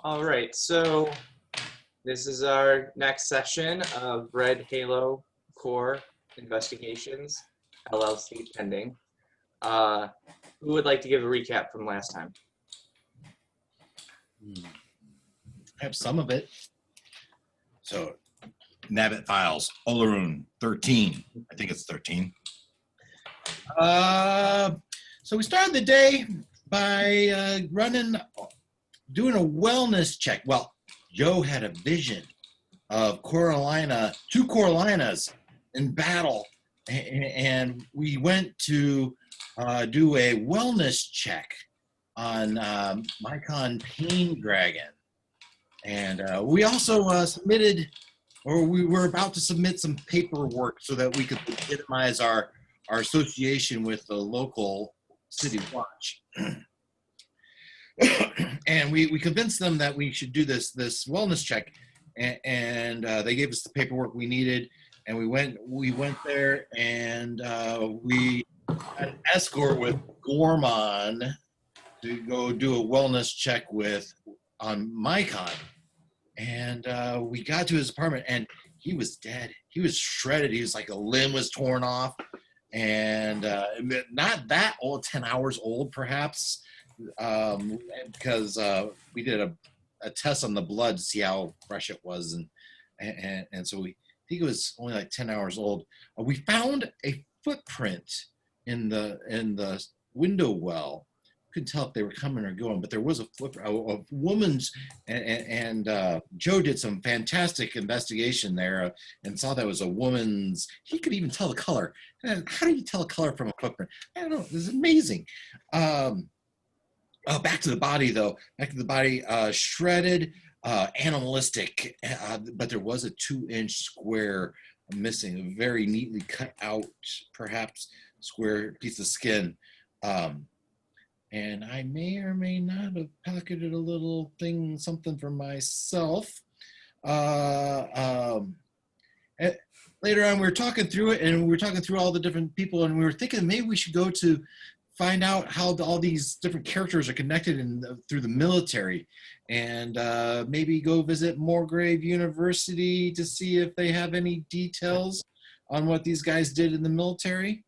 All right, so this is our next session of Red Halo Core Investigations, LLC pending. Uh, who would like to give a recap from last time? I have some of it. So, Nabbit Files, Olaroon, 13. I think it's 13. So we started the day by doing a wellness check. Well, Joe had a vision of two Coralinas in battle, and we went to do a wellness check on Mycon Pain Dragon. And we also submitted, or we were about to submit some paperwork so that we could legitimize our association with the local City Watch. And we convinced them that we should do this wellness check, and they gave us the paperwork we needed, and we went there, and we had an escort with Gorman to go do a wellness check on Mycon. And we got to his apartment, and he was dead. He was shredded. He was like a limb was torn off, and not that old, 10 hours old perhaps, because we did a test on the blood to see how fresh it was, and so we think it was only like 10 hours old. We found a footprint in the window well. Couldn't tell if they were coming or going, but there was a woman's, and Joe did some fantastic investigation there and saw that was a woman's. He could even tell the color. How do you tell a color from a footprint? I don't know. This is amazing. Back to the body, though. Back to the body, shredded, animalistic, but there was a 2-inch square missing, a very neatly cut out, perhaps square piece of skin. And I may or may not have pocketed a little thing, something for myself. Later on, we were talking through it, and we were talking through all the different people, and we were thinking maybe we should go to find out how all these different characters are connected through the military, and maybe go visit Morgrave University to see if they have any details on what these guys did in the military.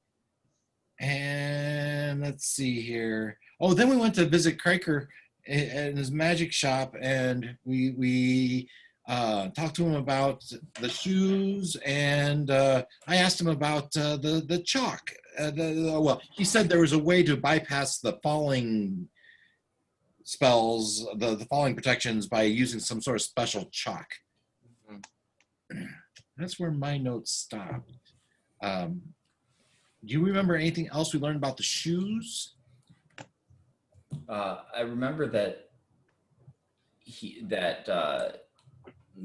And let's see here. Oh, then we went to visit Kraker in his magic shop, and we talked to him about the shoes, and I asked him about the chalk. Well, he said there was a way to bypass the falling spells, the falling protections, by using some sort of special chalk. That's where my notes stopped. Do you remember anything else we learned about the shoes? I remember that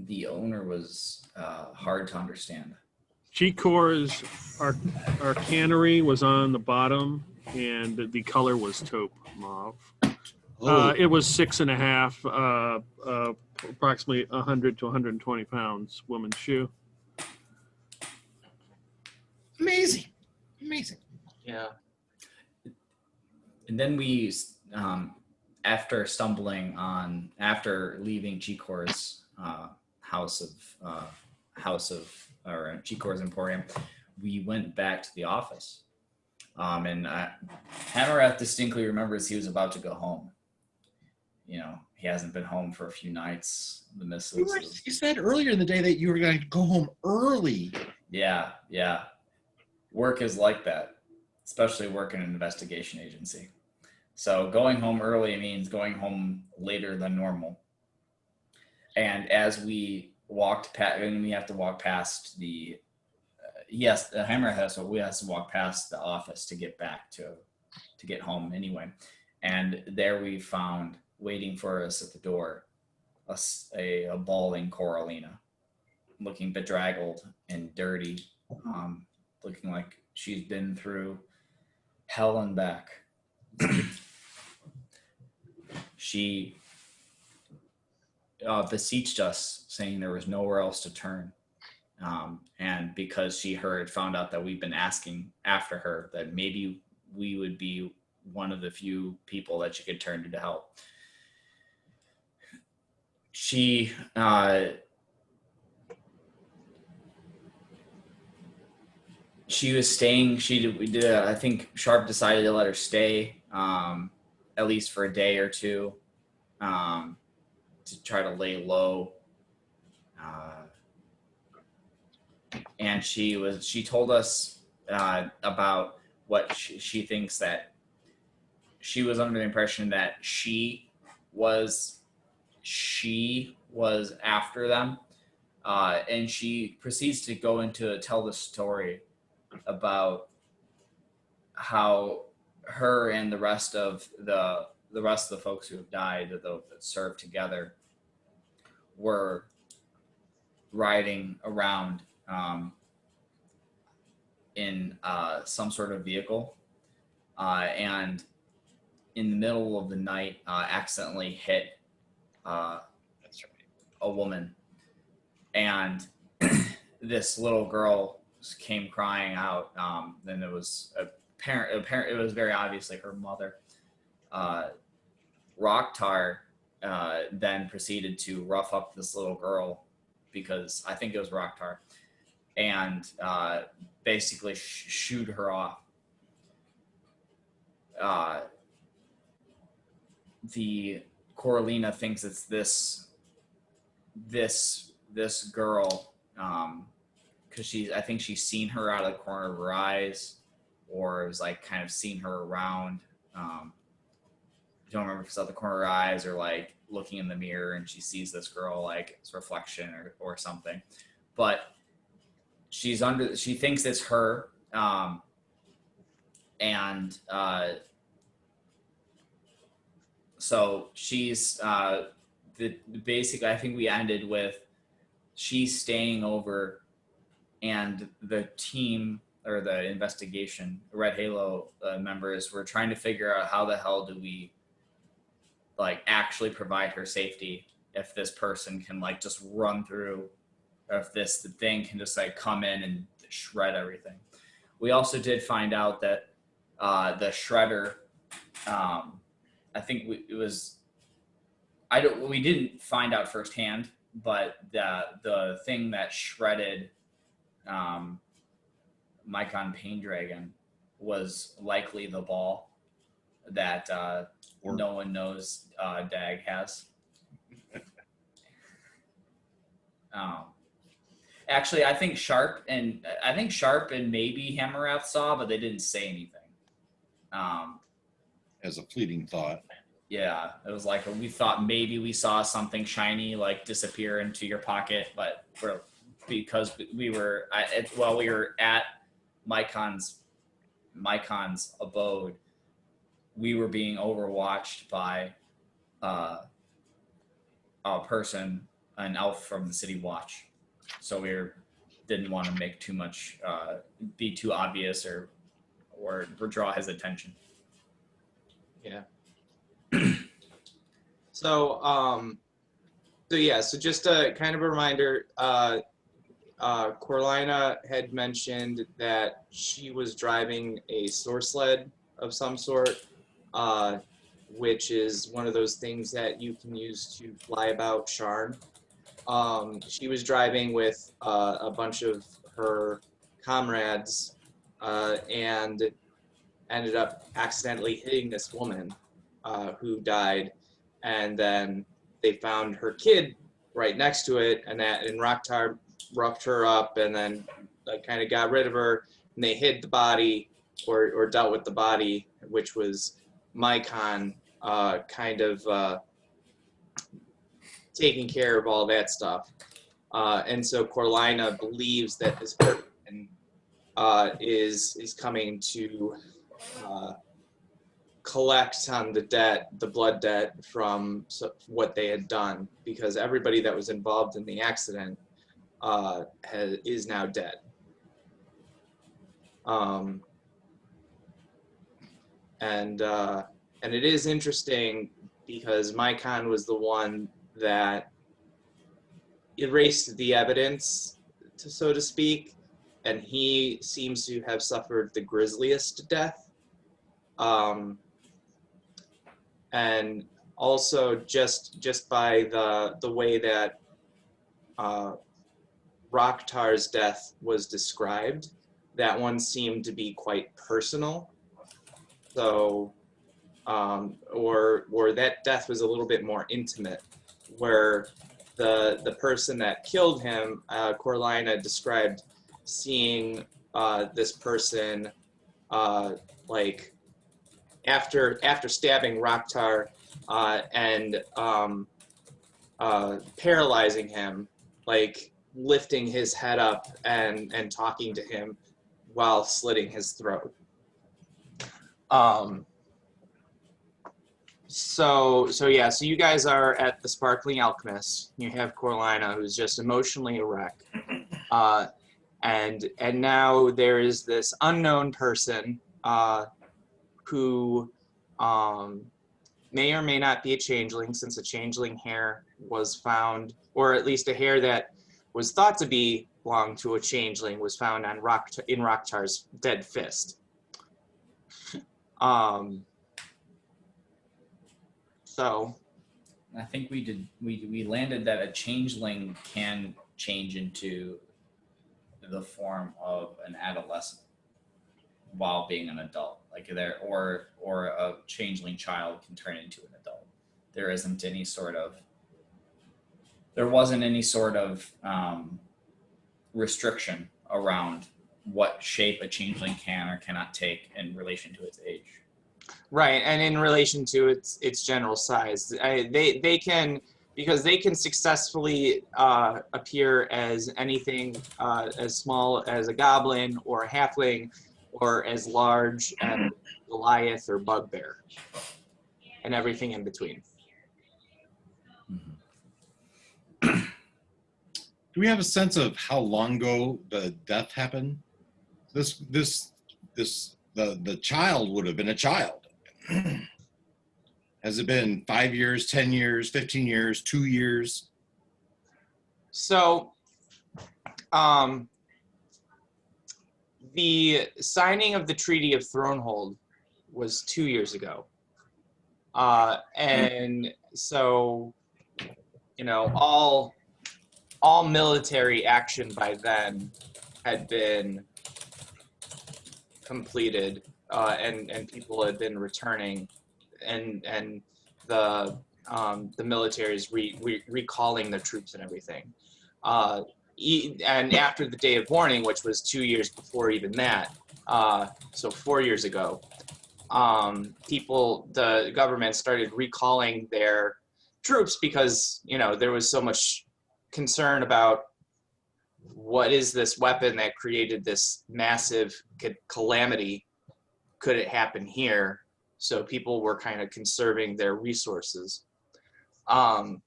the owner was hard to understand. G-Core's arcanery was on the bottom, and the color was taupe mauve. It was 6.5, approximately 100 to 120 pounds, woman's shoe. Amazing. Yeah. And then we, after leaving G-Core's G-Core's Emporium, we went back to the office. And Hammereth distinctly remembers he was about to go home. You know, he hasn't been home for a few nights. The missus. You said earlier in the day that you were going to go home early. Yeah. Work is like that, especially work in an investigation agency. So going home early means going home later than normal. And as we walked past, and we have to walk past the Hammer has, so we have to walk past the office to get back to get home anyway. And there we found, waiting for us at the door, a bawling Coralina, looking bedraggled and dirty, looking like she's been through hell and back. She beseeched us, saying there was nowhere else to turn. And because she found out that we've been asking after her, that maybe we would be one of the few people that she could turn to help. she she was staying. I think Sharp decided to let her stay, at least for a day or two, to try to lay low. And she told us about what she thinks, that she was under the impression that was she was after them, and she proceeds to go into tell the story about how her and the rest of the folks who have died, that served together, were riding around in some sort of vehicle, and in the middle of the night accidentally hit That's right. a woman, and this little girl came crying out. Then it was apparent. It was very obviously her mother. Rocktar then proceeded to rough up this little girl, because I think it was Rocktar, and basically shoot her off. The Coralina thinks it's this girl, because I think she's seen her out of the corner of her eyes, or it was like kind of seen her around. I don't remember if it's out the corner of her eyes or like looking in the mirror and she sees this girl, like it's reflection or something. But she thinks it's her. And so she's basically, I think we ended with she's staying over, and the team, or the investigation, Red Halo members, were trying to figure out how the hell do we like actually provide her safety if this person can like just run through, or if the thing can just like come in and shred everything. We also did find out that the shredder, I think we didn't find out firsthand, but the thing that shredded Mycon Pain Dragon was likely the ball that no one knows Dag has. Actually, I think Sharp and maybe Hammerrath saw, but they didn't say anything. As a fleeting thought. Yeah, it was like we thought maybe we saw something shiny like disappear into your pocket, but because we were at Mycon's abode, we were being overwatched by a person, an elf from the City Watch. So we didn't want to make too much, be too obvious or draw his attention. Yeah. So just a kind of a reminder, Corlina had mentioned that she was driving a source sled of some sort, which is one of those things that you can use to fly about Sharn. She was driving with a bunch of her comrades and ended up accidentally hitting this woman who died, and then they found her kid right next to it, and Rocktar roughed her up and then kind of got rid of her, and they hid the body or dealt with the body, which was Mycon kind of taking care of all that stuff. And so Corlina believes that this person is coming to collect on the blood debt from what they had done, because everybody that was involved in the accident is now dead. And it is interesting because Mycon was the one that erased the evidence, so to speak, and he seems to have suffered the grisliest death. And also just by the way that Rakhtar's death was described, that one seemed to be quite personal. So, or that death was a little bit more intimate, where the person that killed him, Corlina described seeing this person like after stabbing Rakhtar and paralyzing him, like lifting his head up and talking to him while slitting his throat. So you guys are at the Sparkling Alchemist. You have Corlina, who's just emotionally a wreck. And now there is this unknown person who may or may not be a changeling, since a changeling hair was found, or at least a hair that was thought to belong to a changeling was found on in Rakhtar's dead fist. So I think we landed that a changeling can change into the form of an adolescent while being an adult, like there, or a changeling child can turn into an adult. There wasn't any sort of restriction around what shape a changeling can or cannot take in relation to its age. right, and in relation to its general size, they can, because they can successfully appear as anything as small as a goblin or a halfling, or as large as Goliath or Bugbear, and everything in between. Do we have a sense of how long ago the death happened? The child would have been a child. Has it been 5 years, 10 years, 15 years, 2 years? So, the signing of the Treaty of Thronehold was 2 years ago. And so, all military action by then had been completed, and people had been returning, and the military is recalling their troops and everything. And after the Day of Mourning, which was 2 years before even that, so 4 years ago, the government started recalling their troops because, there was so much concern about what is this weapon that created this massive calamity? Could it happen here? So people were kind of conserving their resources. But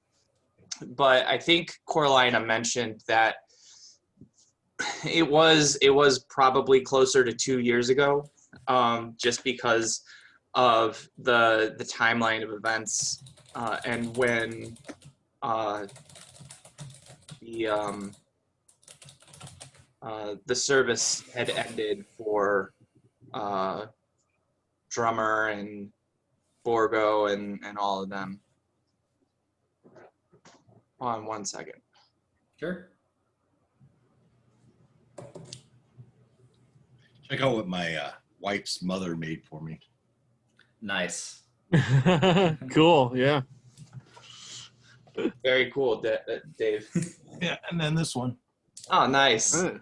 I think Corlina mentioned that it was probably closer to 2 years ago, just because of the timeline of events, and when the service had ended for Drummer and Borgo and all of them. Hold on 1 second. Sure. Check out what my wife's mother made for me. Nice. Cool. Yeah. Very cool, Dave. Yeah, and then this one. Oh, nice. Right.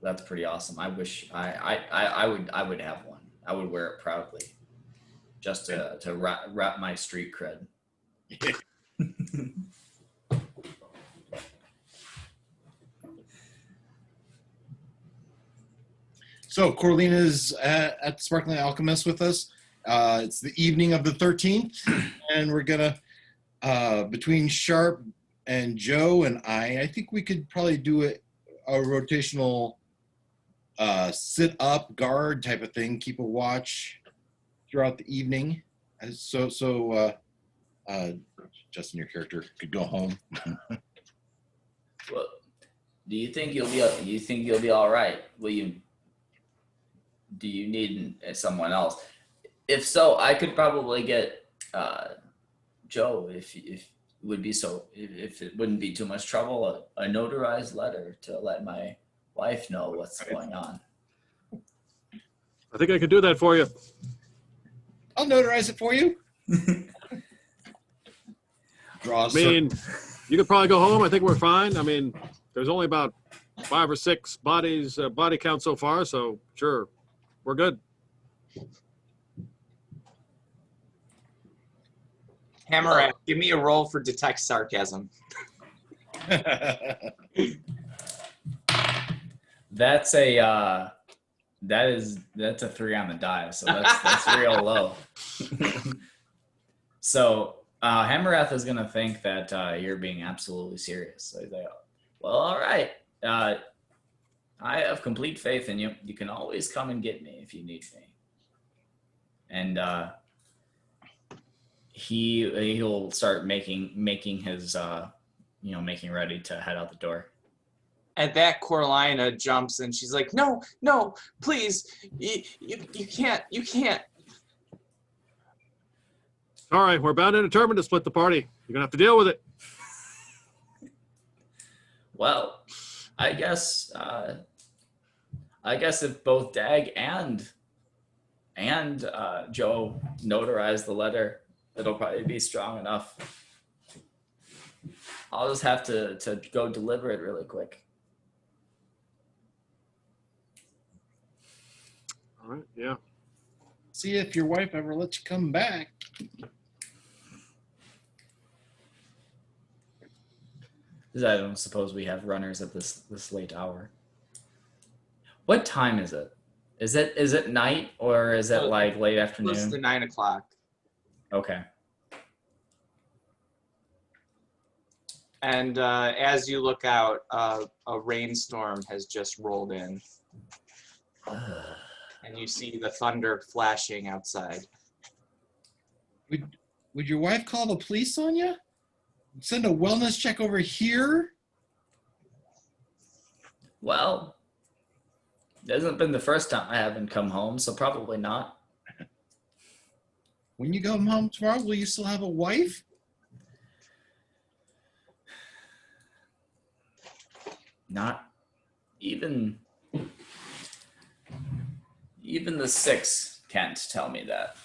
That's pretty awesome. I wish I would have one. I would wear it proudly, just to wrap my street cred. So Corlina's at Sparkling Alchemist with us. It's the evening of the 13th, and we're gonna, between Sharp and Joe and I think we could probably do a rotational sit up guard type of thing, keep a watch throughout the evening. So Justin, your character could go home. Well, do you think you'll be all right? Do you need someone else? if so, I could probably get Joe, if would be so, if it wouldn't be too much trouble, a notarized letter to let my wife know what's going on. I think I could do that for you. I'll notarize it for you. Draw a I mean, circle. you could probably go home. I think we're fine. I mean, there's only about 5 or 6 bodies, body count so far. So sure, we're good. Hammer, give me a roll for detect sarcasm. That's a that's a 3 on the die, so that's real low. So Hammereth is gonna think that you're being absolutely serious. So he's like, well, all right. I have complete faith in you. You can always come and get me if you need me. And he'll start making his making ready to head out the door. At that, Coralina jumps and she's like, no, no, please, you can't. All right, we're bound and determined to split the party. You're gonna have to deal with it. Well, I guess if both Dag and Joe notarize the letter, it'll probably be strong enough. I'll just have to go deliver it really quick. All right, yeah. See if your wife ever lets you come back. I don't suppose we have runners at this late hour. What time is it? Is it night or is it like late Close afternoon? to 9 o'clock. Okay. And as you look out, a rainstorm has just rolled in. And you see the thunder flashing outside. Would your wife call the police on you? Send a wellness check over here? Well, it hasn't been the first time I haven't come home, so probably not. When you come home tomorrow, will you still have a wife? Not even the 6 can't tell me that.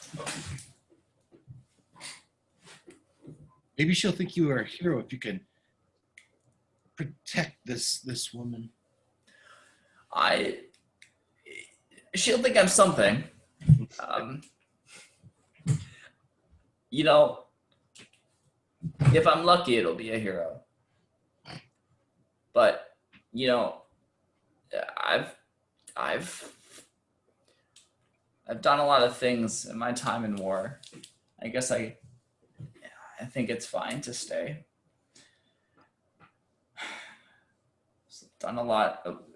Maybe she'll think you are a hero if you can protect this woman. She'll think I'm something. If I'm lucky, it'll be a hero. But I've done a lot of things in my time in war. I guess I think it's fine to stay.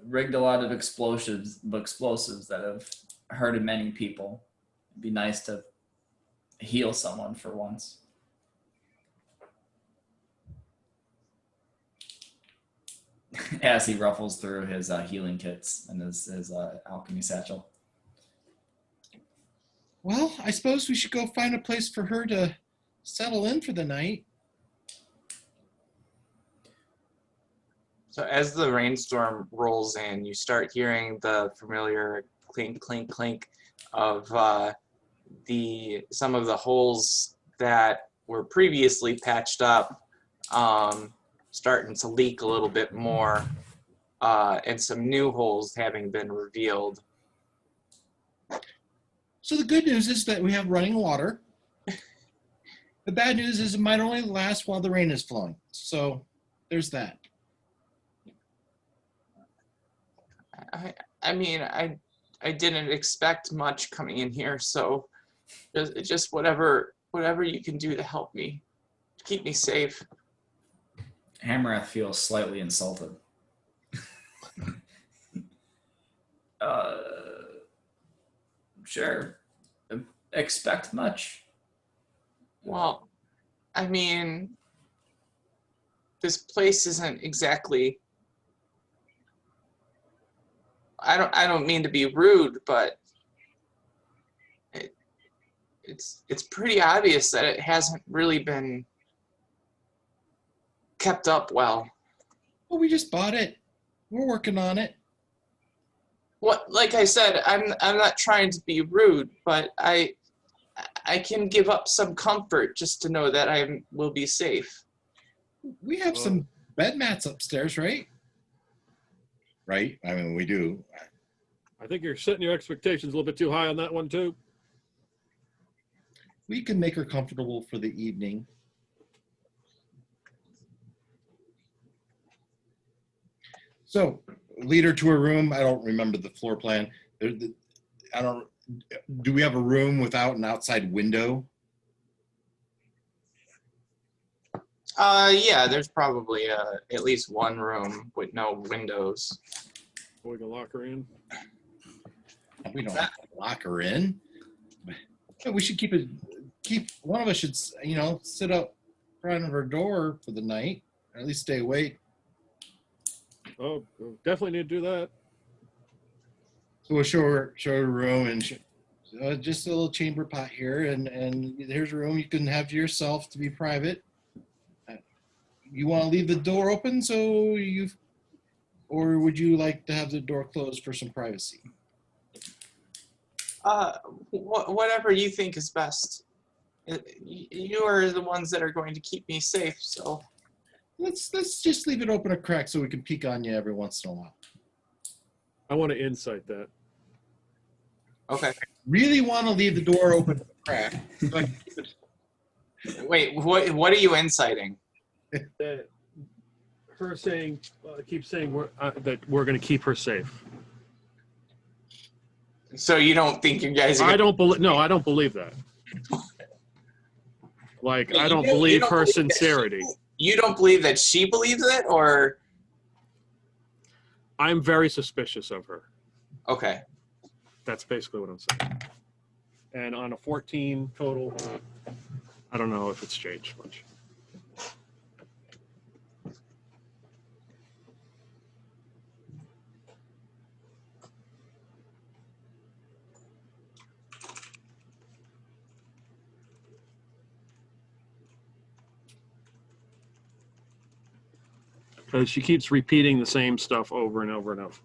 Rigged a lot of explosives that have hurted many people. It'd be nice to heal someone for once. As he ruffles through his healing kits and his alchemy satchel. Well, I suppose we should go find a place for her to settle in for the night. So as the rainstorm rolls in, you start hearing the familiar clink, clink, clink of some of the holes that were previously patched up starting to leak a little bit more, and some new holes having been revealed. So the good news is that we have running water. The bad news is it might only last while the rain is flowing. So there's that. I mean, I didn't expect much coming in here, so just whatever you can do to help me, keep me safe. Hammereth feels slightly insulted. Sure. Expect much. Well, I mean, this place isn't exactly. I don't mean to be rude, but it's pretty obvious that it hasn't really been kept up well. Well, we just bought it. We're working on it. What, like I said, I'm not trying to be rude, but I can give up some comfort just to know that I will be safe. We have some bed mats upstairs, right? Right? I mean, we do. I think you're setting your expectations a little bit too high on that one too. We can make her comfortable for the evening. So, lead her to her room. I don't remember the floor plan. I don't. Do we have a room without an outside window? Yeah, there's probably at least one room with no windows. We can lock her in. We don't have to lock her in. Yeah, we should keep one of us should, sit up front of her door for the night, or at least stay awake. Oh, definitely need to do that. So we'll show her a room and just a little chamber pot here, and here's a room you can have to yourself to be private. You want to leave the door open or would you like to have the door closed for some privacy? Whatever you think is best. You are the ones that are going to keep me safe, so. Let's just leave it open a crack so we can peek on you every once in a while. I want to insight that. Okay. Really want to leave the door open a crack. So I can keep it. Wait, what are you inciting? That her saying, keep saying that we're going to keep her safe. So you don't think you guys are I don't believe. No, I don't believe that. Like, I don't believe her sincerity. You don't believe that she believes it, or? I'm very suspicious of her. Okay. That's basically what I'm saying. And on a 14 total, I don't know if it's changed much. Because she keeps repeating the same stuff over and over and over.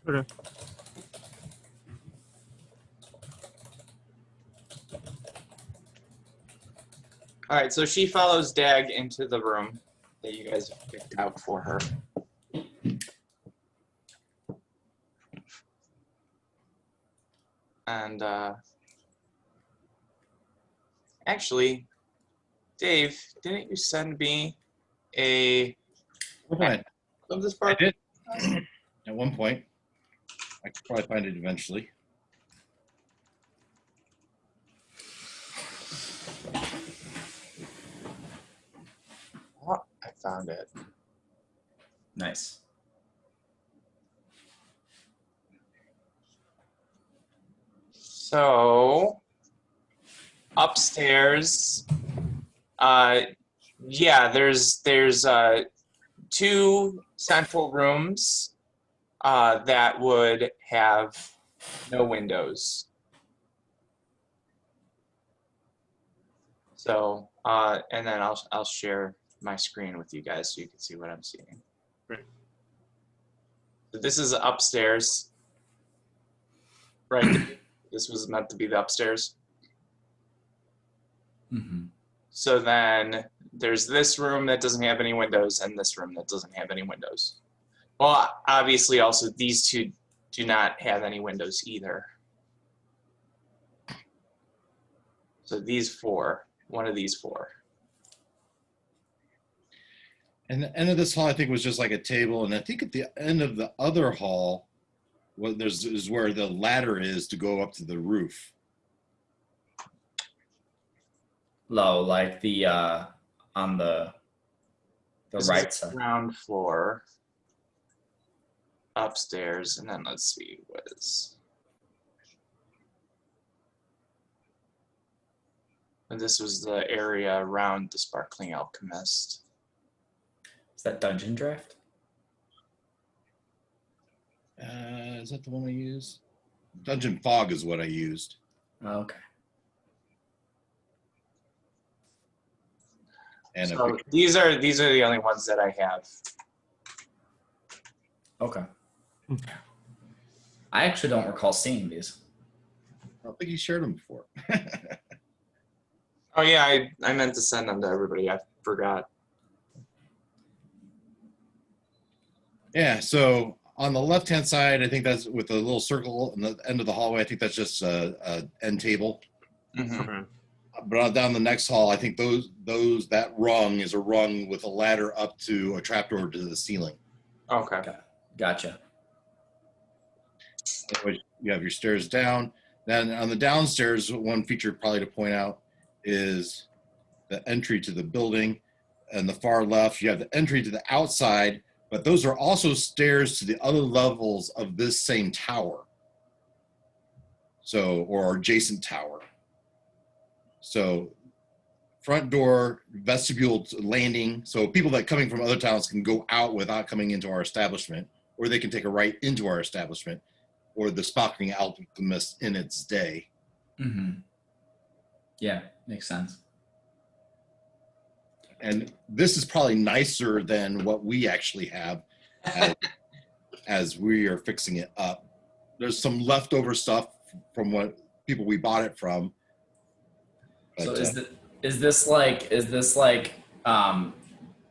Okay. All right, so she follows Dag into the room that you guys have picked out for her. And actually, Dave, didn't you send me a Okay. of this I part? did. At one point. I could probably find it eventually. Oh, I found it. Nice. So upstairs, yeah, there's two central rooms that would have no windows. So and then I'll share my screen with you guys so you can see what I'm seeing. Great. So this is upstairs, right? This was meant to be the upstairs. Mm-hmm. So then there's this room that doesn't have any windows and this room that doesn't have any windows. Well, obviously also these two do not have any windows either. So these four, one of these four. And the end of this hall, I think, was just like a table. And I think at the end of the other hall, is where the ladder is to go up to the roof. Low, like the on the This right is side. ground floor. Upstairs, and then let's see what is. And this was the area around the Sparkling Alchemist. Is that Dungeon Draft? Is that the one I used? Dungeon Fog is what I used. Oh, okay. And So these are the only ones that I have. Okay. I actually don't recall seeing these. I don't think you shared them before. Oh yeah, I meant to send them to everybody. I forgot. Yeah, so on the left-hand side, I think that's with a little circle in the end of the hallway. I think that's just a end table. Mhm. Okay. But down the next hall, I think that rung is a rung with a ladder up to a trapdoor to the ceiling. Okay. Gotcha. Anyway, you have your stairs down. Then on the downstairs, one feature probably to point out is the entry to the building. And the far left, you have the entry to the outside, but those are also stairs to the other levels of this same tower. So, or adjacent tower. So front door, vestibule, landing. So people that coming from other towns can go out without coming into our establishment, or they can take a right into our establishment, or the Sparkling Alchemist in its day. Mm-hmm. Yeah, makes sense. And this is probably nicer than what we actually have as we are fixing it up. There's some leftover stuff from what people we bought it from. But, So is this like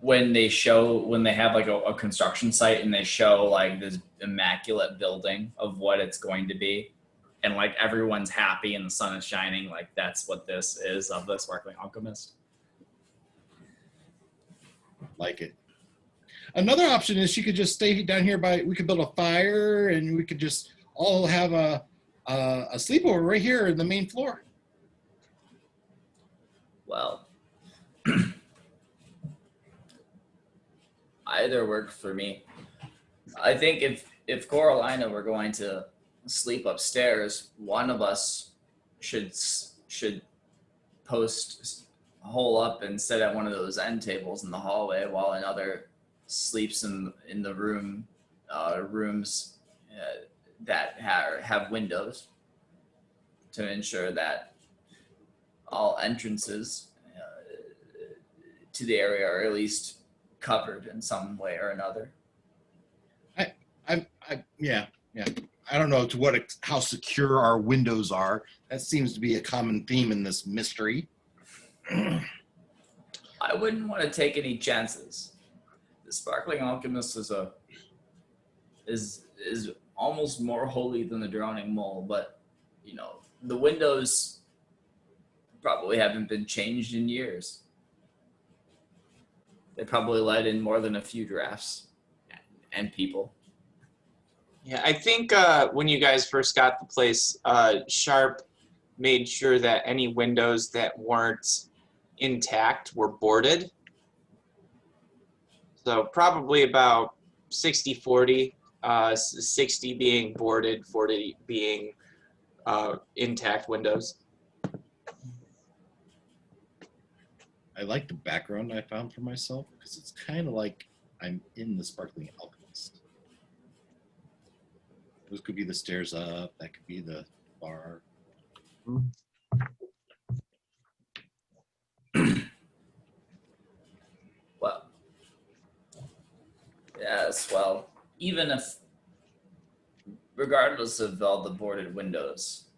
when they have like a construction site and they show like this immaculate building of what it's going to be, and like everyone's happy and the sun is shining, like that's what this is of the Sparkling Alchemist? like it. Another option is she could just stay down here we could build a fire and we could just all have a sleepover right here in the main floor. Well, either worked for me. I think if Coralina were going to sleep upstairs, one of us should hole up and sit at one of those end tables in the hallway while another sleeps in the rooms that have windows to ensure that all entrances to the area are at least covered in some way or another. Yeah. I don't know how secure our windows are. That seems to be a common theme in this mystery. I wouldn't want to take any chances. The Sparkling Alchemist is almost more holy than the Drowning Mole, but you know, the windows probably haven't been changed in years. They probably let in more than a few drafts and people. Yeah, I think when you guys first got the place, Sharp made sure that any windows that weren't intact were boarded. So probably about 60-40, 60 being boarded, 40 being intact windows. I like the background I found for myself because it's kind of like I'm in the Sparkling Alchemist. Those could be the stairs up. That could be the bar. Well, yes, well, even if, regardless of all the boarded windows,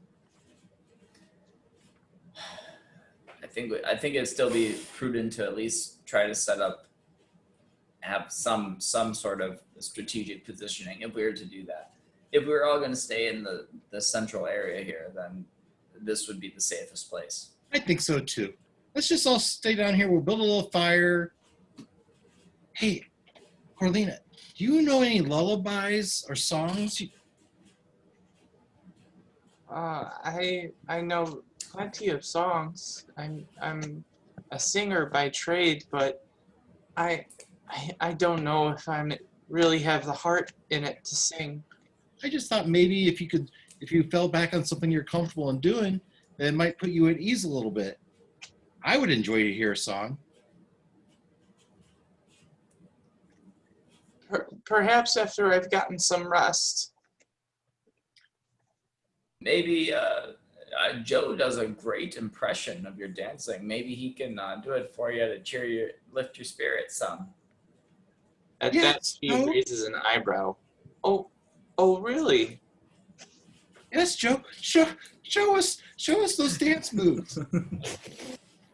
I think it'd still be prudent to at least try to have some sort of strategic positioning if we were to do that. If we were all going to stay in the central area here, then this would be the safest place. I think so too. Let's just all stay down here. We'll build a little fire, Hey, Corlina, do you know any lullabies or songs? I know plenty of songs. I'm a singer by trade, but I don't know if I'm really have the heart in it to sing. I just thought maybe if you fell back on something you're comfortable in doing, it might put you at ease a little bit. I would enjoy to hear a song. Perhaps after I've gotten some rest. Maybe Joe does a great impression of your dancing. Maybe he can do it for you to lift your spirits some. At that, Yes, she Joe. raises an eyebrow. Oh, really? Yes, Joe. Show us those dance moves.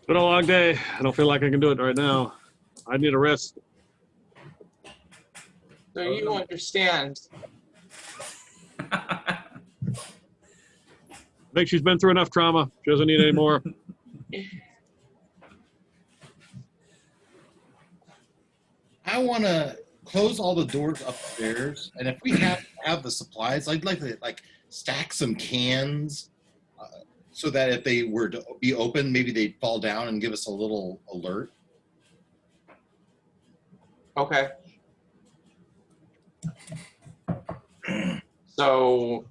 Been a long day. I don't feel like I can do it right now. I need a rest. So you understand. I think she's been through enough trauma. She doesn't need any more. I want to close all the doors upstairs, and if we have the supplies, I'd like to stack some cans, so that if they were to be open, maybe they'd fall down and give us a little alert. Okay. So,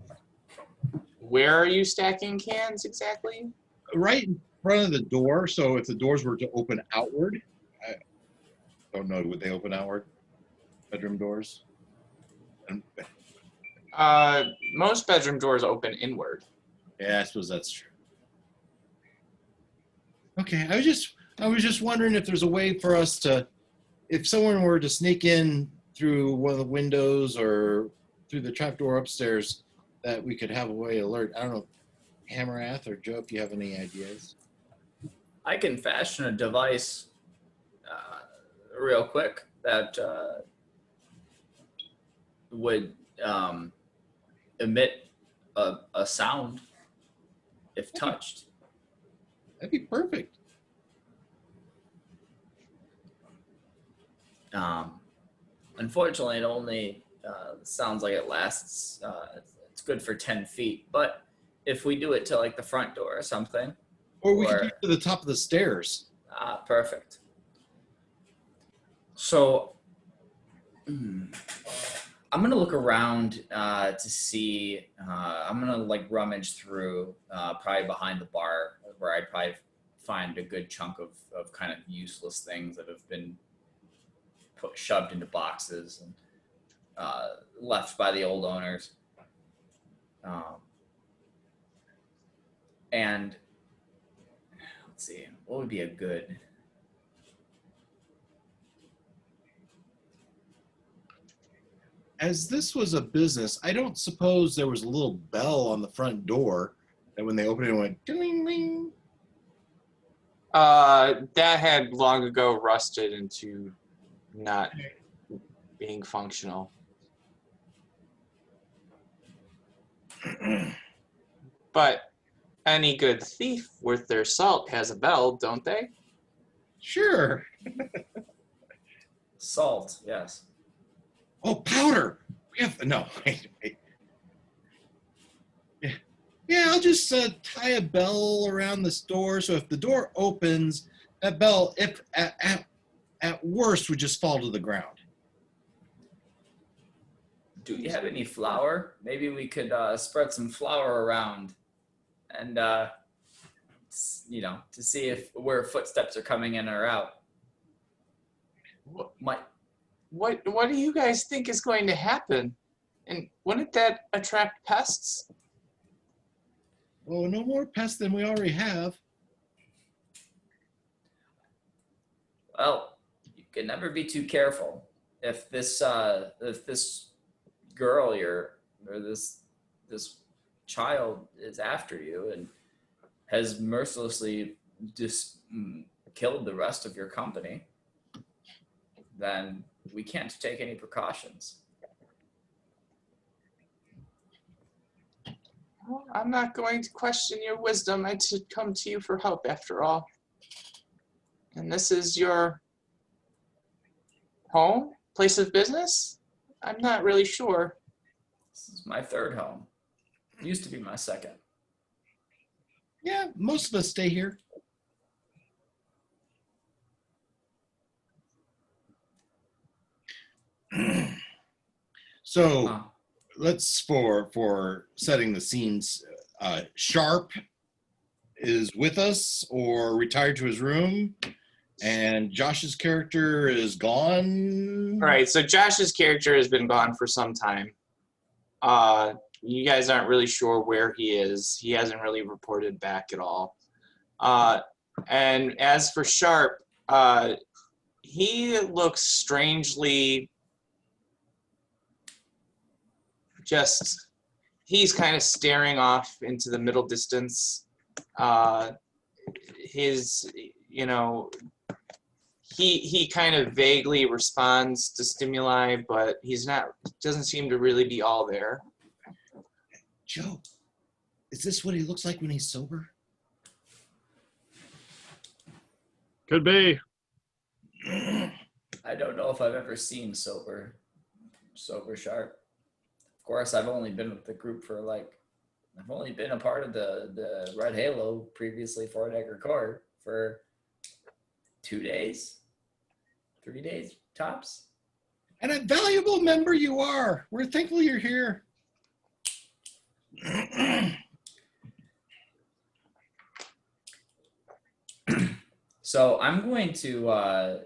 where are you stacking cans exactly? Right in front of the door. So if the doors were to open outward, I don't know, would they open outward? Bedroom doors? Most bedroom doors open inward. Yeah, I suppose that's true. Okay, I was just wondering if there's a way for us to, if someone were to sneak in through one of the windows or through the trapdoor upstairs, that we could have a way to alert. I don't know, Hamarath or Joe, if you have any ideas. I can fashion a device real quick that would emit a sound if touched. That'd be perfect. Unfortunately, it only sounds like it lasts. It's good for 10 feet, but if we do it to like the front door or something, Or we could do it to the top of the stairs. perfect. So I'm gonna look around to see. I'm gonna like rummage through, probably behind the bar, where I'd probably find a good chunk of kind of useless things that have been shoved into boxes and left by the old owners. And let's see, what would be a good. As this was a business, I don't suppose there was a little bell on the front door that when they opened it, went ding ding. That had long ago rusted into not being functional. But any good thief worth their salt has a bell, don't they? Sure. Salt, yes. Oh, powder. We have no. Wait. Yeah, I'll just tie a bell around this door, so if the door opens, that bell, if at worst, would just fall to the ground. Do you have any flour? Maybe we could spread some flour around, and to see if where footsteps are coming in or out. What do you guys think is going to happen? And wouldn't that attract pests? Well, no more pests than we already have. Well, you can never be too careful. If this girl or this child is after you and has mercilessly just killed the rest of your company, then we can't take any precautions. Well, I'm not going to question your wisdom. I should come to you for help after all. And this is your home, place of business? I'm not really sure. This is my third home. Used to be my second. Yeah, most of us stay here. So Huh. let's for setting the scenes. Sharp is with us or retired to his room, and Josh's character is gone. All right, so Josh's character has been gone for some time. You guys aren't really sure where he is. He hasn't really reported back at all. And as for Sharp, he looks strangely he's kind of staring off into the middle distance. He kind of vaguely responds to stimuli, but doesn't seem to really be all there. Joe, is this what he looks like when he's sober? Could be. I don't know if I've ever seen sober Sharp. Of course, I've only been with the group for I've only been a part of the Red Halo, previously Fort Edgar Corps, for 2 days, 3 days tops. And a valuable member you are. We're thankful you're here. So I'm going to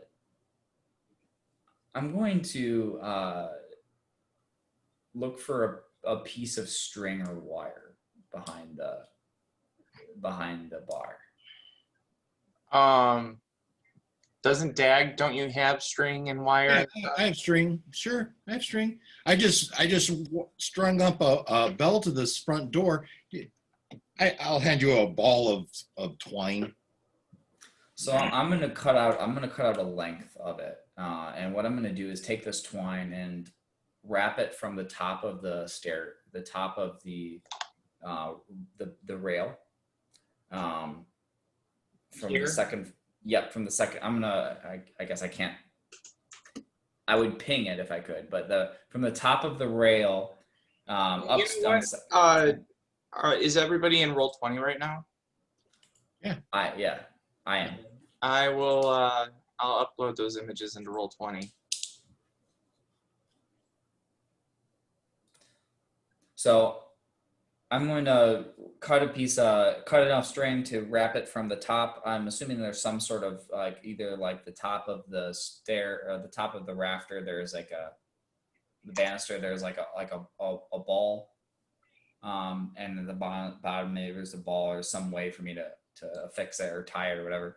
look for a piece of string or wire behind the bar. Don't you have string and wire? Yeah, I have string. Sure, I have string. I just strung up a bell to this front door. I'll hand you a ball of twine. So I'm gonna cut out a length of it, and what I'm gonna do is take this twine and wrap it from the top of the rail, from Here? the second. Yep, from the second. I guess I can't. I would ping it if I could, but from the top of the rail, up. You know what? Is everybody in Roll20 right now? I am. I will. I'll upload those images into Roll20. So I'm going to cut enough string to wrap it from the top. I'm assuming there's some sort of either the top of the stair or the top of the rafter. There's the banister. There's a ball, and at the bottom maybe there's a ball or some way for me to fix it or tie it or whatever.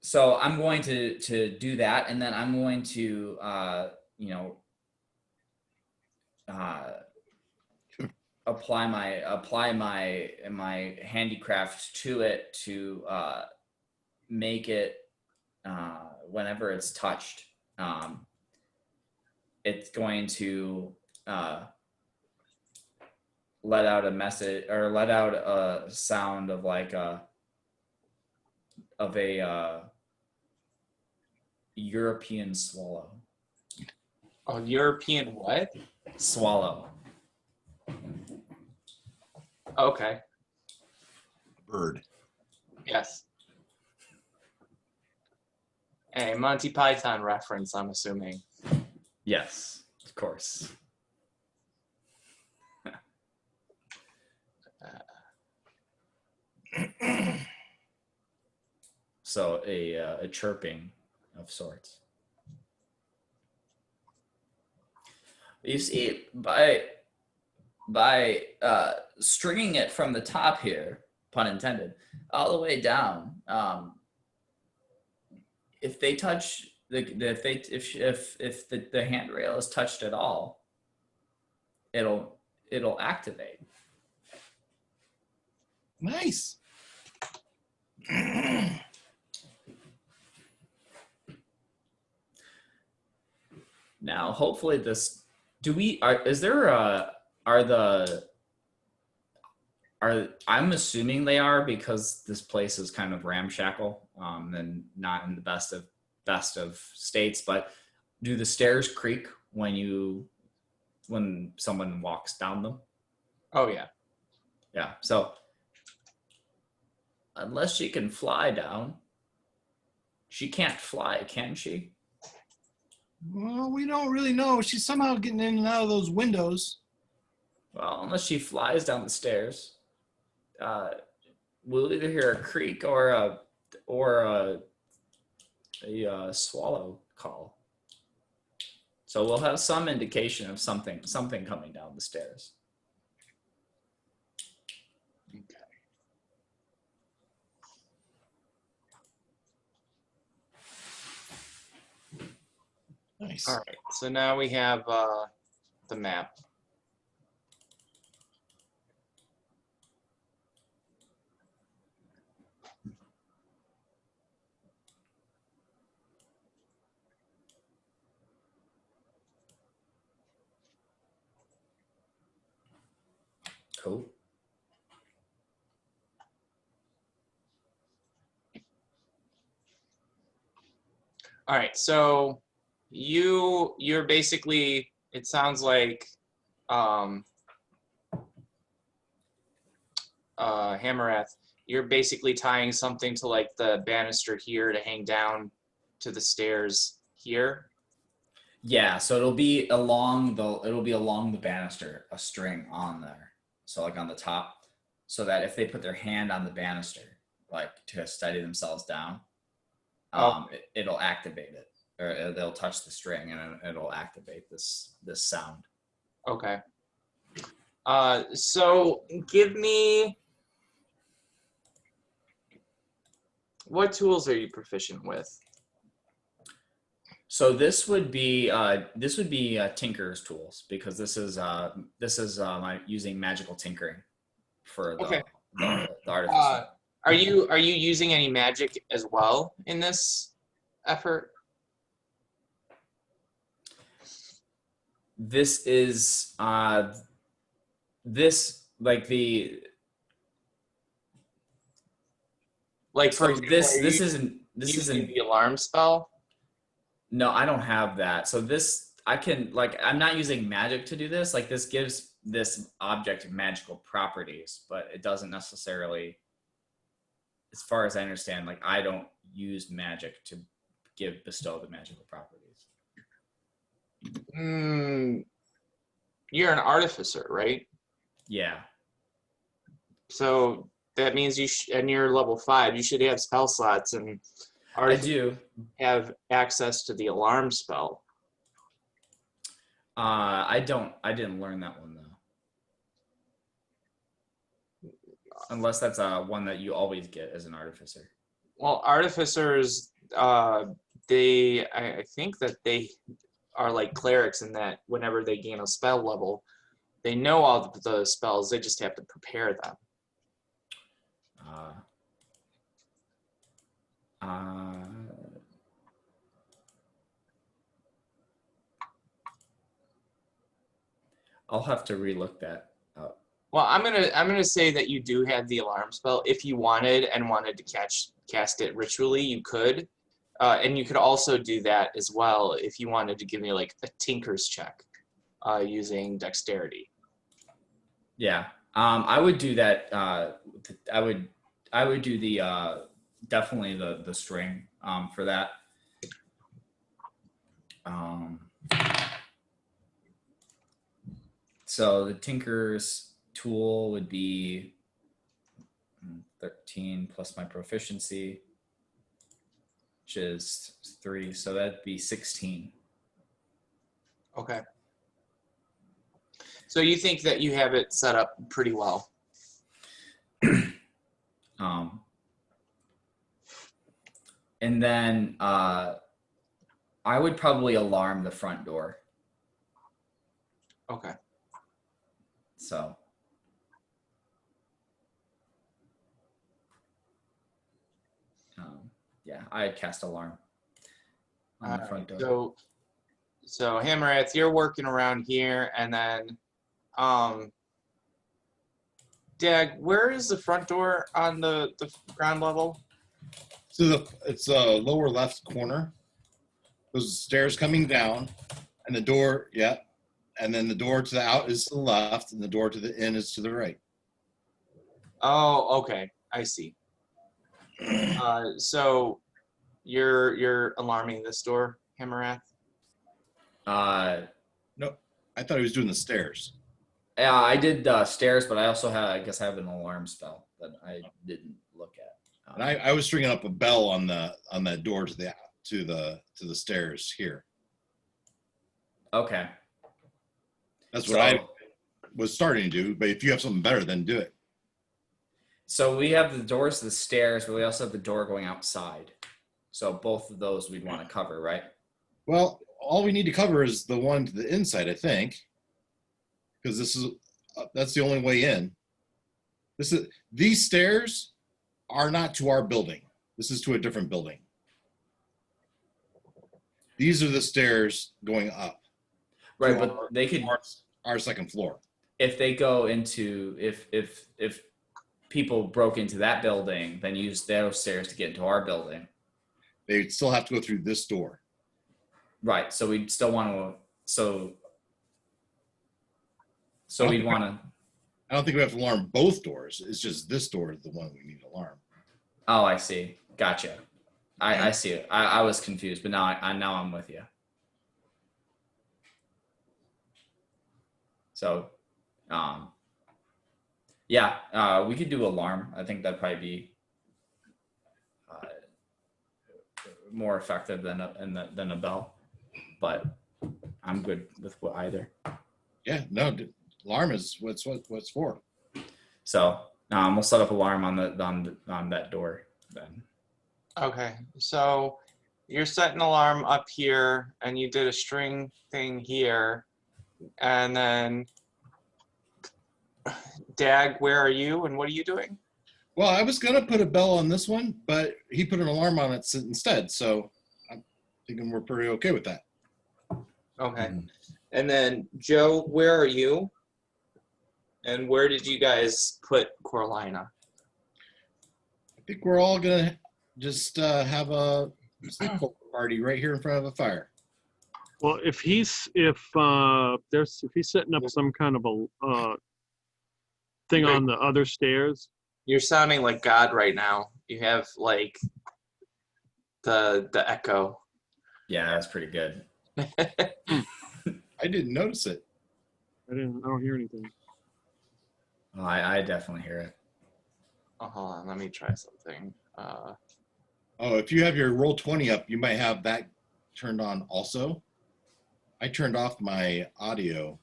So I'm going to do that, and then I'm going to apply my handicraft to it to make it whenever it's touched, it's going to let out a message or let out a sound of a European swallow. A European what? Swallow. Okay. Bird. Yes. A Monty Python reference, I'm assuming. Yes, of course. So a chirping of sorts. You see, by stringing it from the top here, pun intended, all the way down, if they touch if the handrail is touched at all, it'll activate. Nice. Now, hopefully this. Are the I'm assuming they are because this place is kind of ramshackle, and not in the best of states. But do the stairs creak when someone walks down them? Oh yeah. Yeah. So unless she can fly down, she can't fly, can she? Well, we don't really know. She's somehow getting in and out of those windows. Well, unless she flies down the stairs, we'll either hear a creak or a swallow call. So we'll have some indication of something coming down the stairs. Nice. All right. So now we have the map. Cool. All right. So you're basically, it sounds like Hammereth, you're basically tying something to like the banister here to hang down to the stairs here. Yeah, so it'll be along the banister, a string on there. So like on the top, so that if they put their hand on the banister, like to steady themselves down, it'll activate it, or they'll touch the string and it'll activate this sound. Okay. So give me, what tools are you proficient with? So this would be Tinker's tools, because this is my using magical tinkering for Okay. the artificer. Are you using any magic as well in this effort? This is this like the Like for so example, this are this you isn't this using isn't the alarm spell? no, I don't have that. So this I can like I'm not using magic to do this. Like this gives this object magical properties, but it doesn't necessarily, as far as I understand, like I don't use magic to bestow the magical properties. You're an artificer, right? Yeah. So that means and you're level 5, you should have spell slots, and I do. have access to the alarm spell. I didn't learn that one though. Unless that's one that you always get as an artificer. Well, artificers, I think that they are like clerics in that whenever they gain a spell level, they know all the spells, they just have to prepare them. I'll have to relook that up. Well, I'm gonna say that you do have the alarm spell. If you wanted to cast it ritually, you could, and you could also do that as well if you wanted to give me like a tinker's check, using dexterity. Yeah, I would do that. I would do the definitely the string for that. So the tinker's tool would be 13 plus my proficiency, which is 3, so that'd be 16. Okay. So you think that you have it set up pretty well. And then I would probably alarm the front door. Okay. So yeah, I'd cast alarm on the front door. So Hammereth, you're working around here, and then Dag, where is the front door on the ground level? So it's a lower left corner. Those stairs coming down, and the door, yeah, and then the door to the out is to the left, and the door to the in is to the right. Oh, okay. I see. So you're alarming this door, Hammerrath? No, I thought he was doing the stairs. Yeah, I did stairs, but I also have, I guess I have an alarm spell that I didn't look at. And I was stringing up a bell on that door to the stairs here. Okay. That's what I was starting to do. But if you have something better, then do it. So we have the doors to the stairs, but we also have the door going outside. So both of those we'd want to cover, right? Well, all we need to cover is the one to the inside, I think, because that's the only way in. These stairs are not to our building. This is to a different building. These are the stairs going up. Right, to but they could, our second floor. if they go into, if people broke into that building, then use those stairs to get into our building. They still have to go through this door. Right. So we'd still want to, so we'd want to, I don't think we have to alarm both doors. It's just this door is the one we need to alarm. oh, I see. Gotcha. I see it. I was confused, but now I'm with you. So, yeah, we could do alarm. I think that'd probably be more effective than a bell, but I'm good with either. Yeah, no, alarm is what's for. So we'll set up alarm on that door then. Okay, so you're setting alarm up here, and you did a string thing here, and then Dag, where are you, and what are you doing? Well, I was gonna put a bell on this one, but he put an alarm on it instead, so I'm thinking we're pretty okay with that. Okay, and then Joe, where are you, and where did you guys put Coralina? I think we're all gonna just have a sleepover party right here in front of a fire. Well, if he's setting up some kind of a thing on the other stairs, You're sounding like God right now. You have like the echo. Yeah, that's pretty good. I didn't notice it. I don't hear anything. Oh, I definitely hear it. Oh, hold on, let me try something. Oh, if you have your roll 20 up, you might have that turned on also. I turned off my audio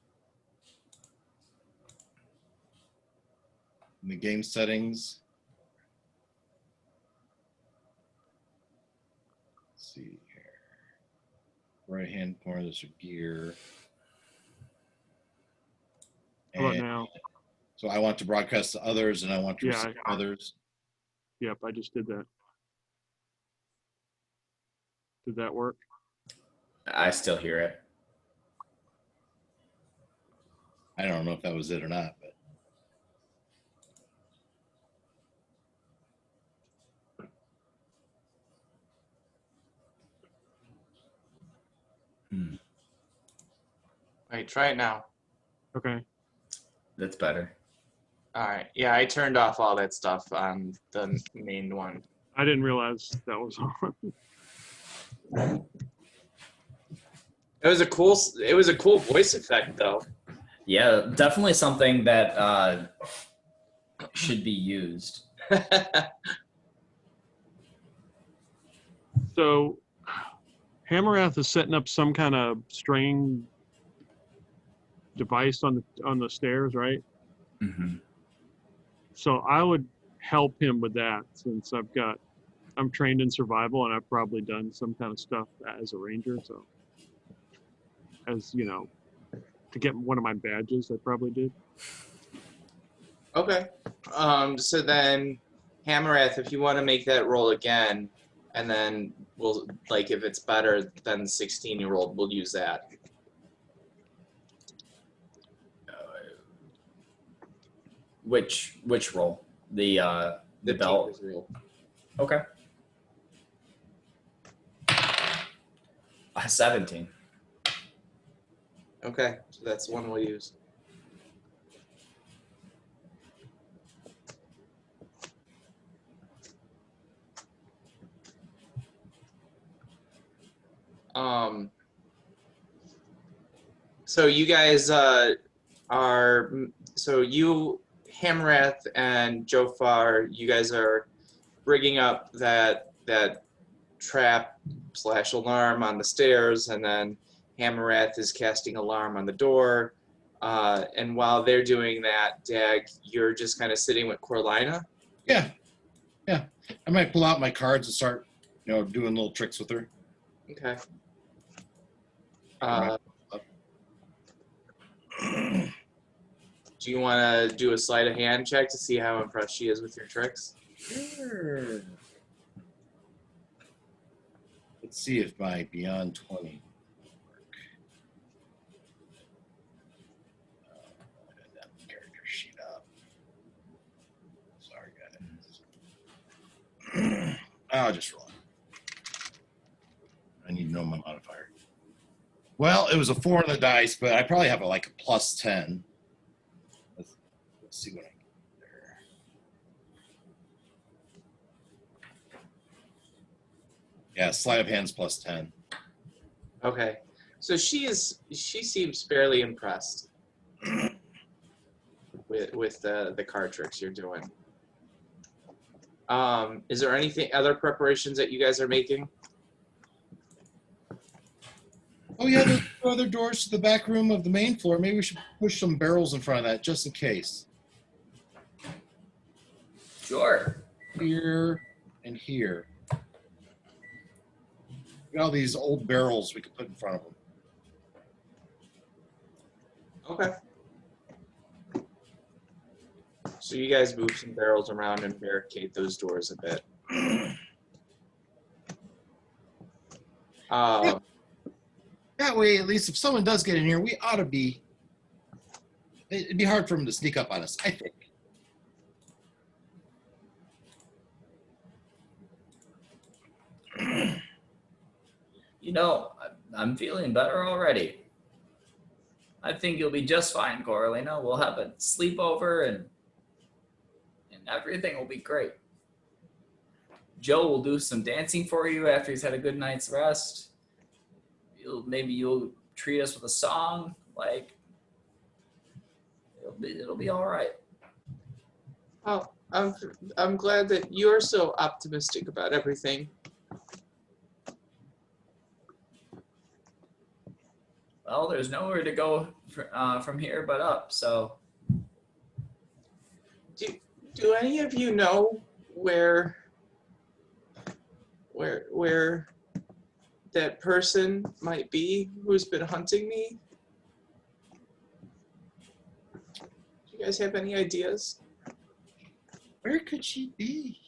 in the game settings. Let's see here. Right hand corner, there's your gear. How about And now? so I want to broadcast to others and I want to Yeah, receive others. Yep, I just did that. Did that work? I still hear it. I don't know if that was it or not, but Wait, try it now. Okay. That's better. All right, yeah, I turned off all that stuff on the main one. I didn't realize that was on. It was a cool voice effect though. Yeah, definitely something that should be used. So, Hammerrath is setting up some kind of string device on the stairs, right? Mm-hmm. So I would help him with that since I'm trained in survival and I've probably done some kind of stuff as a ranger. So, as you know, to get one of my badges, I probably did. Okay. So then, Hammerrath, if you want to make that roll again, and then we'll, like, if it's better than the 16-year-old, we'll use that. Which role? The belt. teacher's role. Okay. 17. Okay, so that's one we'll use. So you guys so you, Hamrath and Jofar, you guys are rigging up that trap / alarm on the stairs, and then Hamrath is casting alarm on the door. And while they're doing that, Dag, you're just kind of sitting with Corlina. Yeah. I might pull out my cards and start, doing little tricks with her. Okay. Do you want to do a sleight of hand check to see how impressed she is with your tricks? Sure. Let's see if my Beyond 20 will work. That character sheet up. Sorry, guys. I'll just roll it. I need to know my modifier. Well, it was a 4 on the dice, but I probably have a plus 10. Let's see what I get there. Yeah, sleight of hands plus 10. Okay. So she seems fairly impressed with the card tricks you're doing. Is there anything other preparations that you guys are making? Oh yeah, there's other doors to the back room of the main floor. Maybe we should push some barrels in front of that just in case. Sure. Here and here. Got all these old barrels we could put in front of them. Okay. So you guys move some barrels around and barricade those doors a bit. That way, at least if someone does get in here, we ought to be. It'd be hard for them to sneak up on us, I think. I'm feeling better already. I think you'll be just fine, Coralina. We'll have a sleepover and everything will be great. Joe will do some dancing for you after he's had a good night's rest. Maybe you'll treat us with a song. It'll be all right. Oh, I'm glad that you're so optimistic about everything. Well, there's nowhere to go from here but up. So, do any of you know where that person might be who's been hunting me? Do you guys have any ideas? Where could she be?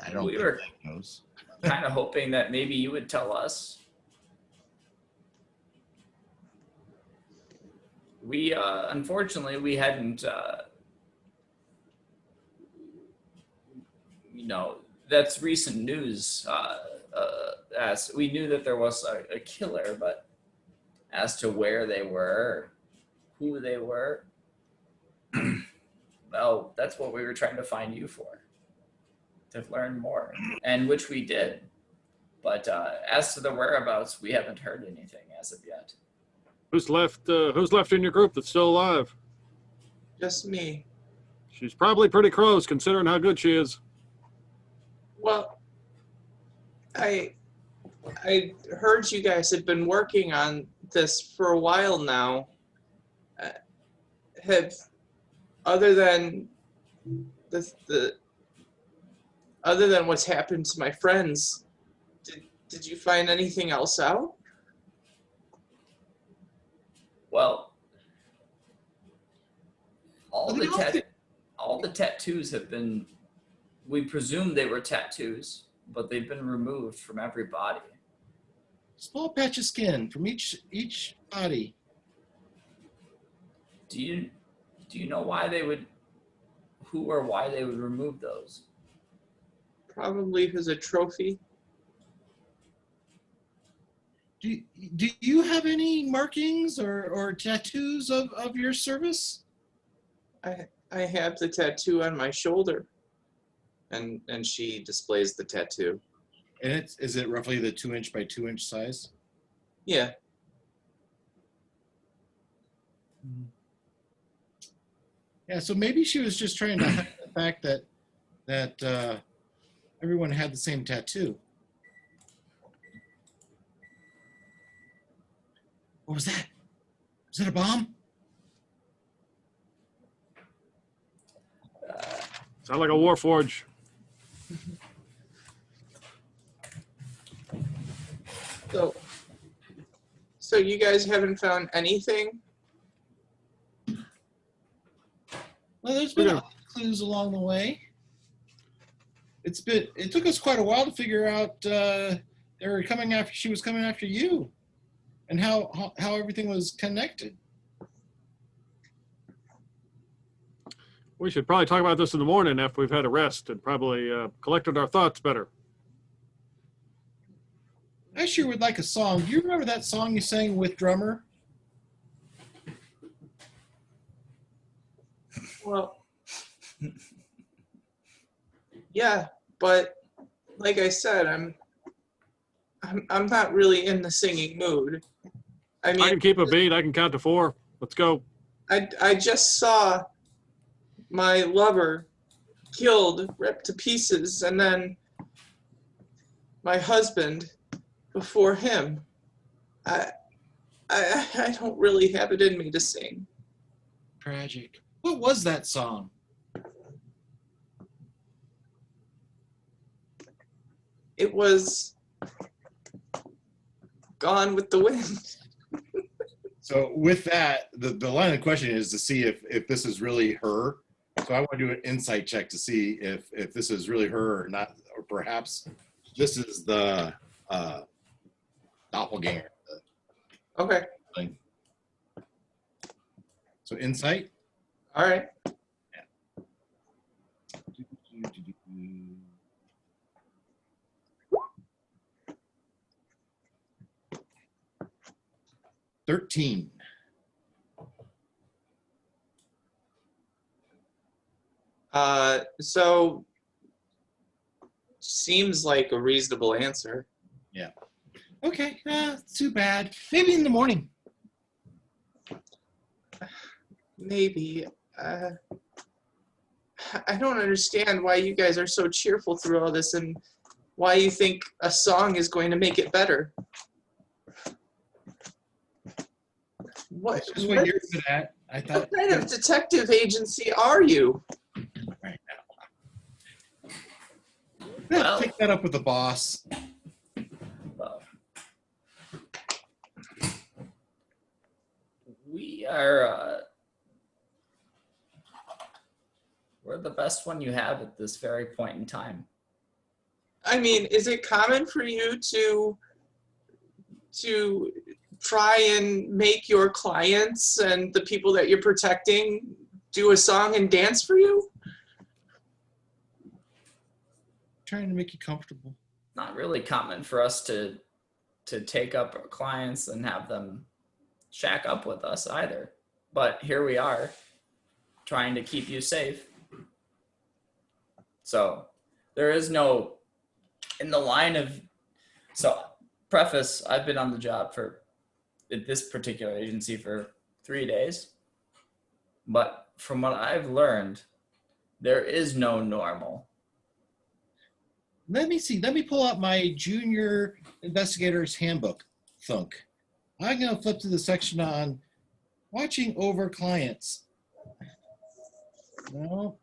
I don't We think were that knows. kind of hoping that maybe you would tell us. We unfortunately we hadn't. That's recent news. As we knew that there was a killer, but as to where they were, who they were, well, that's what we were trying to find you for, to learn more, and which we did. But as to the whereabouts, we haven't heard anything as of yet. Who's left in your group that's still alive? Just me. She's probably pretty close considering how good she is. Well, I heard you guys have been working on this for a while now. Other than what's happened to my friends, did you find anything else out? Well, all the tattoos have been. We presume they were tattoos, but they've been removed from every body. Small patch of skin from each body. Do you know why they would, who or why they would remove those? Probably as a trophy. Do you have any markings or tattoos of your service? I have the tattoo on my shoulder. And she displays the tattoo. And is it roughly the 2-inch by 2-inch size? Yeah. Yeah, so maybe she was just trying to hide the fact that everyone had the same tattoo. What was that? Was it a bomb? Sound like a war forge. So you guys haven't found anything? Well, there's been Yeah. other clues along the way. It took us quite a while to figure out she was coming after you, and how everything was connected. We should probably talk about this in the morning after we've had a rest and probably collected our thoughts better. I sure would like a song. Do you remember that song you sang with drummer? Well, yeah, but like I said, I'm not really in the singing mood. I I mean, can keep a beat. I can count to 4. Let's go. I just saw my lover killed, ripped to pieces, and then my husband before him. I don't really have it in me to sing. Tragic. What was that song? It was Gone with the Wind. So with that, the line of question is to see if this is really her. So I want to do an insight check to see if this is really her or not, or perhaps this is the doppelganger Okay, thing. So insight. all right. 13. So seems like a reasonable answer. Okay, too bad. Maybe in the morning. Maybe. I don't understand why you guys are so cheerful through all this and why you think a song is going to make it better. What, That's what you're good at. I thought. what kind of detective agency are you? Right now. Well- Take that up with the boss. Well, we are, we're the best one you have at this very point in time. I mean, is it common for you to try and make your clients and the people that you're protecting do a song and dance for you? Trying to make you comfortable. Not really common for us to take up our clients and have them shack up with us either. But here we are, trying to keep you safe. So there is no, in the line of, so preface, I've been on the job for this particular agency for 3 days. But from what I've learned, there is no normal. Let me see. Let me pull out my junior investigator's handbook. Thunk. I'm going to flip to the section on watching over clients. No,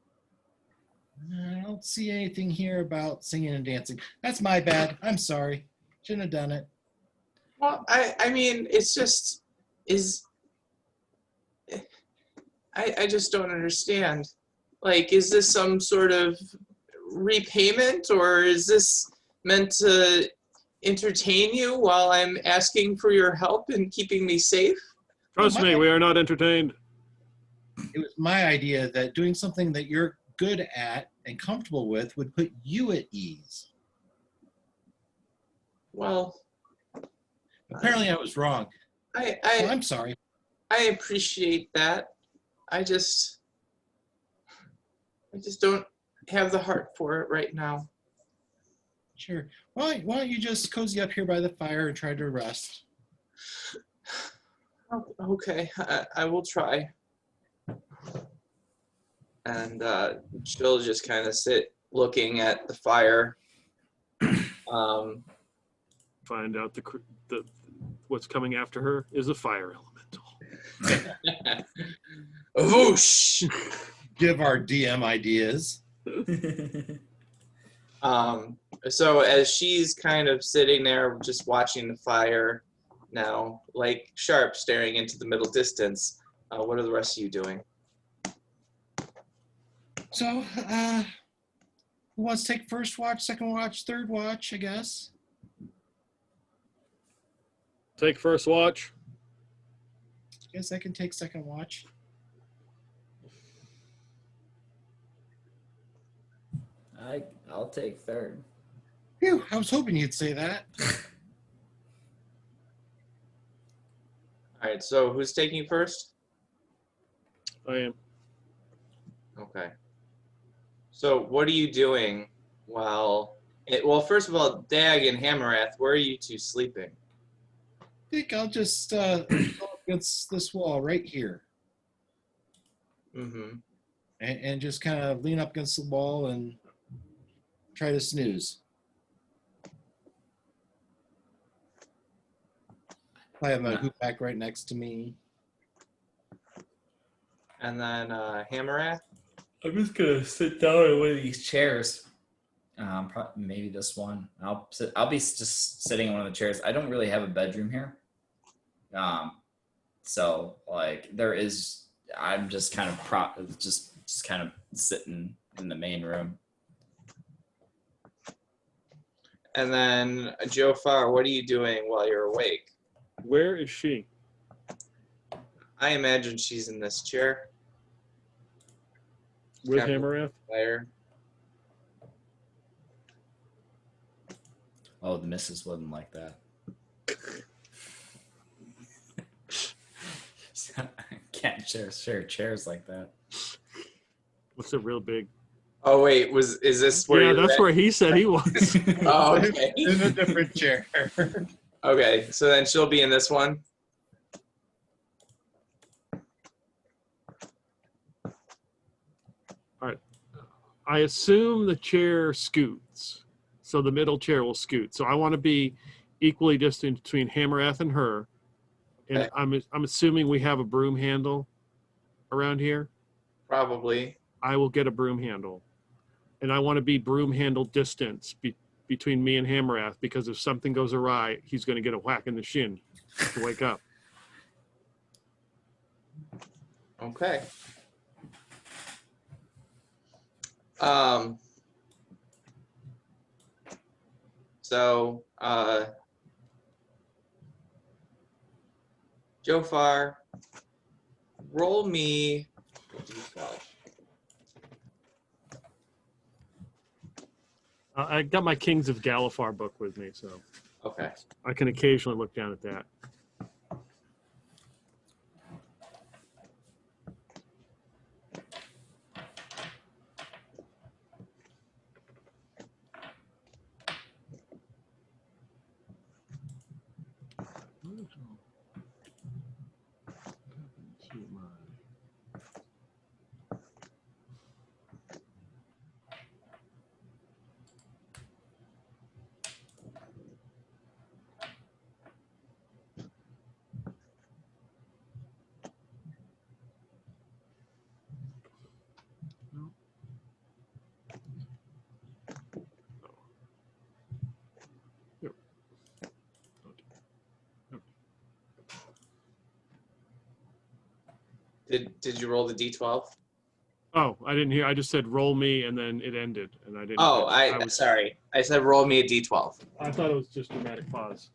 I don't see anything here about singing and dancing. That's my bad. I'm sorry. Shouldn't have done it. Well, I mean, it's just, I just don't understand. Like, is this some sort of repayment, or is this meant to entertain you while I'm asking for your help in keeping me safe? Trust me, we are not entertained. It was my idea that doing something that you're good at and comfortable with would put you at ease. Well, Apparently, I was wrong. So I I'm sorry. appreciate that. I just don't have the heart for it right now. Sure. Why don't you just cozy up here by the fire and try to rest? Okay, I will try. And she'll just kind of sit looking at the fire. Find out the what's coming after her is a fire elemental. Whoosh! Give our DM ideas. So as she's kind of sitting there just watching the fire now, like sharp staring into the middle distance, what are the rest of you doing? So, who wants to take first watch, second watch, third watch, I guess? Take first watch. Guess I can take second watch. I'll take third. Phew, I was hoping you'd say that. All right, so who's taking first? I am. Okay. So what are you doing while... well, first of all, Dag and Hammerath, where are you two sleeping? I think I'll just go up against this wall right here Mm-hmm. and just kind of lean up against the wall and try to snooze. I have my hoop back right next to me. And then Hammerath? I'm just gonna sit down in one of these chairs. Maybe this one. I'll be just sitting in one of the chairs. I don't really have a bedroom here. So like there is. I'm just kind of just kind of sitting in the main room. And then Jofar, what are you doing while you're awake? Where is she? I imagine she's in this chair. With Kind of Hammerath? fire. Oh, the missus wasn't like that. Can't share chairs like that. What's it real big? Oh wait, is this where Yeah, you're that's at? where he said he was. Oh, okay. In a different chair. Okay, so then she'll be in this one. I assume the chair scoots. So the middle chair will scoot. So I want to be equally distant between Hammerath and her. And Okay. I'm assuming we have a broom handle around here. Probably. I will get a broom handle. And I want to be broom handle distance between me and Hammerath, because if something goes awry, he's going to get a whack in the shin to wake up. Okay. So Jofar, roll me a d12. I got my Kings of Galifar book with me, so Okay. I can occasionally look down at that. Did you roll the d12? Oh, I didn't hear. I just said roll me, and then it ended, and I didn't. Oh, was sorry. I said roll me a d12. I thought it was just dramatic pause.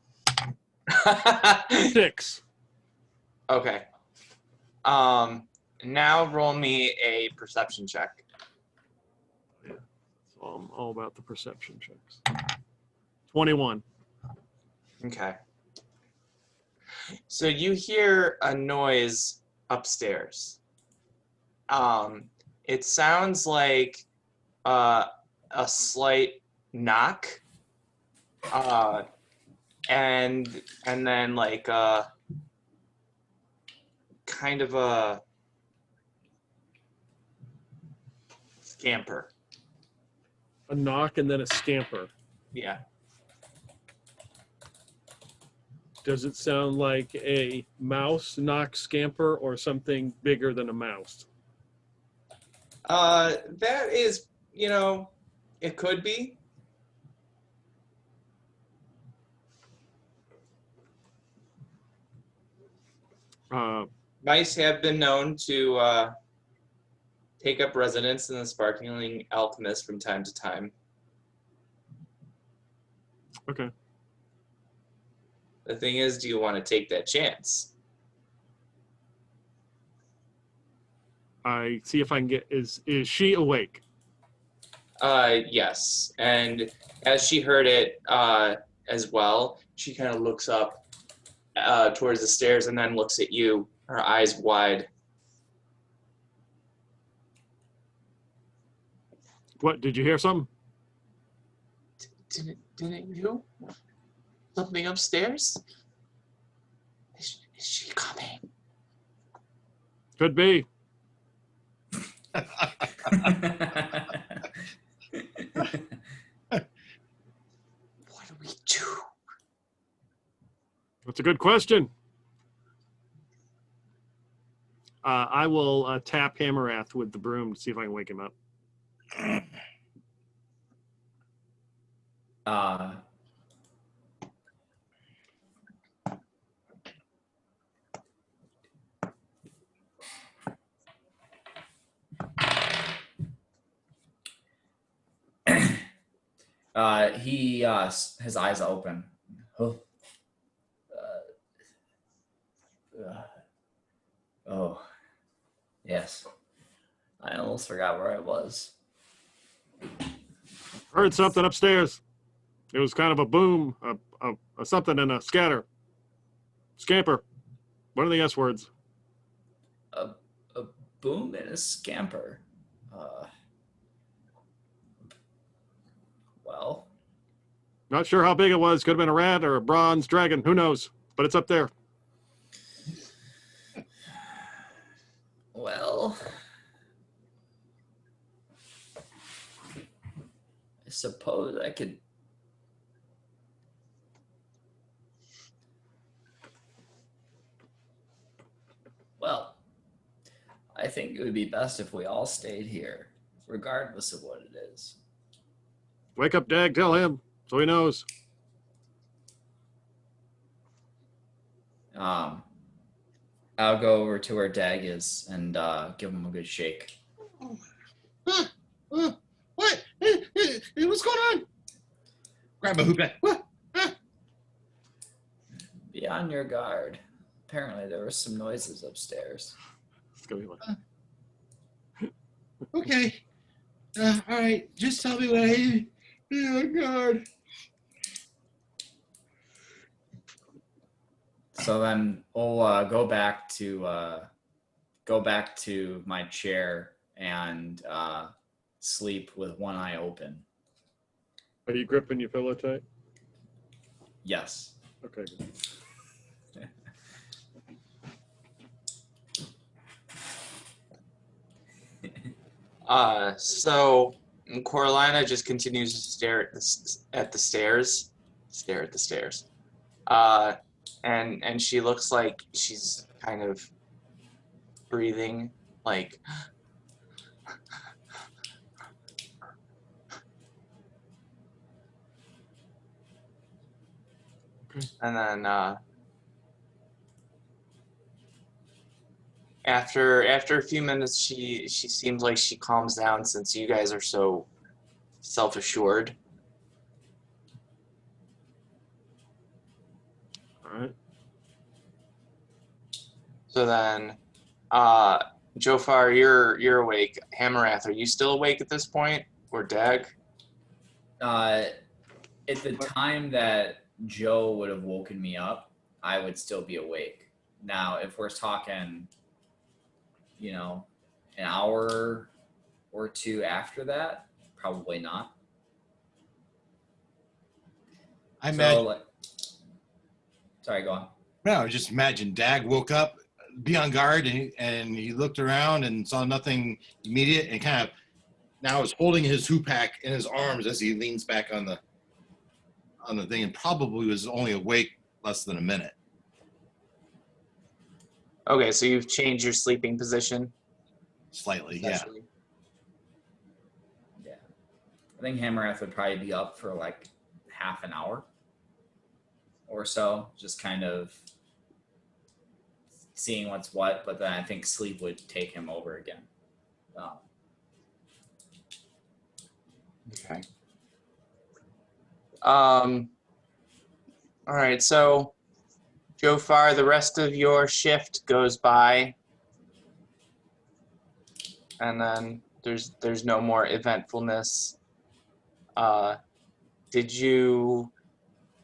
6. Okay. Now roll me a perception check. So I'm all about the perception checks. 21. Okay. So you hear a noise upstairs. It sounds like a slight knock, and then like kind of a scamper. A knock and then a scamper. Yeah. Does it sound like a mouse knock scamper or something bigger than a mouse? That is, it could be. Mice have been known to take up residence in the Sparkling Alchemist from time to time. Okay. The thing is, do you want to take that chance? I see if I can get. Is she awake? Yes. And as she heard it as well, she kind of looks up towards the stairs and then looks at you, her eyes wide. What? Did you hear something? Didn't you? Something upstairs? Is she coming? Could be. What do we do? That's a good question. I will tap Hammerath with the broom to see if I can wake him up. His eyes open. Oh, yes. I almost forgot where I was. Heard something upstairs. It was kind of a boom, a something and a scatter. Scamper. What are the S words? A boom and a scamper. Well, Not sure how big it was. Could have been a rat or a bronze dragon. Who knows? But it's up there. well, I suppose I could. Well, I think it would be best if we all stayed here, regardless of what it is. Wake up, Dag. Tell him so he knows. I'll go over to where Dag is and give him a good shake. What? What's going on? Grab a hoop. What? Be on your guard. Apparently, there were some noises upstairs. It's gonna be like, Okay. All right. Just tell me what I need. Oh, God. So then we'll go back to my chair and sleep with one eye open. are you gripping your pillow tight? Yes. Okay. Good. So Coralina just continues to stare at the stairs. Stare at the stairs. And she looks like she's kind of breathing like Okay. and then After a few minutes, she seems like she calms down since you guys are so self-assured. All right. So then, Jofar, you're awake. Hamarath, are you still awake at this point, or Dag? At the time that Joe would have woken me up, I would still be awake. Now, if we're talking, you know, an hour or two after that, probably not. I So, imagine. like, sorry, go on. No, just imagine Dag woke up, be on guard, and he looked around and saw nothing immediate, and kind of now is holding his hoopak in his arms as he leans back on the thing, and probably was only awake less than a minute. Okay, so you've changed your sleeping position. Slightly, yeah. essentially. Yeah. I think Hammereth would probably be up for like half an hour or so, just kind of seeing what's what, but then I think sleep would take him over again. Okay. All right, so Jofar, the rest of your shift goes by, and then there's no more eventfulness.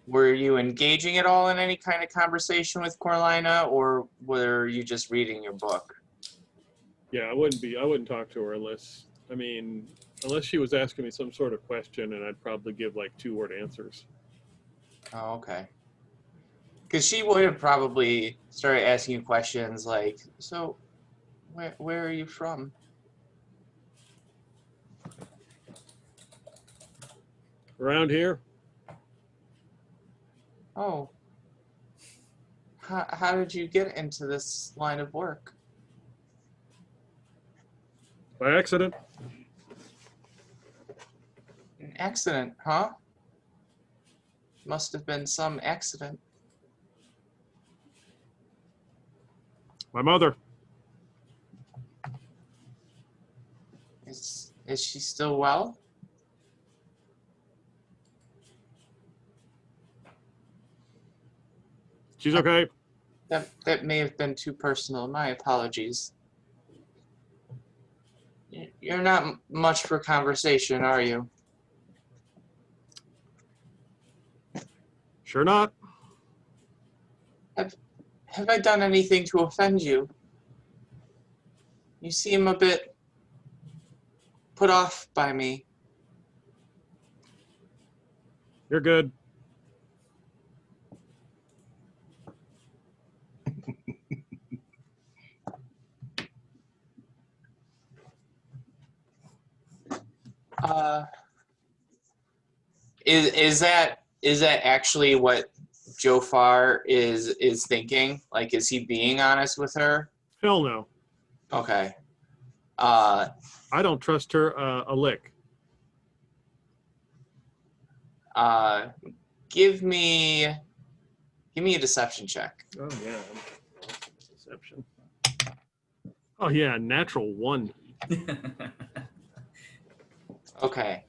Were you engaging at all in any kind of conversation with Corlina, or were you just reading your book? Yeah, I wouldn't talk to her unless she was asking me some sort of question, and I'd probably give like 2-word answers. Oh, okay. Because she would have probably started asking you questions like, so where are you from? Around here, Oh, how did you get into this line of work? by accident. An accident, huh? Must have been some accident. My mother. Is she still well? She's okay. That may have been too personal. My apologies. You're not much for conversation, are you? Sure not. Have I done anything to offend you? You seem a bit put off by me. You're good. Is that actually what Jofar is thinking? Like, is he being honest with her? Hell no. Okay. I don't trust her a lick. Give me a deception check. Oh yeah. Deception. Oh yeah, natural 1. Okay.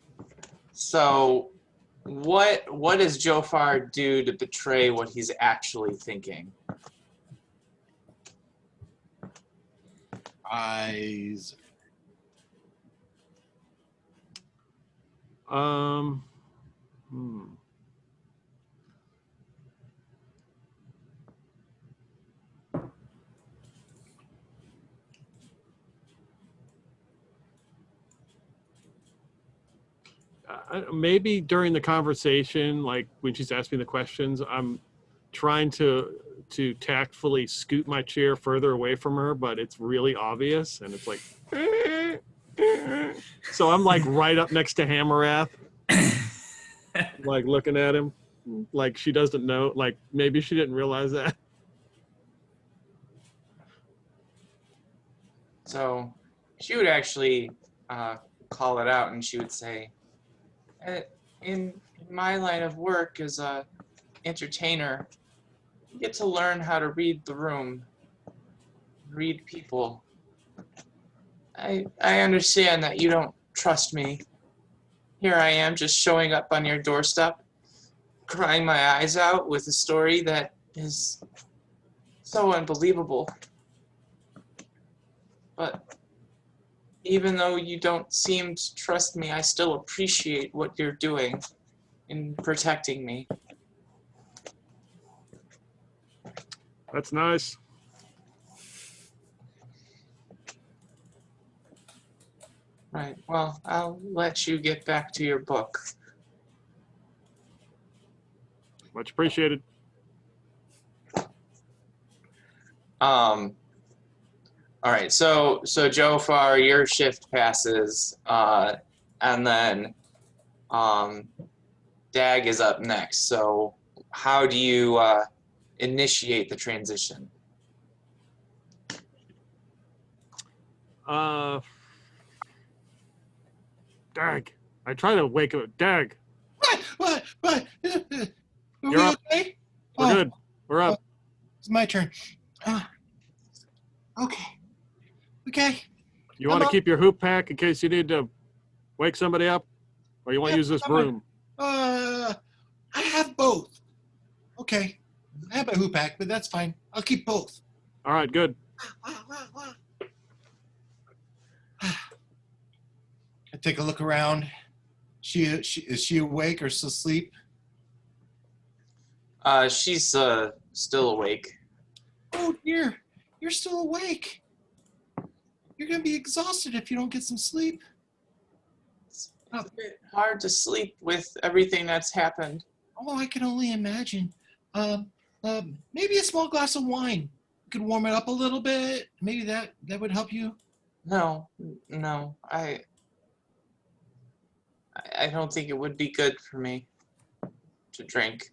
So what does Jofar do to betray what he's actually thinking? Eyes. Hmm. Maybe during the conversation, like when she's asking the questions, I'm trying to tactfully scoot my chair further away from her, but it's really obvious, and it's like, so I'm like right up next to Hamarath, like looking at him, like she doesn't know, like maybe she didn't realize that. So she would actually call it out, and she would say, in my line of work as a entertainer, you get to learn how to read the room. read people. I understand that you don't trust me. Here I am just showing up on your doorstep, crying my eyes out with a story that is so unbelievable. But even though you don't seem to trust me, I still appreciate what you're doing in protecting me. That's nice. Right, well, I'll let you get back to your book. Much appreciated. All right, so Joe Far, your shift passes, and then Dag is up next. So how do you initiate the transition? Dag. I try to wake up. Dag. What? Are You're we up. okay? We're Oh, good. We're up. it's my turn. Okay. Okay. You want to keep your hoop pack in case you need to wake somebody up? Or you want to Yeah, use this come on. broom? I have both. Okay. I have a hoop pack, but that's fine. I'll keep both. All right, good. I take a look around. Is she awake or still asleep? She's still awake. Oh dear, you're still awake. You're gonna be exhausted if you don't get some sleep. It's a bit hard to sleep with everything that's happened. Oh, I can only imagine. Maybe a small glass of wine. You could warm it up a little bit. Maybe that would help you. No, I don't think it would be good for me to drink.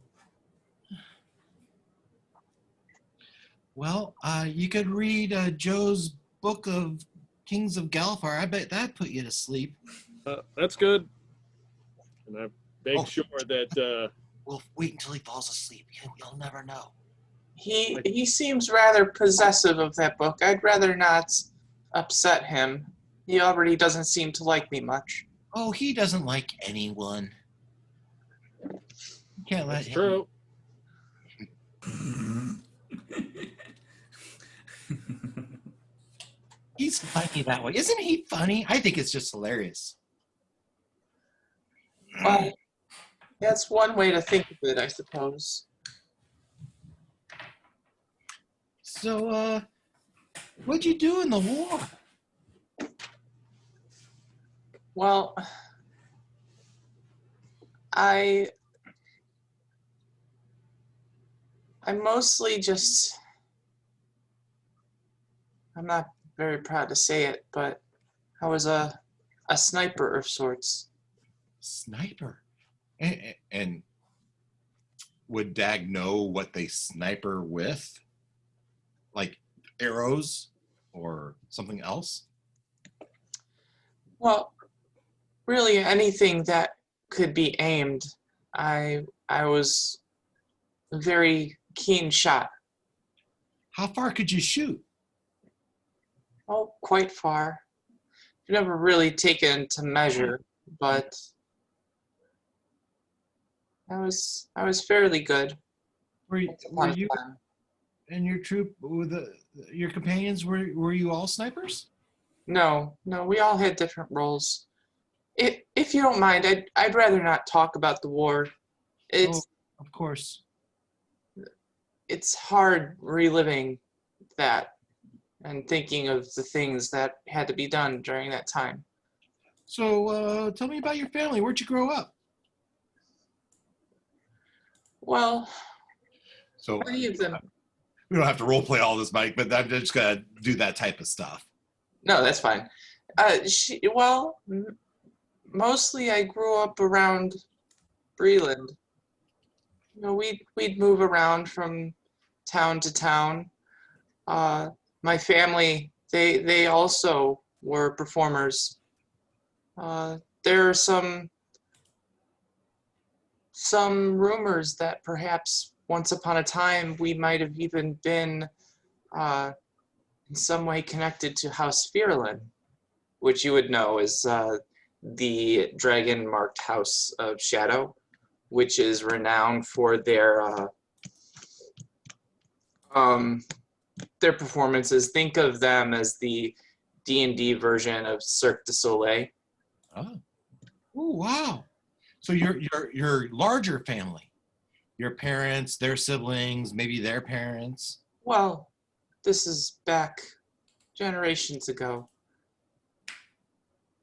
Well, you could read Joe's book of Kings of Galfar. I bet that put you to sleep. That's good. And I make Oh. sure that We'll wait until he falls asleep. You'll never know. He seems rather possessive of that book. I'd rather not upset him. He already doesn't seem to like me much. Oh, he doesn't like anyone. You can't let that's him. true. He's funny that way. Isn't he funny? I think it's just hilarious. Well, that's one way to think of it, I suppose. So, what'd you do in the war? Well, I mostly just, I'm not very proud to say it, but I was a sniper of sorts. Sniper. And would Dag know what they sniper with? Like arrows or something else? Well, really anything that could be aimed. I was a very keen shot. How far could you shoot? Oh, quite far. I've never really taken to measure, but I was fairly good. Were Once you upon a time. and your troop with your companions? Were you all snipers? No, we all had different roles. If you don't mind, I'd rather not talk about the war. It's Of course. it's hard reliving that and thinking of the things that had to be done during that time. So, tell me about your family. Where'd you grow up? Well, So many of them. we don't have to role play all this, Mike, but I'm just gonna do that type of stuff. No, that's fine. Mostly I grew up around Breland. You know, we'd move around from town to town. My family, they also were performers. There are some rumors that perhaps once upon a time we might have even been in some way connected to House Fearlin, which you would know is the dragon-marked House of Shadow, which is renowned for their performances. Think of them as the D&D version of Cirque du Soleil. Oh, oh wow! So your larger family, your parents, their siblings, maybe their parents. Well, this is back generations ago.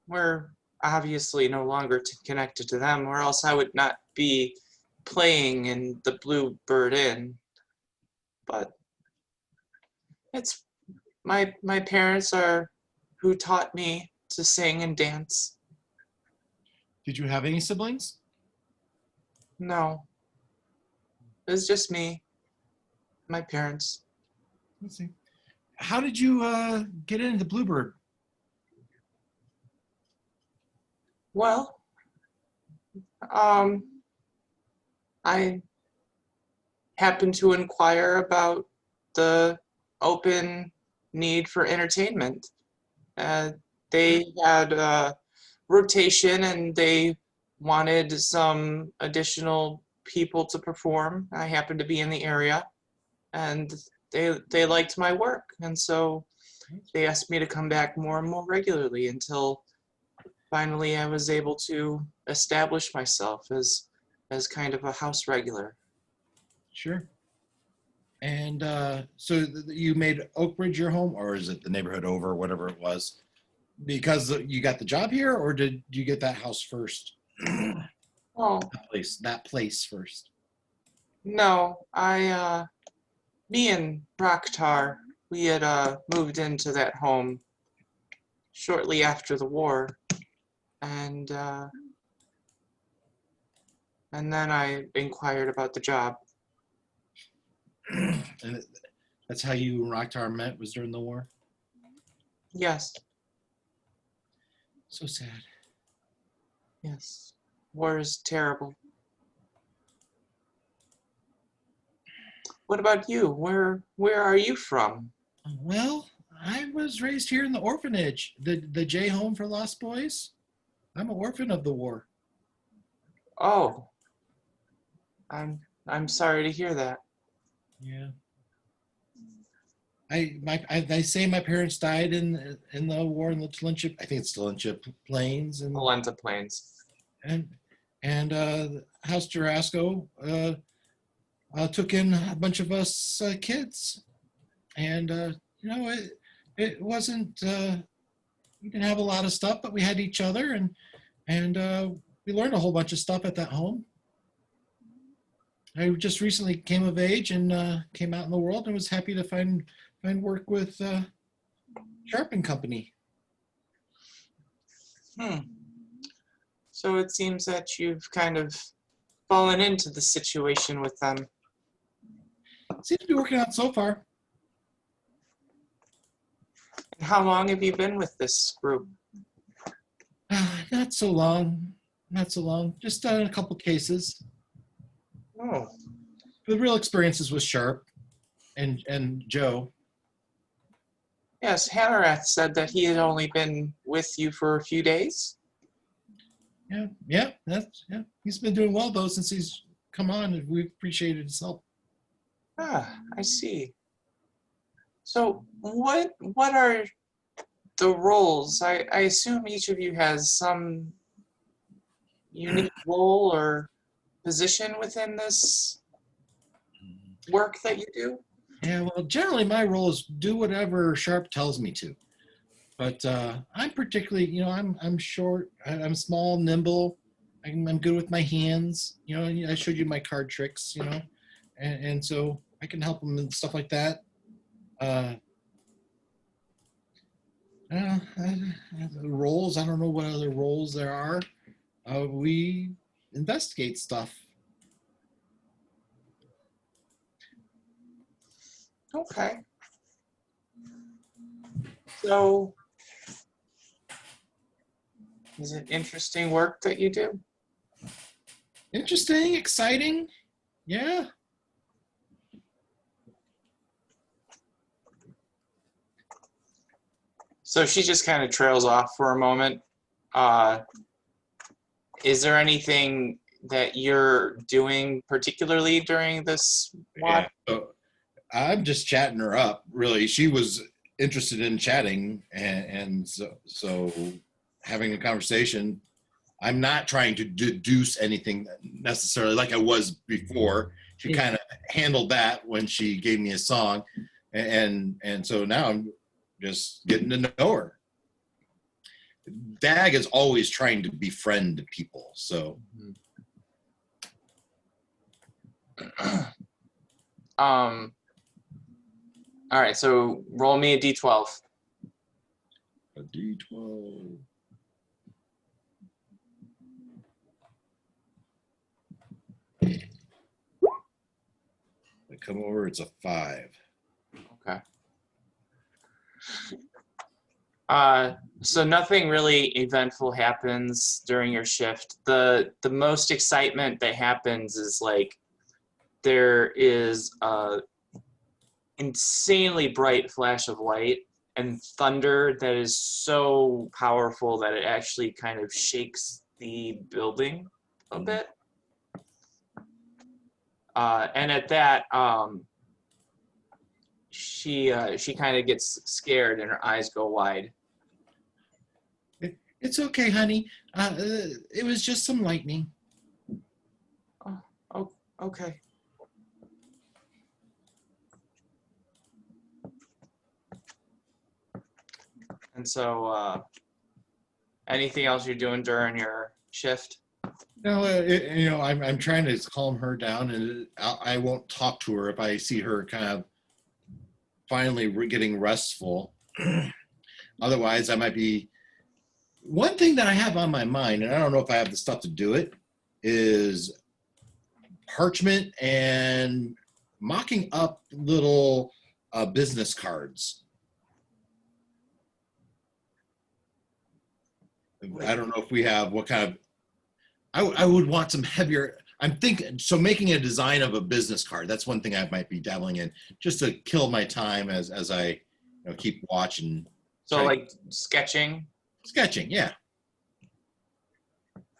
We're obviously no longer connected to them, or else I would not be playing in the Bluebird Inn. But it's my parents are who taught me to sing and dance. Did you have any siblings? No, it's just me, my parents. Let's see. How did you get into Bluebird? Well, I happened to inquire about the open need for entertainment. They had rotation and they wanted some additional people to perform. I happened to be in the area and they liked my work, and so they asked me to come back more and more regularly until finally I was able to establish myself as kind of a house regular. Sure. And so you made Oak Ridge your home, or is it the neighborhood over, whatever it was? Because you got the job here, or did you get that house first? Oh, That place first. no, me and Rocktar, we had moved into that home shortly after the war, and then I inquired about the job. And that's how you and Rocktar met, was during the war? Yes, So sad. yes, war is terrible. What about you? Where are you from? Well, I was raised here in the orphanage, the J Home for Lost Boys. I'm an orphan of the war. Oh, I'm sorry to hear that. Yeah. I say my parents died in the war in the Talinchip. I think it's Talinchip Plains and Polenta Plains. and House Jarasco took in a bunch of us kids, and it wasn't we didn't have a lot of stuff, but we had each other, and we learned a whole bunch of stuff at that home. I just recently came of age and came out in the world and was happy to find work with Sharp and Company. So it seems that you've kind of fallen into the situation with them. Seems to be working out so far. And how long have you been with this group? Not so long. Not so long. Just done a couple cases. Oh, The real experiences with Sharp and Joe. yes, Hanarath said that he had only been with you for a few days. Yeah. He's been doing well though since he's come on, and we appreciated his help. Ah, I see. So what are the roles? I assume each of you has some unique role or position within this work that you do? Yeah, well, generally my role is do whatever Sharp tells me to. But I'm particularly, I'm short, I'm small, nimble. I'm good with my hands. I showed you my card tricks, and so I can help them and stuff like that. Roles, I don't know what other roles there are. We investigate stuff. Okay. So, is it interesting work that you do? Interesting, exciting. Yeah. So she just kind of trails off for a moment. Is there anything that you're doing particularly during this watch? Yeah. So I'm just chatting her up. Really, she was interested in chatting, and so having a conversation. I'm not trying to deduce anything necessarily like I was before. She kind of handled that when she gave me a song, and so now I'm just getting to know her. Dag is always trying to befriend people, so. All right, so roll me a d12. A D12. I come over, it's a 5. Okay. So nothing really eventful happens during your shift. The most excitement that happens is like there is a insanely bright flash of light and thunder that is so powerful that it actually kind of shakes the building a bit. And at that, she kind of gets scared and her eyes go wide. It's okay, honey. It was just some lightning. Oh, okay. And so, anything else you're doing during your shift? No, I'm trying to calm her down, and I won't talk to her if I see her kind of finally getting restful. Otherwise, I might be. One thing that I have on my mind, and I don't know if I have the stuff to do it, is parchment and mocking up little business cards. I don't know if we have what kind of. I would want some heavier. I'm thinking so making a design of a business card. That's one thing I might be dabbling in, just to kill my time as I keep watching. So like sketching? Sketching, yeah.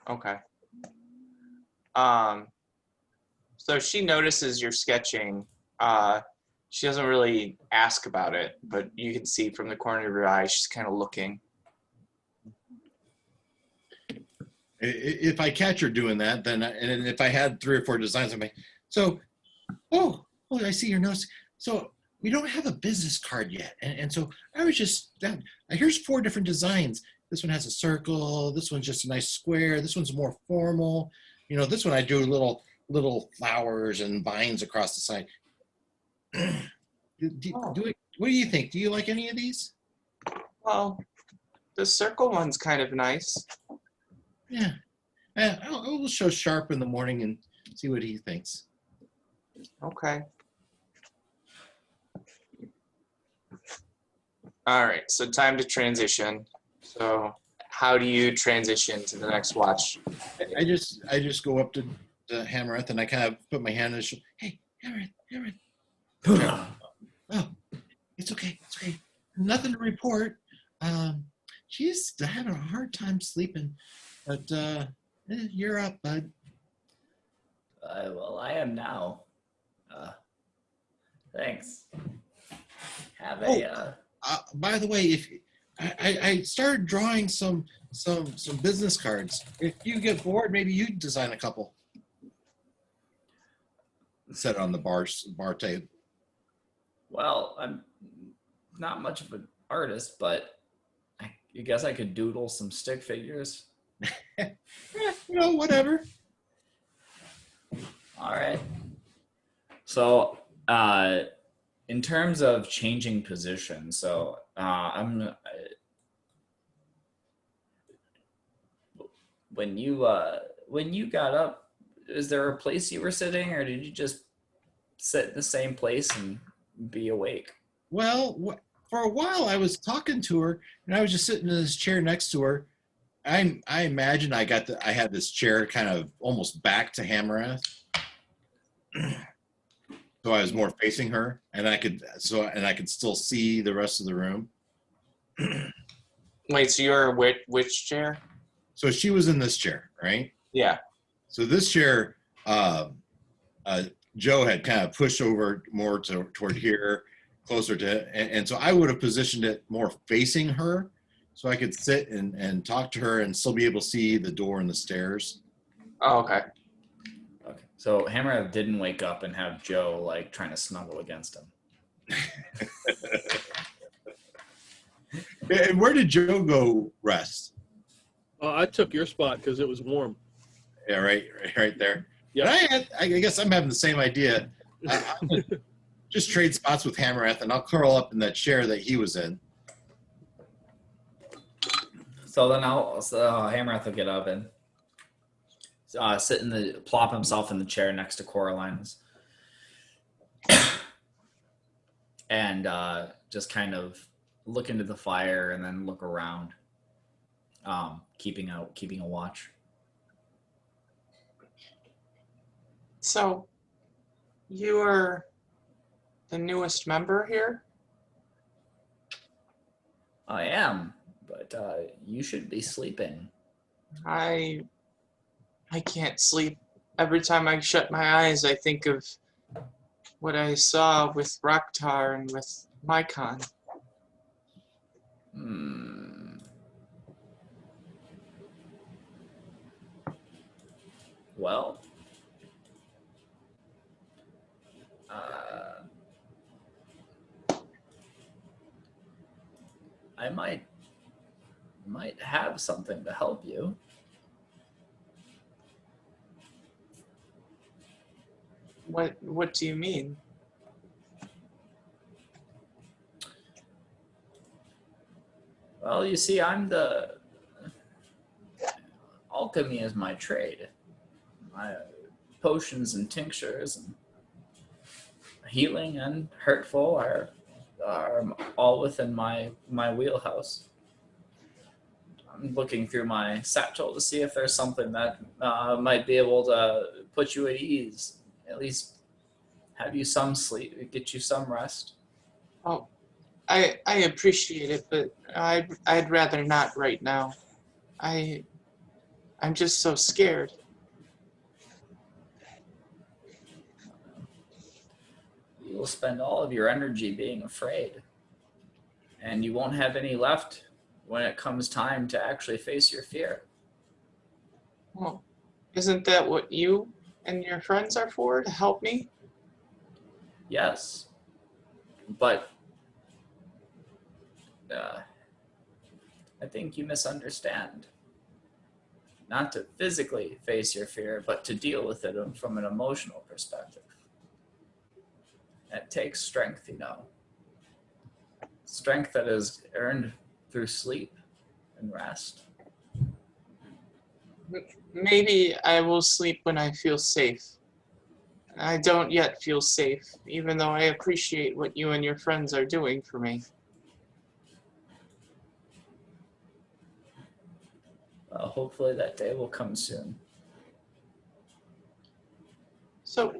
Okay. So she notices you're sketching. She doesn't really ask about it, but you can see from the corner of her eye, she's kind of looking. If I catch her doing that, then and if I had 3 or 4 designs, I'm like, so, oh, I see your notes. So we don't have a business card yet, and so I was just here's 4 different designs. This one has a circle. This one's just a nice square. This one's more formal. This one I do little flowers and vines across the side. What do you think? Do you like any of these? Well, the circle one's kind of nice. Yeah. I'll show Sharp in the morning and see what he thinks. Okay. All right, so time to transition. So how do you transition to the next watch? I just go up to Hammereth and I kind of put my hand on his shoulder. Hey, Hammereth. Oh, it's okay. Nothing to report. She's having a hard time sleeping, but you're up, bud. Well, I am now. Thanks. Have a. By the way, if I started drawing some business cards. If you get bored, maybe you design a couple. Set it on the bar table. Well, I'm not much of an artist, but I guess I could doodle some stick figures. Whatever. All right. So, in terms of changing position, so when you got up, is there a place you were sitting, or did you just sit in the same place and be awake? Well, for a while I was talking to her, and I was just sitting in this chair next to her. I imagine I had this chair kind of almost back to Hammereth, so I was more facing her, and I could still see the rest of the room. Wait, so you're which chair? So she was in this chair, right? Yeah. So this chair, Joe had kind of pushed over more toward here, closer to, and so I would have positioned it more facing her, so I could sit and talk to her and still be able to see the door and the stairs. Oh, okay. Okay. So Hammerhead didn't wake up and have Joe like trying to snuggle against him. And where did Joe go rest? I took your spot because it was warm. Yeah, right there. Yeah. And I guess I'm having the same idea. I'll just trade spots with Hammereth, and I'll curl up in that chair that he was in. So then Hammerhead will get up and plop himself in the chair next to Coraline's, and just kind of look into the fire and then look around, keeping a watch. So, you are the newest member here? I am, but you should be sleeping. I can't sleep. Every time I shut my eyes, I think of what I saw with Raktar and with Mycon. Well, I might have something to help you. What do you mean? Well, you see, alchemy is my trade. My potions and tinctures and healing and hurtful are all within my wheelhouse. I'm looking through my satchel to see if there's something that might be able to put you at ease, at least have you some sleep, get you some rest. Oh, I appreciate it, but I'd rather not right now. I'm just so scared. You will spend all of your energy being afraid, and you won't have any left when it comes time to actually face your fear. Well, isn't that what you and your friends are for, to help me? Yes, but I think you misunderstand. Not to physically face your fear, but to deal with it from an emotional perspective. It takes strength, you know. Strength that is earned through sleep and rest. Maybe I will sleep when I feel safe. I don't yet feel safe, even though I appreciate what you and your friends are doing for me. Well, hopefully that day will come soon. So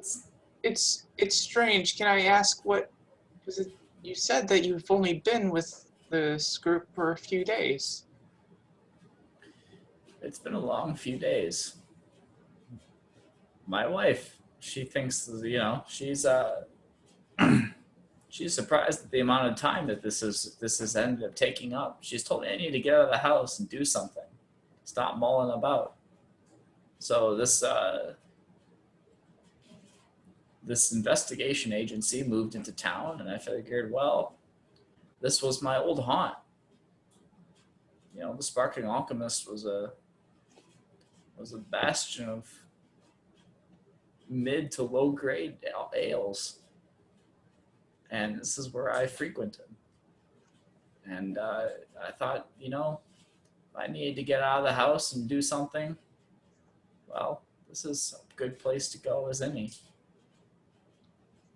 it's strange. Can I ask what? Because you said that you've only been with this group for a few days. It's been a long few days. My wife, she thinks, you know, she's she's surprised at the amount of time that this has ended up taking up. She's told me I need to get out of the house and do something. Stop mulling about. So this investigation agency moved into town, and I figured, well, this was my old haunt. You know, the Sparkling Alchemist was a bastion of mid to low grade ales, and this is where I frequented. And I thought, you know, if I needed to get out of the house and do something, well, this is a good place to go as any.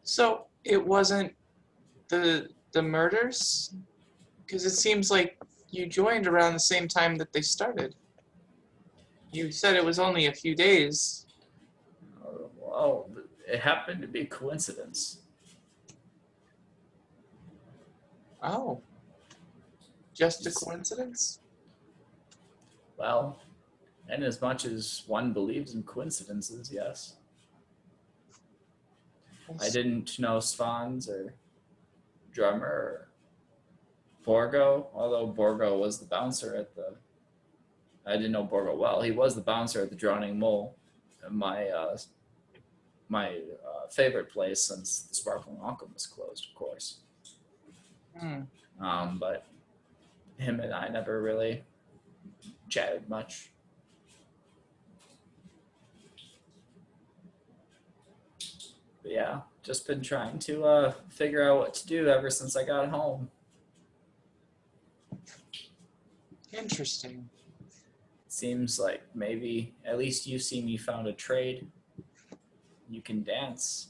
So it wasn't the murders? Because it seems like you joined around the same time that they started. You said it was only a few days. Well, it happened to be a coincidence. Oh. Just a coincidence? Well, and as much as one believes in coincidences, yes. I didn't know Svans or Drummer or Borgo, although Borgo was the bouncer at the. I didn't know Borgo well. He was the bouncer at the Drowning Mole, my favorite place since the Sparkling Alchemist closed, of course. Hmm. But him and I never really chatted much. But yeah, just been trying to figure out what to do ever since I got home. Interesting. Seems like maybe at least you see me found a trade. You can dance.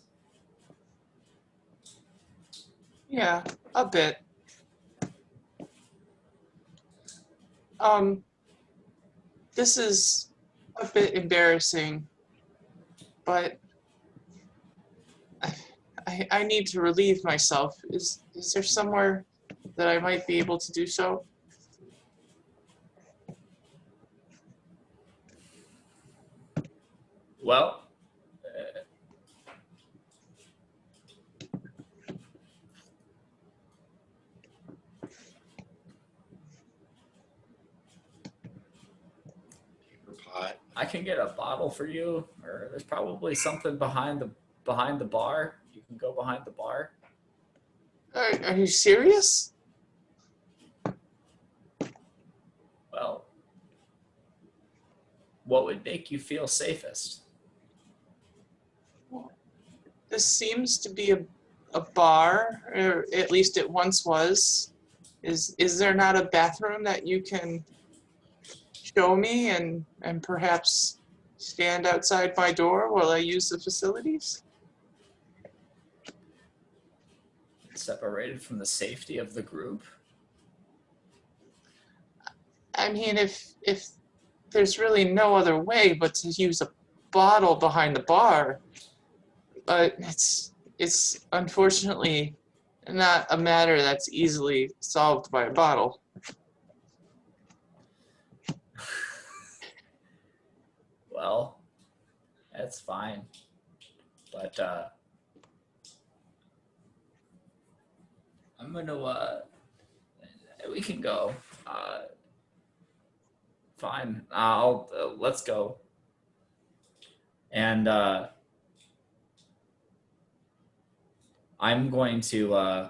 Yeah, a bit. Um, this is a bit embarrassing, but I need to relieve myself. Is there somewhere that I might be able to do so? Well, Pot. I can get a bottle for you, or there's probably something behind the bar. You can go behind the bar. Are you serious? Well, what would make you feel safest? This seems to be a bar, or at least it once was. Is there not a bathroom that you can show me and perhaps stand outside my door while I use the facilities? Separated from the safety of the group? I mean, if there's really no other way but to use a bottle behind the bar, but it's unfortunately not a matter that's easily solved by a bottle. Well, that's fine. But I'm gonna we can go. Fine. I'll let's go. And I'm going to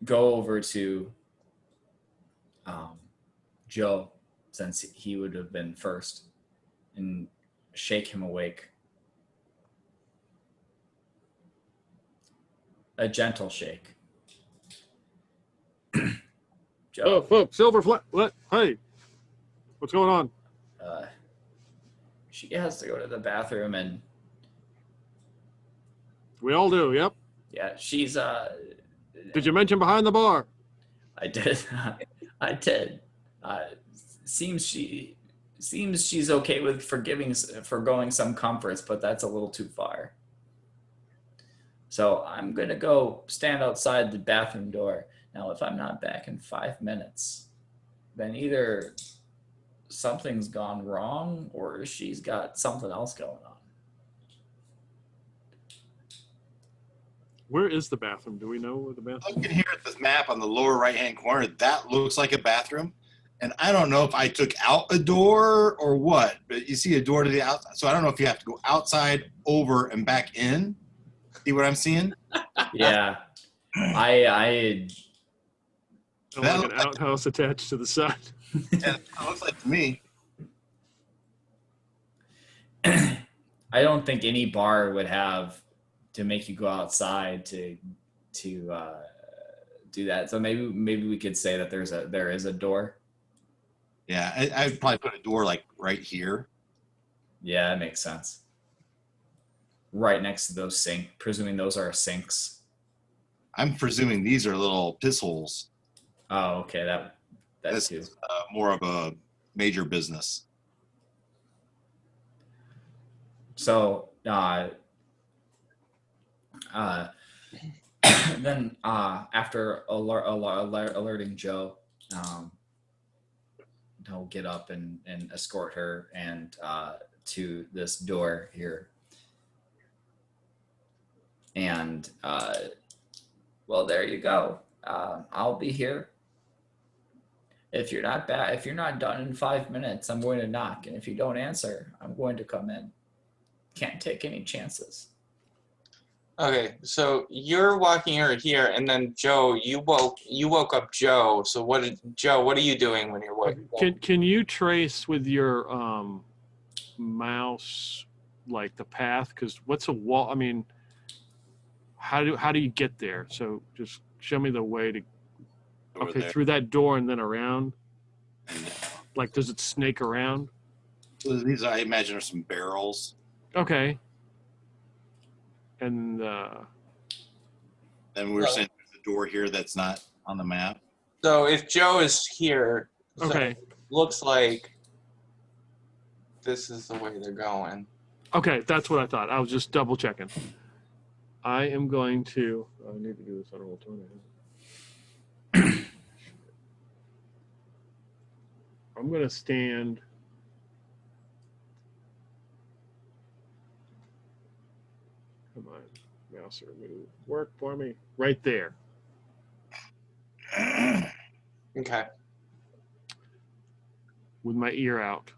go over to Joe, since he would have been first, and shake him awake. A gentle shake. Joe, Oh, Silver Flat. What? Hey, what's going on? she has to go to the bathroom, and We all do. Yep. yeah, she's Did you mention behind the bar? I did. I did. Uh, seems she's okay with forgoing some comforts, but that's a little too far. So I'm gonna go stand outside the bathroom door. Now, if I'm not back in 5 minutes, then either something's gone wrong or she's got something else going on. Where is the bathroom? Do we know where the bathroom? Looking here at this map on the lower right-hand corner, that looks like a bathroom. And I don't know if I took out a door or what, but you see a door to the outside. So I don't know if you have to go outside, over, and back in. See what I'm seeing? Yeah, I Like an outhouse attached to the side. Yeah, it looks like to me. I don't think any bar would have to make you go outside to do that. So maybe we could say that there is a door. Yeah, I'd probably put a door like right here. Yeah, that makes sense. Right next to those presuming those are sinks. I'm presuming these are little piss holes. Oh, okay, that's This too. is more of a major business. So then after alerting Joe, he'll get up and escort her and to this door here. And well, there you go. I'll be here. If you're not done in 5 minutes, I'm going to knock, and if you don't answer, I'm going to come in. Can't take any chances. Okay, so you're walking her here, and then Joe, you woke up Joe. So what are you doing when you're waking? Can you trace with your mouse like the path? Because what's a wall? I mean, how do you get there? So just show me the way to. Over Okay, there. through that door and then around. Like, does it snake around? So these, I imagine, are some barrels. Okay. And And we were saying there's a door here that's not on the map. So if Joe is here, so okay, it looks like this is the way they're going. okay, that's what I thought. I was just double checking. I am going to. I need to do this on roll 20. I'm going to stand. Come on, mouse or move. Work for me. Right there. Okay. With my ear out.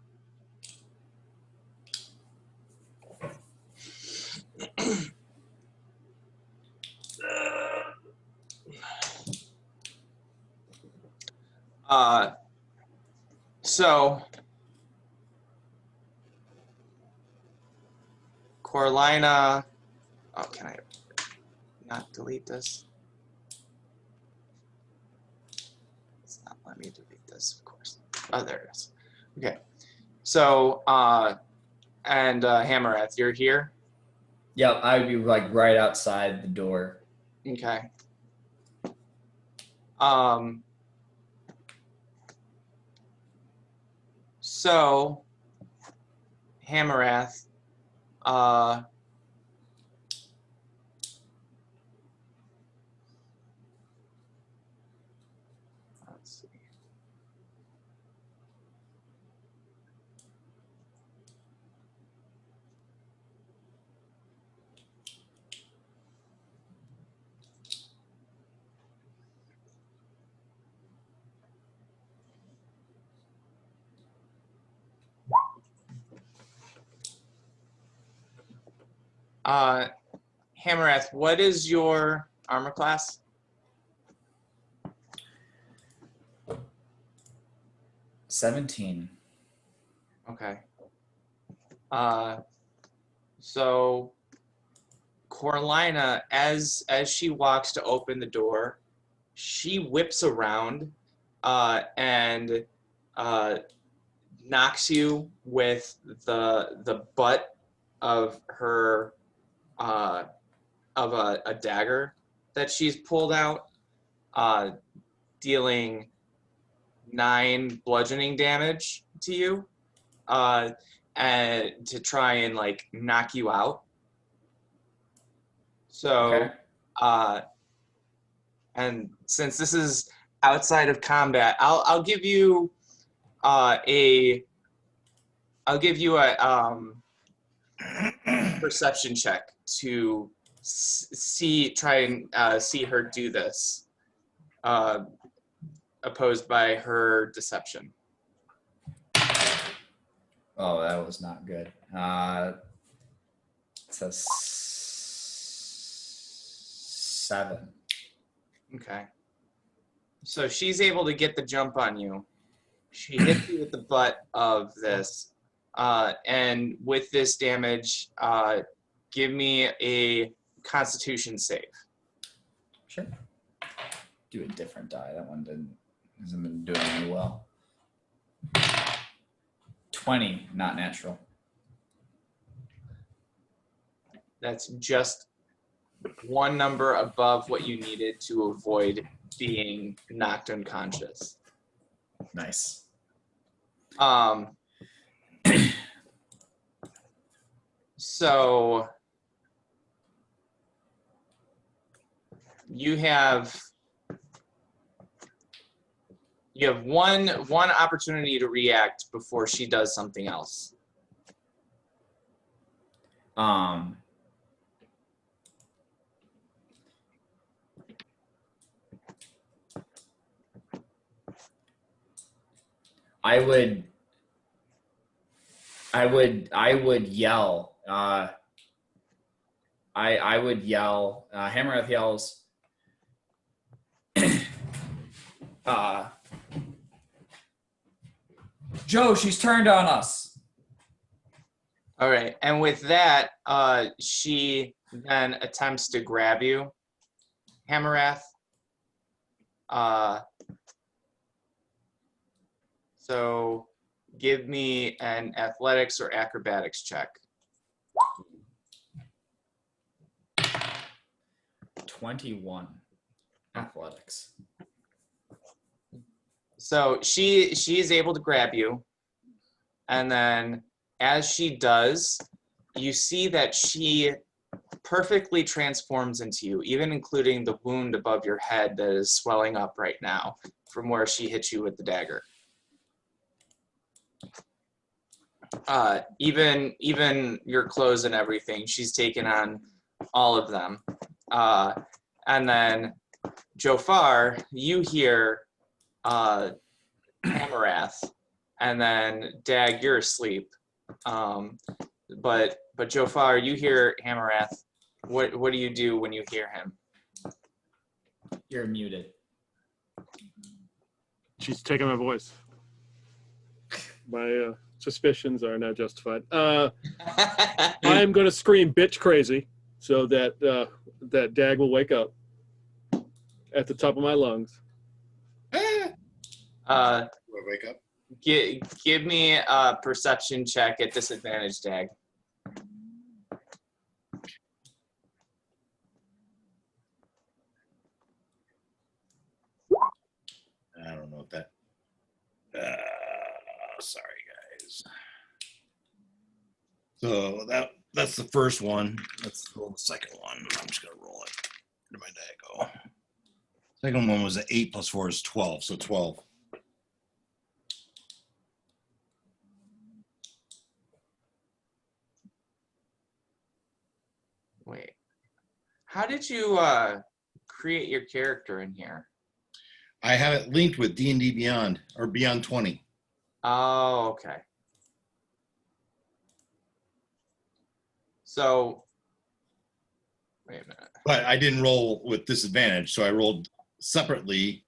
So Coralina, oh, can I not delete this? It's not letting me delete this, of course. Oh, there it is. Okay. So, and Hammereth, you're here? Yeah, I would be like right outside the door. Okay. So, Hammereth, let's see. Hammereth, what is your armor class? 17. Okay. So Coralina, as she walks to open the door, she whips around and knocks you with the butt of her of a dagger that she's pulled out, dealing 9 bludgeoning damage to you, and to try and like knock you out. So, Okay. and since this is outside of combat, I'll give you a perception check to try and see her do this, opposed by her deception. Oh, that was not good. It's a 7. Okay. So she's able to get the jump on you. She hits you with the butt of this, and with this damage, give me a Constitution save. Sure. Do a different die. That one hasn't been doing really well. 20, not natural. That's just one number above what you needed to avoid being knocked unconscious. Nice. So you have You have one opportunity to react before she does something else. I would yell. I would yell. Hammereth yells. Joe, she's turned on us. All right, and with that, she then attempts to grab you, Hammereth. So give me an athletics or acrobatics check. 21 athletics. So she is able to grab you, and then as she does, you see that she perfectly transforms into you, even including the wound above your head that is swelling up right now from where she hit you with the dagger. Even your clothes and everything, she's taken on all of them. And then Jofar, you hear Hamarath, and then Dag, you're asleep. But Jofar, you hear Hamarath. What do you do when you hear him? You're muted. She's taking my voice. My suspicions are not justified. I am going to scream "bitch crazy" so that that Dag will wake up at the top of my lungs. Wake up. Give me a perception check at disadvantage, Dag. I don't know what that. Sorry, guys. So that's the first one. Let's roll the second one. I'm just gonna roll it. Where did my die go? Second one was an 8 plus 4 is 12, so 12. Wait, how did you create your character in here? I have it linked with D&D Beyond or Beyond 20. Oh, okay. So, wait a minute. But I didn't roll with disadvantage, so I rolled separately,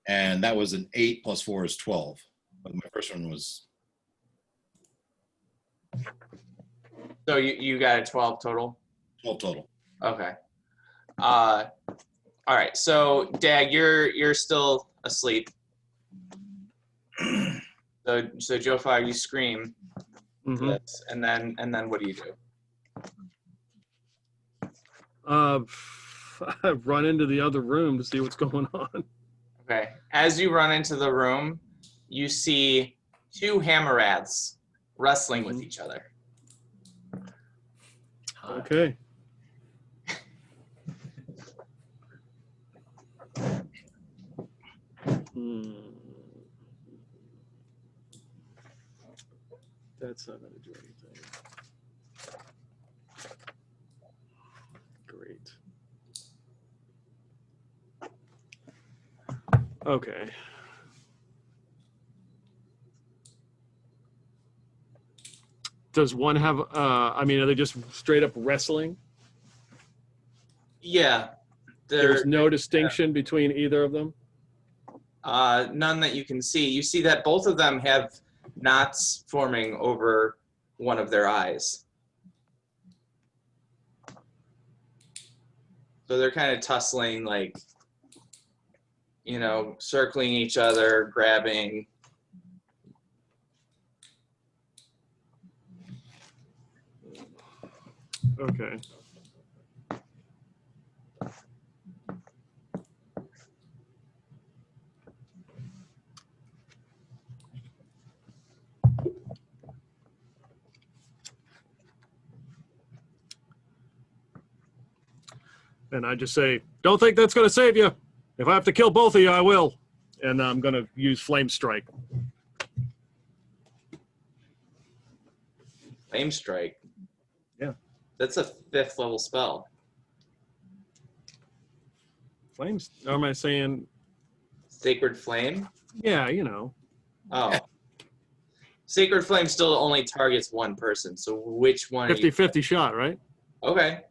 and that was an 8 plus 4 is 12. But my first one was. So you got a 12 total? 12 total. Okay. All right. So Dag, you're still asleep. So Jofar, you scream, Mm-hmm. and then what do you do? I run into the other room to see what's going on. Okay. As you run into the room, you see two Hammeraths wrestling with each other. Okay. That's not going to do anything. Great. Okay. Does one have, I mean, are they just straight up wrestling? Yeah. There's no distinction between either of them? None that you can see. You see that both of them have knots forming over one of their eyes. So they're kind of tussling, like, you know, circling each other, grabbing. Okay. And I just say, don't think that's going to save you. If I have to kill both of you, I will. and I'm going to use Flame Strike. Flame Strike. Yeah. That's a 5th level spell. Flames? Or am I saying? Sacred Flame? Yeah, you know. Oh. Yeah. Sacred Flame still only targets one person, so which one are you? 50-50 shot, right? Okay.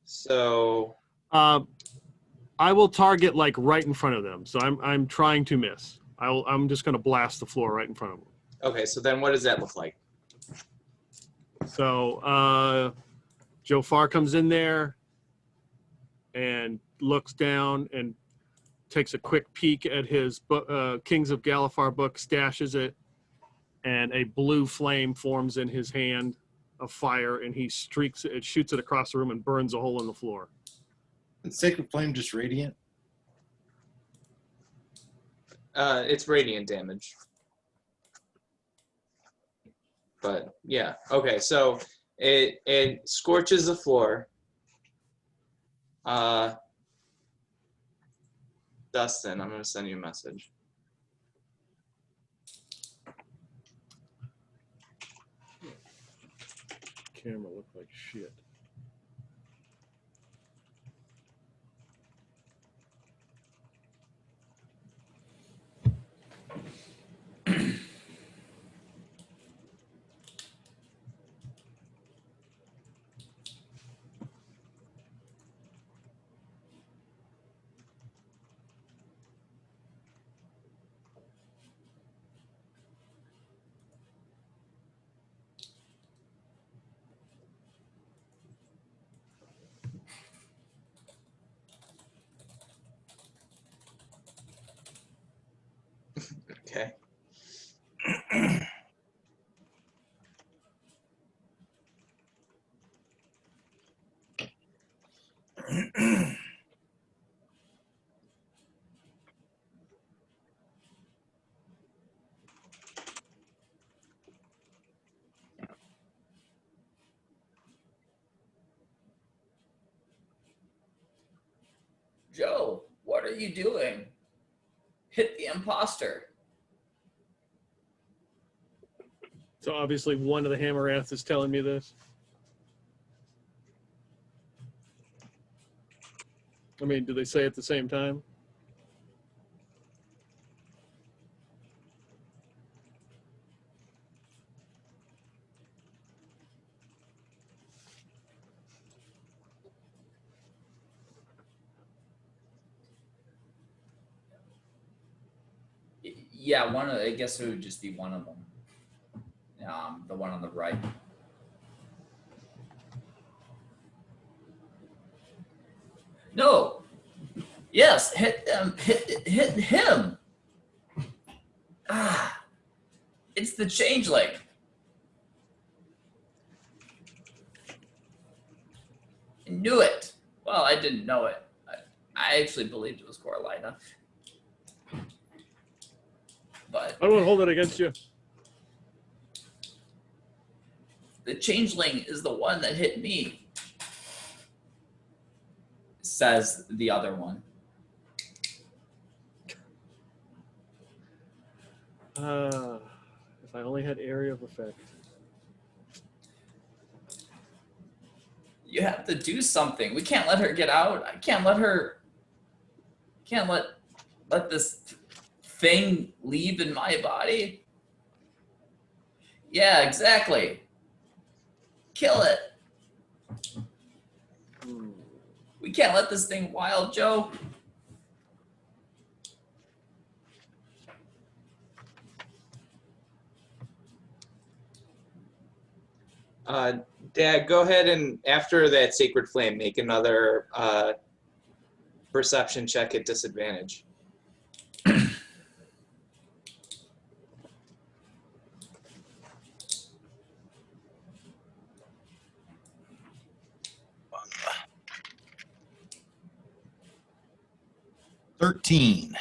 So I will target like right in front of them. So I'm trying to miss. I'm just going to blast the floor right in front of them. okay, so then what does that look like? So Joe Farr comes in there and looks down and takes a quick peek at his Kings of Galifar book, stashes it, and a blue flame forms in his hand of fire, and he streaks it, shoots it across the room and burns a hole in the floor. Is Sacred Flame just radiant? It's radiant damage. But yeah, okay, so it scorches the floor. Dustin, I'm gonna send you a message. Camera looked like shit. Okay. Joe, what are you doing? Hit the imposter. So obviously one of the Hammerraths is telling me this. I mean, do they say it at the same time? Yeah, I guess it would just be one of them. The one on the right. No. Yes, hit them. Hit him. Ah, it's the changeling. I knew it. Well, I didn't know it. I actually believed it was Coralina. But I won't hold it against you. the changeling is the one that hit me, says the other one. If I only had area of effect. You have to do something. We can't let her get out. I can't let her. Can't let this thing leave in my body. Yeah, exactly. Kill it. We can't let this thing wild, Joe. Dad, go ahead and after that Sacred Flame, make another perception check at disadvantage. $13.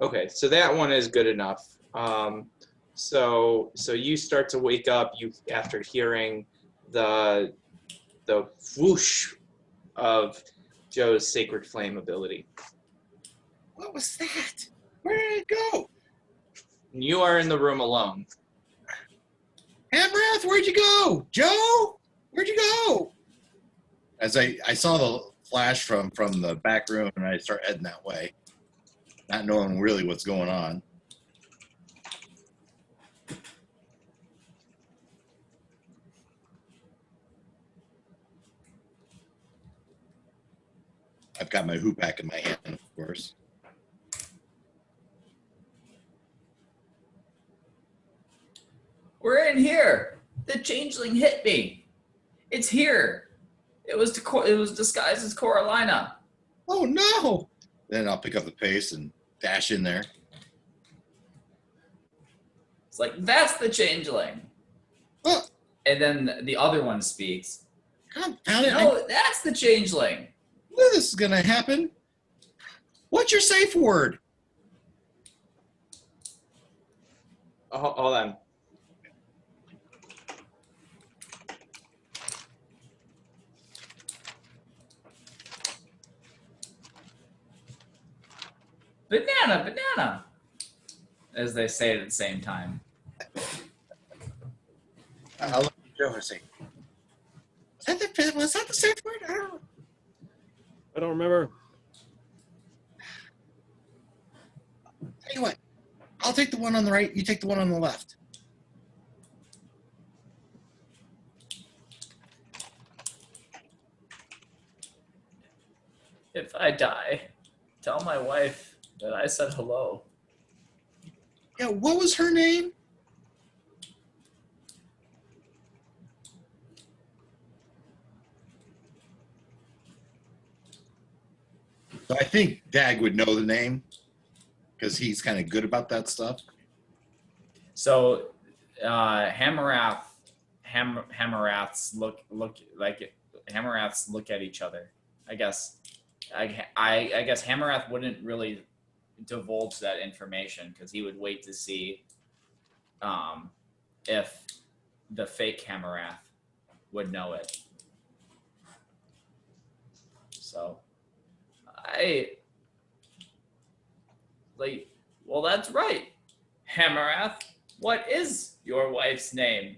Okay, so that one is good enough. So you start to wake up. You after hearing the whoosh of Joe's Sacred Flame ability. What was that? Where did it go? You are in the room alone. Hamrath, where'd you go? Joe, where'd you go? As I saw the flash from the back room, and I start heading that way, not knowing really what's going on. I've got my hoop pack in my hand, of course. We're in here. The changeling hit me. It's here. It was disguised as Coralina. Oh no! Then I'll pick up the pace and dash in there. It's like, that's the changeling. Oh, And then the other one speaks. confound it! I No, that's the changeling. knew this was gonna happen. What's your safe word? Oh, hold on. Banana. As they say it at the same time. I'll look at Joe and say, was that the safe word? I don't know. I don't remember. Tell you what, I'll take the one on the right, you take the one on the left. If I die, tell my wife that I said hello. Yeah, what was her name? So I think Dag would know the name because he's kind of good about that stuff. So Hamaraths look like Hamaraths look at each other. I guess Hamarath wouldn't really divulge that information because he would wait to see if the fake Hamarath would know it. So well, that's right. Hamarath, what is your wife's name?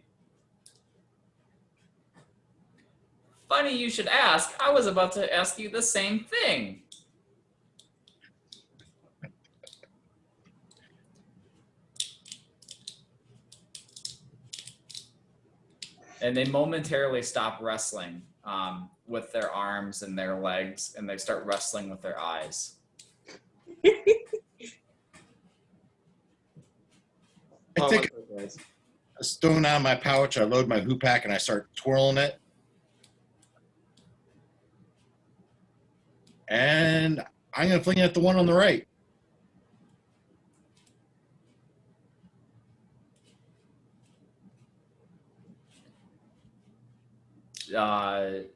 Funny you should ask. I was about to ask you the same thing. And they momentarily stop wrestling with their arms and their legs, and they start wrestling with their eyes. I Oh, take what's up, guys? a stone out of my pouch, I load my hoop pack, and I start twirling it. And I'm going to fling it at the one on the right. I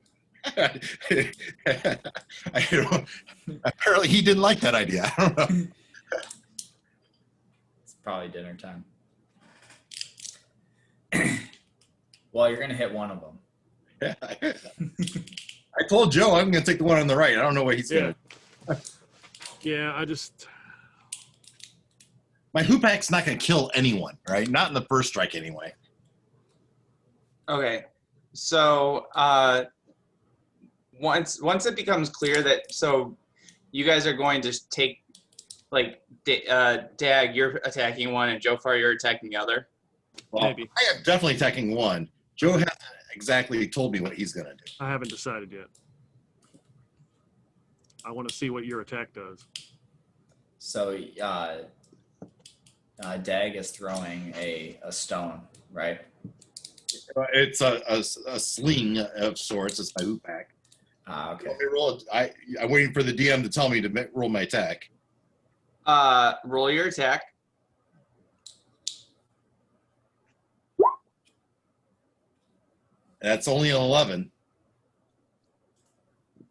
don't, apparently he didn't like that idea. I don't know. It's probably dinner time. Well, you're going to hit one of them. I told Joe I'm going to take the one on the right. I don't know what he's going to. Yeah, I just. My hoop pack's not going to kill anyone, right? Not in the first strike anyway. Okay, so once it becomes clear that you guys are going to take Dag, you're attacking one, and Jofar, you're attacking the other. Well, Maybe. I am definitely attacking one. Joe hasn't exactly told me what he's going to do. I haven't decided yet. I want to see what your attack does. So Dag is throwing a stone, right? It's a sling of sorts. It's my hoop pack. Okay. Let me roll it. I'm waiting for the DM to tell me to roll my attack. Roll your attack. That's only an 11.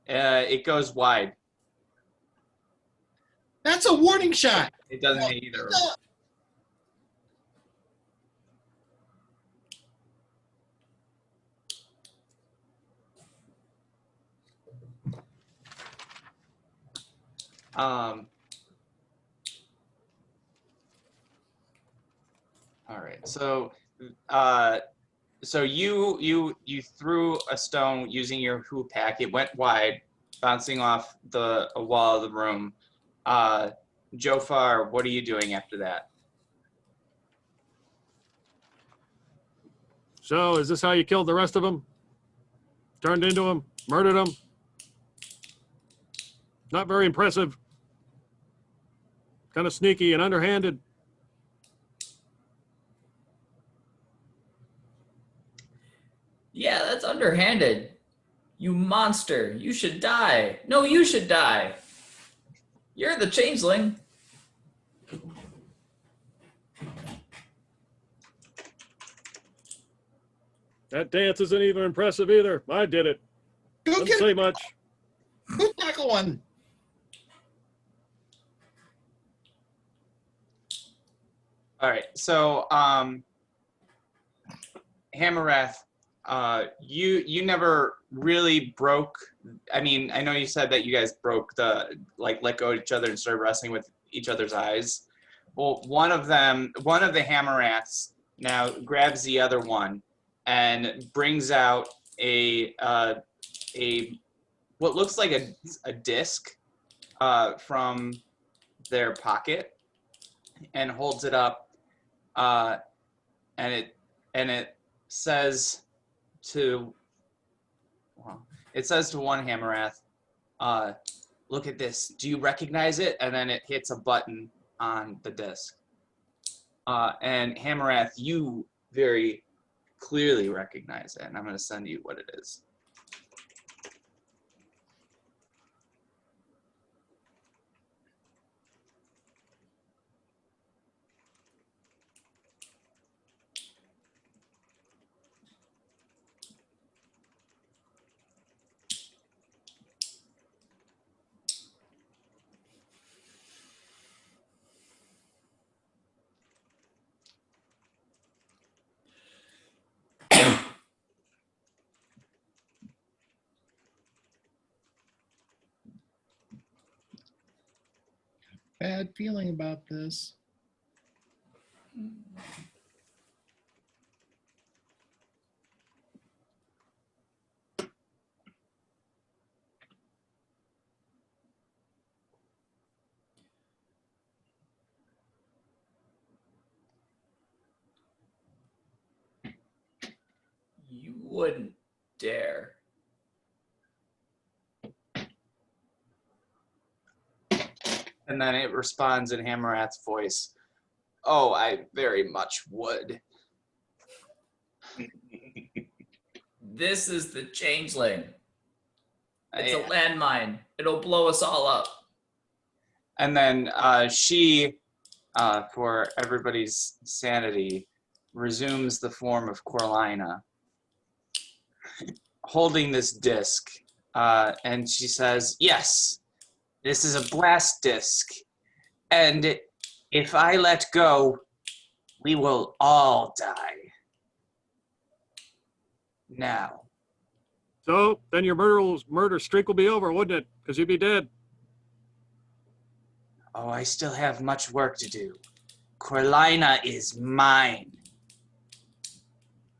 It goes wide. That's a warning shot. It doesn't hit either. All right. So, you threw a stone using your hoop hack. It went wide, bouncing off a wall of the room. Jofar, what are you doing after that? So, is this how you killed the rest of them? Turned into them? Murdered them? Not very impressive. Kind of sneaky and underhanded. Yeah, that's underhanded. You monster. You should die. No, you should die. You're the changeling. That dance isn't even impressive either. I did it. Go Doesn't get say much. Go tackle one. All right. So, Hammereth, you never really broke. I mean, I know you said that you guys broke let go of each other and started wrestling with each other's eyes. Well, one of the Hammereths now grabs the other one and brings out a what looks like a disc from their pocket and holds it up, and it says to one Hammereth, look at this. Do you recognize it? And then it hits a button on the disc. And Hammereth, you very clearly recognize it, and I'm going to send you what it is. Bad feeling about this. You wouldn't dare. And then it responds in Hammereth's voice, oh, I very much would. This is the changeling. It's a Yeah. landmine. It'll blow us all up. And then she, for everybody's sanity, resumes the form of Corlina, holding this disc. And she says, yes, this is a blast disc. And if I let go, we will all die. Now. So, then your murder streak will be over, wouldn't it? Because you'd be dead. Oh, I still have much work to do. Corlina is mine.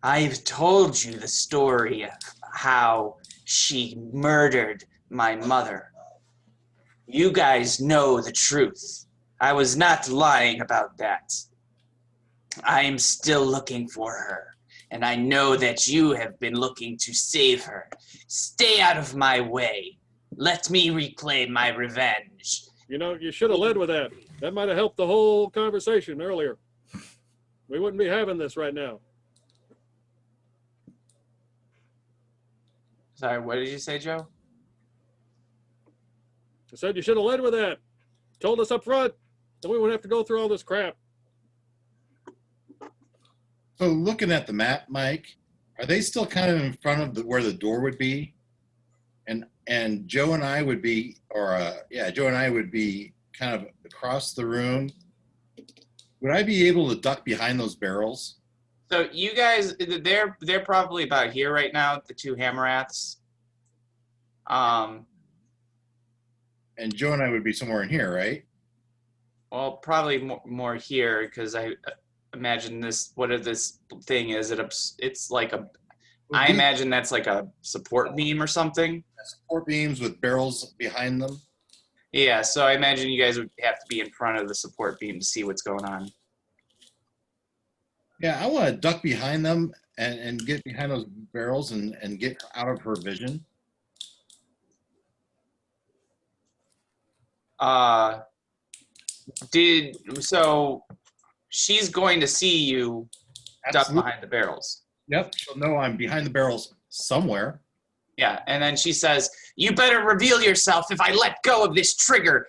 I've told you the story of how she murdered my mother. You guys know the truth. I was not lying about that. I am still looking for her, and I know that you have been looking to save her. Stay out of my way. Let me reclaim my revenge. You know, you should have led with that. That might have helped the whole conversation earlier. We wouldn't be having this right now. Sorry, what did you say, Joe? I said you should have led with that. Told us up front, then we wouldn't have to go through all this crap. So looking at the map, Mike, are they still kind of in front of where the door would be? And Joe and I would be, Joe and I would be kind of across the room. Would I be able to duck behind those barrels? So you guys, they're probably about here right now, the two Hammereths. And Joe and I would be somewhere in here, right? Well, probably more here because I imagine this thing is. It's like a. I These imagine that's like a support beam or something. support beams with barrels behind them. Yeah, so I imagine you guys would have to be in front of the support beam to see what's going on. Yeah, I want to duck behind them and get behind those barrels and get out of her vision. So she's going to see you duck Absolutely. behind the barrels. Yep. She'll know I'm behind the barrels somewhere. Yeah, and then she says, "You better reveal yourself. If I let go of this trigger,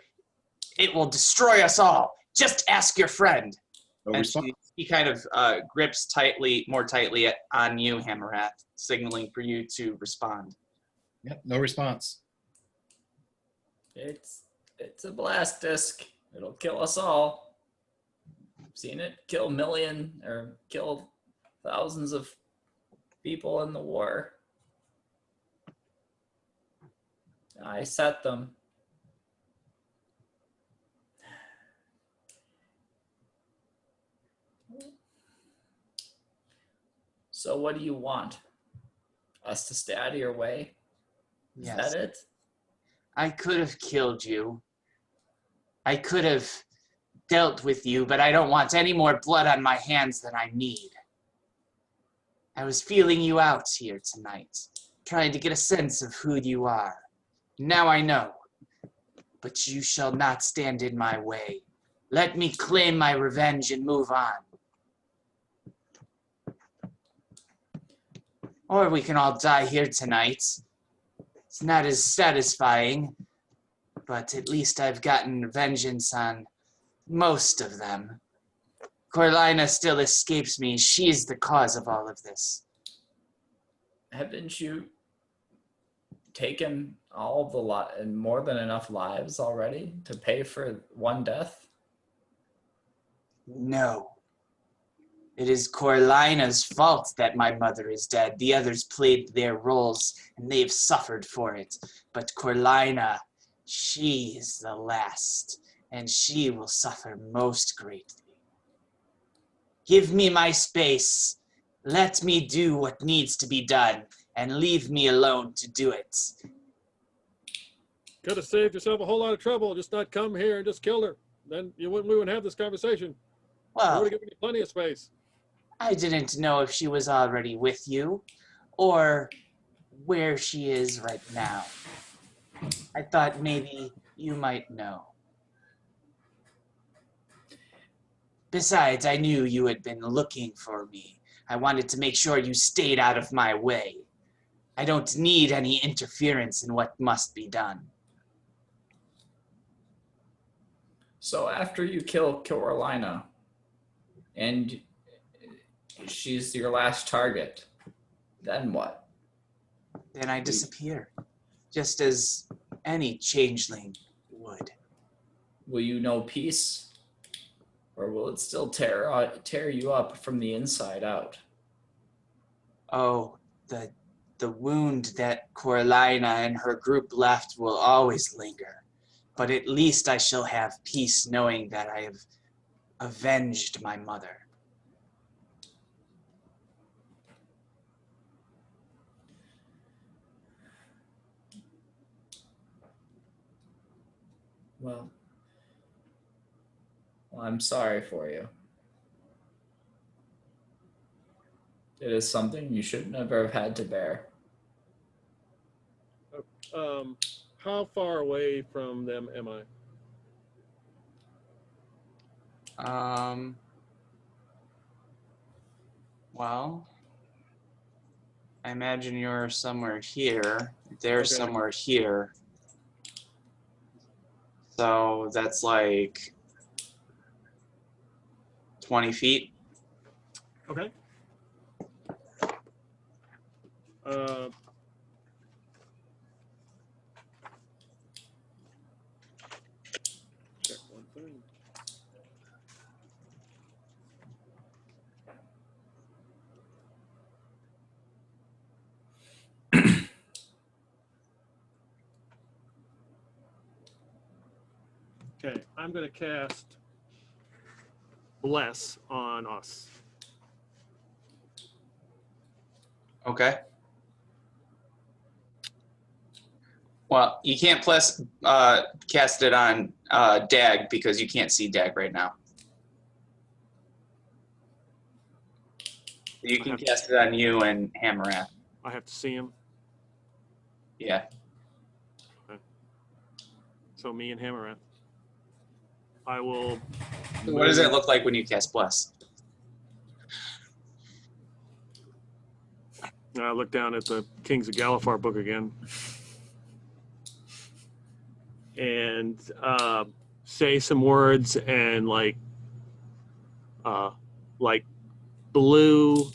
it will destroy us all. Just ask your friend." No And response. he kind of grips more tightly on you, Hammerrath, signaling for you to respond. Yep. No response. It's a blast disc. It'll kill us all. I've seen it kill kill thousands of people in the war. I set them. So what do you want? Us to stay out of your way? Is Yes. that it? I could have killed you. I could have dealt with you, but I don't want any more blood on my hands than I need. I was feeling you out here tonight, trying to get a sense of who you are. Now I know. But you shall not stand in my way. Let me claim my revenge and move on. Or we can all die here tonight. It's not as satisfying, but at least I've gotten vengeance on most of them. Corlina still escapes me. She's the cause of all of this. Haven't you taken all the and more than enough lives already to pay for one death? No. It is Corlina's fault that my mother is dead. The others played their roles, and they've suffered for it. But Corlina, she is the last, and she will suffer most greatly. Give me my space. Let me do what needs to be done, and leave me alone to do it. Could have saved yourself a whole lot of trouble. Just not come here and just killed her. Then we wouldn't have this conversation. I Well, would have given you plenty of space. I didn't know if she was already with you, or where she is right now. I thought maybe you might know. Besides, I knew you had been looking for me. I wanted to make sure you stayed out of my way. I don't need any interference in what must be done. So after you kill Carolina and she's your last target, then what? Then I disappear, just as any changeling would. Will you know peace? Or will it still tear you up from the inside out? Oh, the wound that Coralina and her group left will always linger. But at least I shall have peace knowing that I have avenged my mother. Well, I'm sorry for you. It is something you should never have had to bear. How far away from them am I? Well, I imagine you're somewhere here. They're Okay. somewhere here. So that's like 20 feet. Okay. Uh, check one thing. I'm going to cast Bless on us. Okay. Well, you can't plus cast it on Dag because you can't see Dag right now. You can cast it on you and Hammerrath. I have to see him. Yeah. So me and Hammerrath. I will. What does it look like when you cast Bless? I look down at the Kings of Galifar book again. And say some words and like blue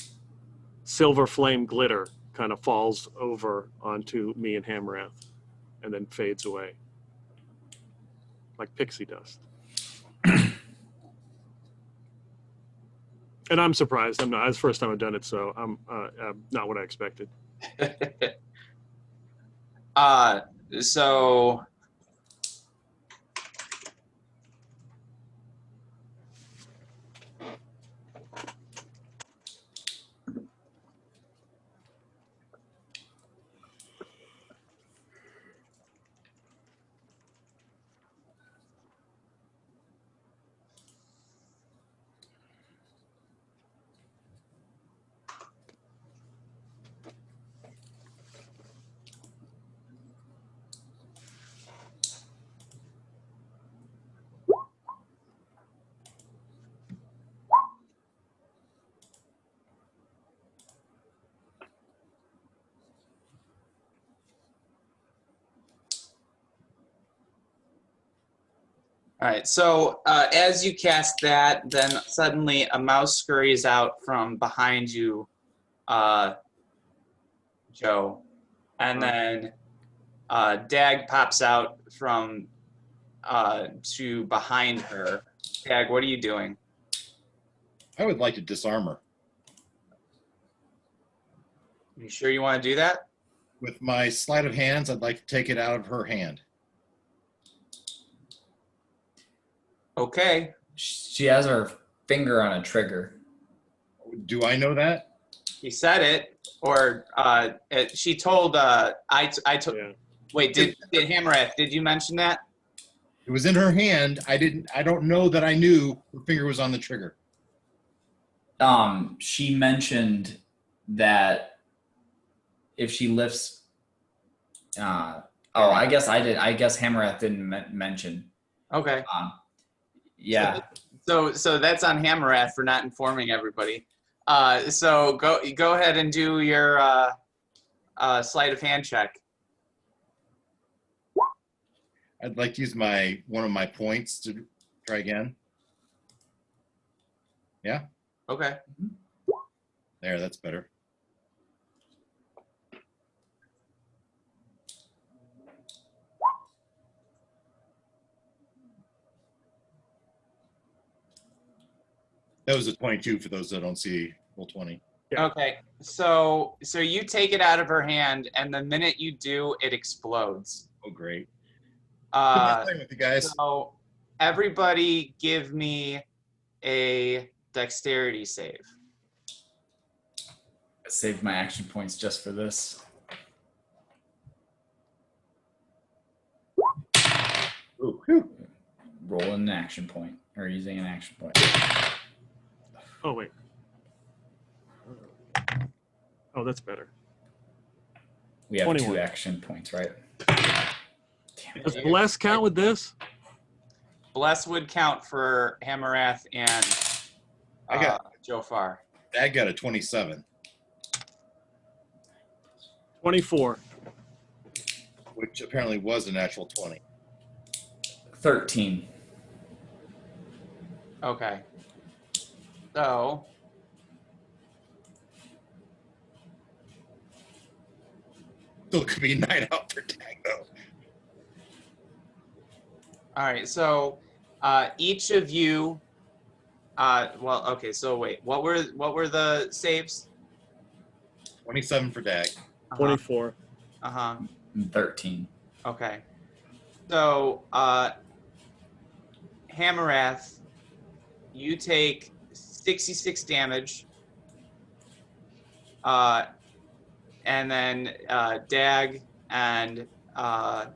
silver flame glitter kind of falls over onto me and Hammerrath and then fades away like pixie dust. And I'm surprised. I'm not. It's the first time I've done it, so I'm not what I expected. So all right, so as you cast that, then suddenly a mouse scurries out from behind you, Joe. And then Dag pops out from to behind her. Dag, what are you doing? I would like to disarm her. You sure you want to do that? With my sleight of hands, I'd like to take it out of her hand. Okay. She has her finger on a trigger. Do I know that? He said it, or she told I told. Yeah. Wait, did Hammerrath? Did you mention that? It was in her hand. I don't know that I knew her finger was on the trigger. She mentioned that if she lifts, I guess I did. I guess Hammerrath didn't mention. Okay. Yeah. So that's on Hammerrath for not informing everybody. So go ahead and do your sleight of hand check. I'd like to use one of my points to try again. Yeah? Okay. There, that's better. That was a 22 for those that don't see full 20. Yeah. Okay. So you take it out of her hand, and the minute you do, it explodes. Oh, great. Good luck playing with you guys. So everybody give me a dexterity save. I saved my action points just for this. Ooh, whew. Rolling an action point or using an action point. Oh, wait. Oh, that's better. We have 21. 2 action points, right? Does Bless count with this? Bless would count for Hammerrath and I got Jofar. Dad got a 27, 24. which apparently was a natural 20. 13. Okay. So Still could be 9 out for Dad, though. all right. So each of you. Well, okay. So wait. What were the saves? 27 for Dag. 24. Uh-huh. 13. Okay. So Hamarath, you take 66 damage. And then Dag and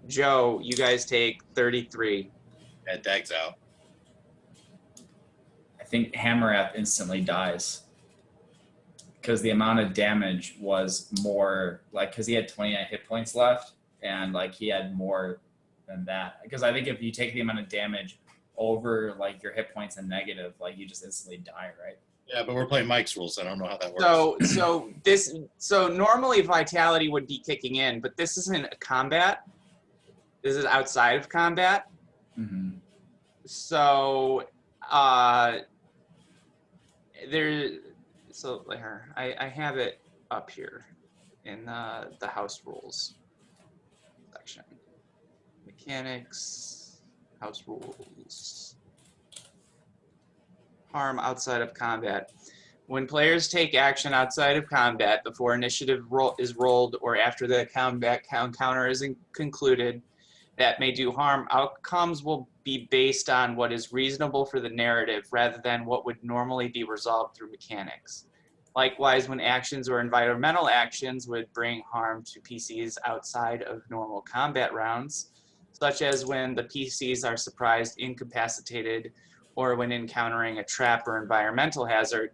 Joe, you guys take 33. Yeah, Dag's out. I think Hamarath instantly dies because the amount of damage was more like because he had 29 hit points left and like he had more than that. Because I think if you take the amount of damage over like your hit points and negative, like you just instantly die, right? Yeah, but we're playing Mike's rules. I don't know how that works. So normally vitality would be kicking in, but this isn't a combat. This is outside of combat. Mm-hmm. So I have it up here in the house rules section. Mechanics, house rules. Harm outside of combat. When players take action outside of combat before initiative is rolled or after the combat encounter is concluded, that may do harm. Outcomes will be based on what is reasonable for the narrative rather than what would normally be resolved through mechanics. Likewise, when actions or environmental actions would bring harm to PCs outside of normal combat rounds, such as when the PCs are surprised, incapacitated, or when encountering a trap or environmental hazard,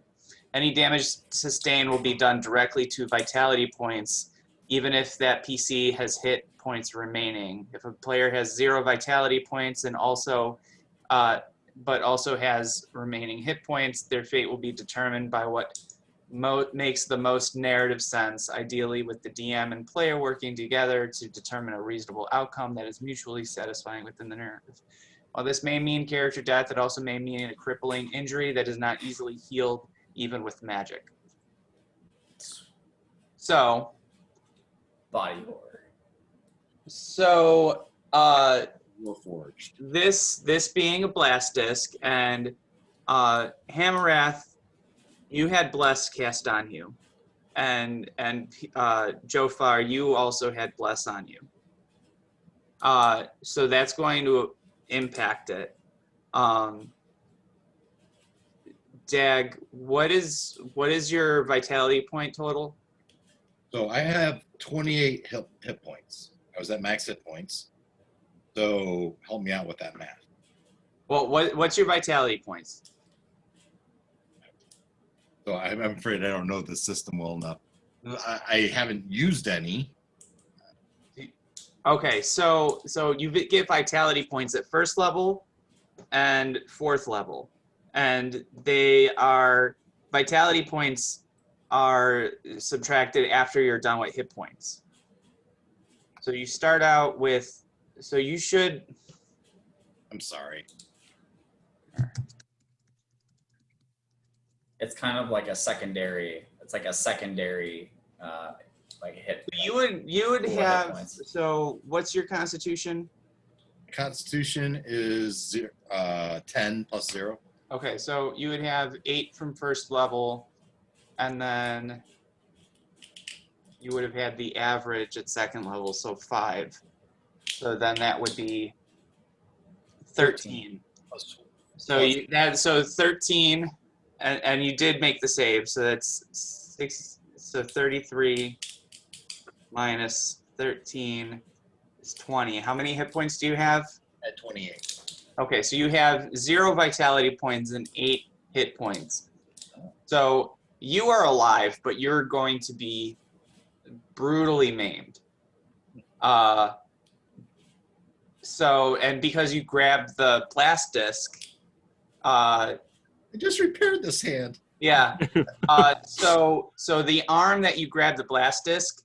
any damage sustained will be done directly to vitality points, even if that PC has hit points remaining. If a player has 0 vitality points and but also has remaining hit points, their fate will be determined by what makes the most narrative sense, ideally with the DM and player working together to determine a reasonable outcome that is mutually satisfying within the narrative. While this may mean character death, it also may mean a crippling injury that is not easily healed even with magic. So, Body horror. So, Warforged. this being a blast disc, and Hamarath, you had Bless cast on you, and Jofar, you also had Bless on you. So that's going to impact it. Dag, what is your vitality point total? So I have 28 hit points. I was at max hit points. So help me out with that math. Well, what's your vitality points? So I'm afraid I don't know the system well enough. I haven't used any. Okay, so you get vitality points at 1st level and 4th level, and vitality points are subtracted after you're done with hit points. So you start out with, so you should. I'm sorry. It's kind of like a secondary. It's like a secondary, like hit. You would hit have. points. So what's your constitution? Constitution is 10 plus 0. Okay, so you would have 8 from 1st level, and then you would have had the average at 2nd level, so 5. So then that would be 13. So 13, and you did make the save, so that's 6. So 33 minus 13 is 20. How many hit points do you have? At 28. Okay, so you have 0 vitality points and 8 hit points. So you are alive, but you're going to be brutally maimed. And because you grabbed the blast disc, I just repaired this hand. yeah. So the arm that you grabbed the blast disc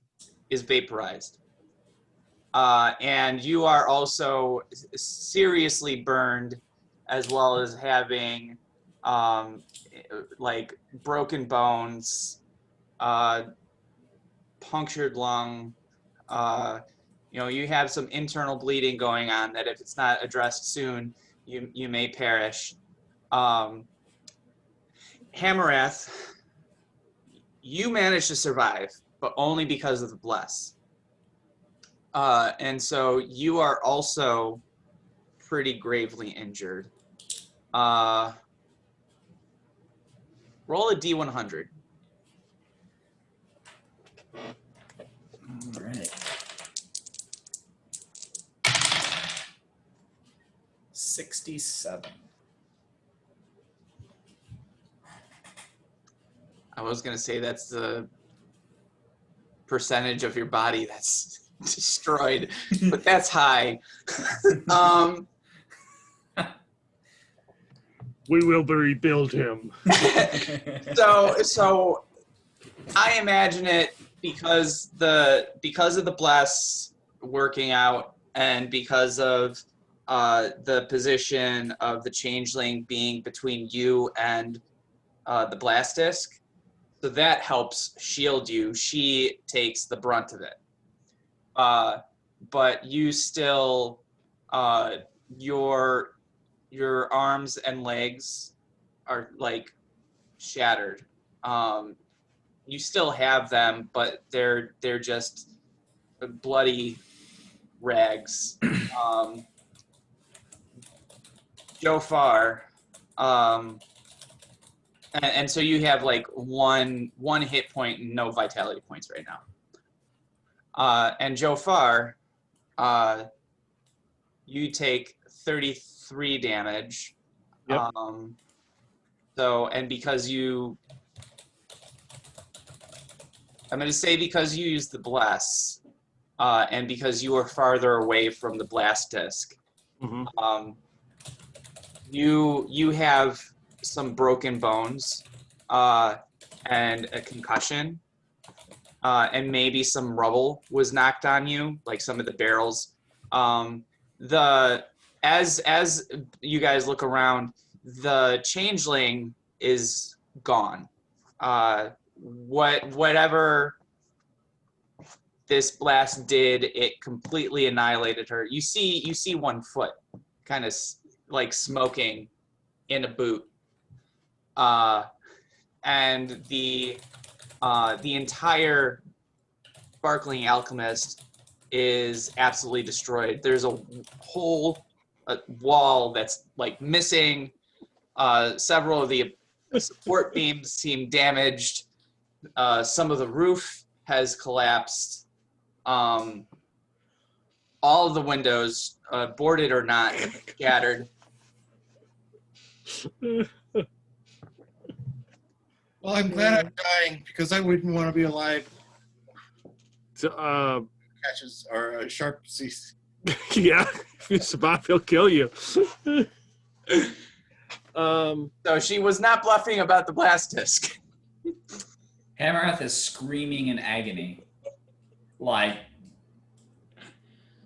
is vaporized. And you are also seriously burned, as well as having like broken bones, punctured lung. You have some internal bleeding going on that if it's not addressed soon, you may perish. Hamarath, you managed to survive, but only because of the bless. And so you are also pretty gravely injured. Roll a D100. All right. 67. I was gonna say that's the percentage of your body that's destroyed, but that's high. um, We will rebuild him. so I imagine it because of the bless working out and because of the position of the changeling being between you and the blast disc. So that helps shield you. She takes the brunt of it. But you still, your arms and legs are like shattered. You still have them, but they're just bloody rags. Jofar, and so you have like one hit point and no vitality points right now. And Jofar, you take 33 damage. Yep. So, and because I'm going to say because you used the bless, and because you are farther away from the blast disc, Mm-hmm. you have some broken bones, and a concussion, and maybe some rubble was knocked on you, like some of the barrels. As you guys look around, the changeling is gone. Whatever this blast did, it completely annihilated her. You see one foot kind of like smoking in a boot, and the entire Sparkling Alchemist is absolutely destroyed. There's a whole wall that's like missing. Several of the support beams seem damaged. Some of the roof has collapsed. All of the windows, boarded or not, shattered. Well, I'm glad I'm dying because I wouldn't want to be alive. So, Catches or a sharp cease. yeah, if you survive, he'll kill you. So she was not bluffing about the blast disc. Hammereth is screaming in agony, like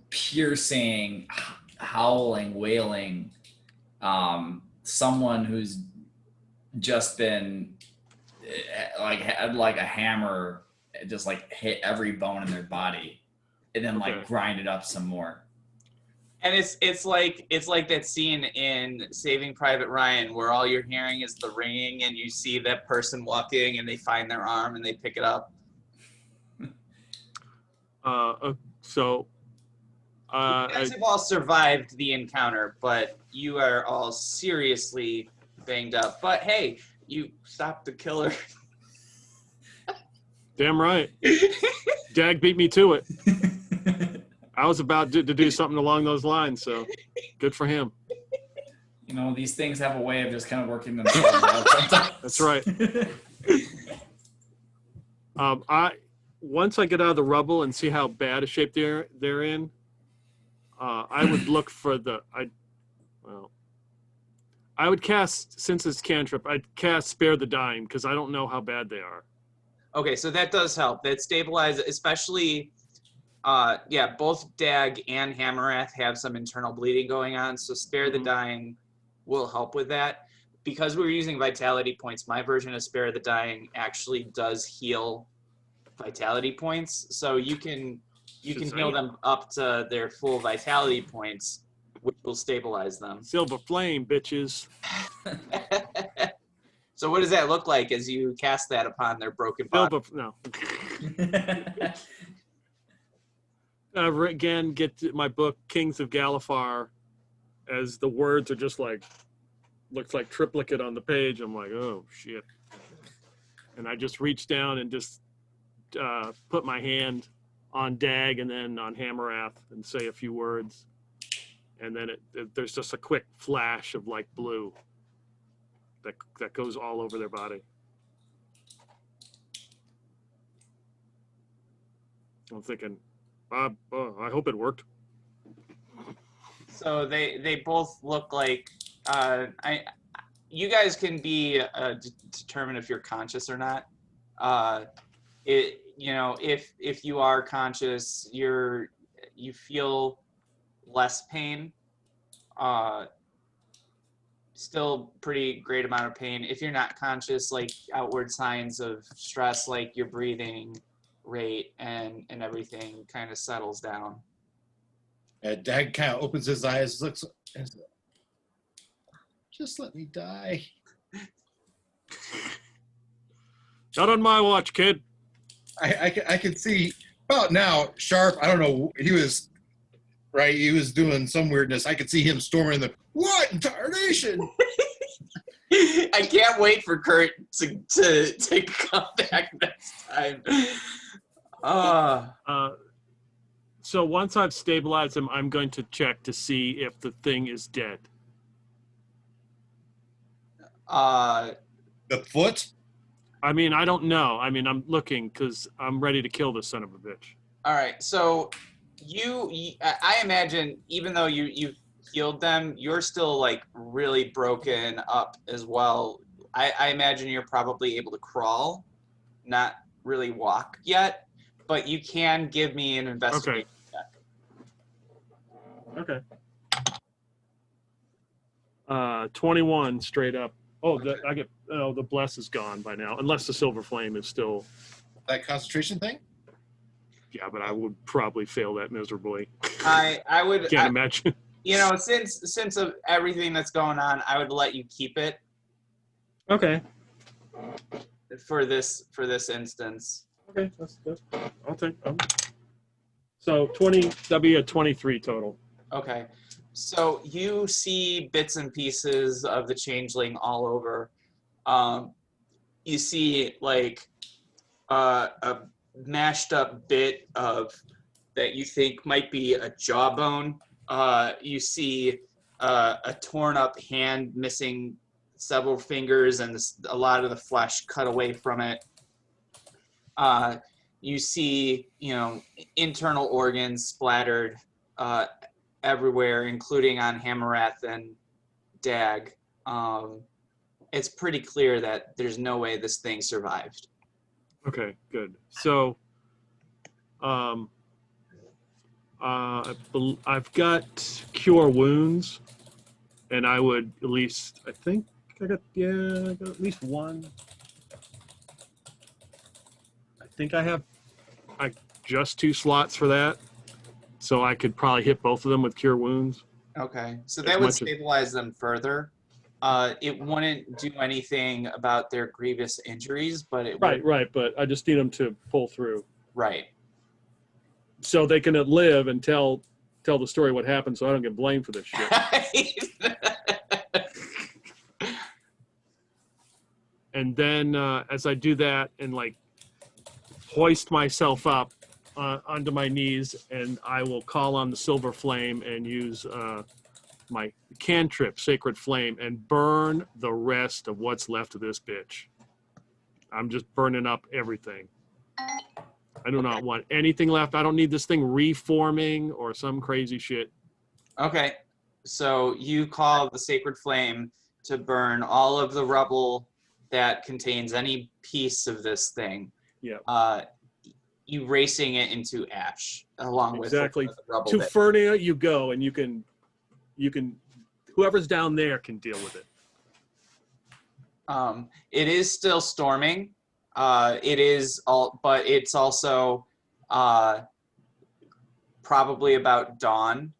piercing, howling, wailing. Someone who's just been had like a hammer, just like hit every bone in their body, and then like Okay. grind it up some more. And it's like that scene in Saving Private Ryan where all you're hearing is the ringing and you see that person walking and they find their arm and they pick it up. So, You guys have all survived the encounter, but you are all seriously banged up. But hey, you stopped the killer. damn right. Dag beat me to it. I was about to do something along those lines, so good for him. You know, these things have a way of just kind of working themselves out sometimes. That's right. Once I get out of the rubble and see how bad a shape they're in, I would look for I would cast, since it's cantrip, I'd cast Spare the Dying because I don't know how bad they are. Okay, so that does help. That stabilizes, especially, both Dag and Hammereth have some internal bleeding going on, so Spare the Dying will help with that. Because we're using vitality points, my version of Spare the Dying actually does heal vitality points, so you can heal them up to their full vitality points, which will stabilize them. Silver Flame, bitches. So what does that look like as you cast that upon their broken body? No. Again, get my book, Kings of Galifar, as the words are just like looks like triplicate on the page. I'm like, oh shit. And I just reach down and just put my hand on Dag and then on Hammerath and say a few words. And then there's just a quick flash of like blue that goes all over their body. I'm thinking, I hope it worked. So they both look like you guys can be determine if you're conscious or not. If you are conscious, you feel less pain. Still pretty great amount of pain. If you're not conscious, like outward signs of stress, like your breathing rate and everything kind of settles down. Dag kind of opens his eyes, looks, and says, just let me die. Not on my watch, kid. I can see about now, Sharp, I don't know, he was doing some weirdness. I could see him storming what in tarnation? I can't wait for Kurt to come back next time. So once I've stabilized him, I'm going to check to see if the thing is dead. The foot? I mean, I don't know. I mean, I'm looking because I'm ready to kill this son of a bitch. All right, so I imagine even though you've healed them, you're still like really broken up as well. I imagine you're probably able to crawl, not really walk yet, but you can give me an investigation check. Okay. 21 straight up. Oh, the bless is gone by now, unless the silver flame is still. That concentration thing? Yeah, but I would probably fail that miserably. I would Can't imagine. Since of everything that's going on, I would let you keep it. Okay. For this instance. Okay, that's good. I'll take. So 20. That'll be a 23 total. Okay. So you see bits and pieces of the changeling all over. You see like a mashed up bit of that you think might be a jawbone. You see a torn up hand missing several fingers and a lot of the flesh cut away from it. You see, internal organs splattered everywhere, including on Hammerath and Dag. It's pretty clear that there's no way this thing survived. Okay, good. So, I've got cure wounds, and I would at least, I think I got at least one. I think I have just 2 slots for that, so I could probably hit both of them with cure wounds. Okay, so that would stabilize them further. It wouldn't do anything about their grievous injuries, but it would. Right, but I just need them to pull through. Right. So they can live and tell the story what happened, so I don't get blamed for this shit. And then as I do that and like hoist myself up onto my knees, and I will call on the silver flame and use my cantrip, Sacred Flame, and burn the rest of what's left of this bitch. I'm just burning up everything. I do not want anything left. I don't need this thing reforming or some crazy shit. Okay, so you call the Sacred Flame to burn all of the rubble that contains any piece of this thing. Yeah. You racing it into ash along with exactly. The rubble. To Fernia you go, and you can whoever's down there can deal with it. It is still storming. But it's also probably about dawn.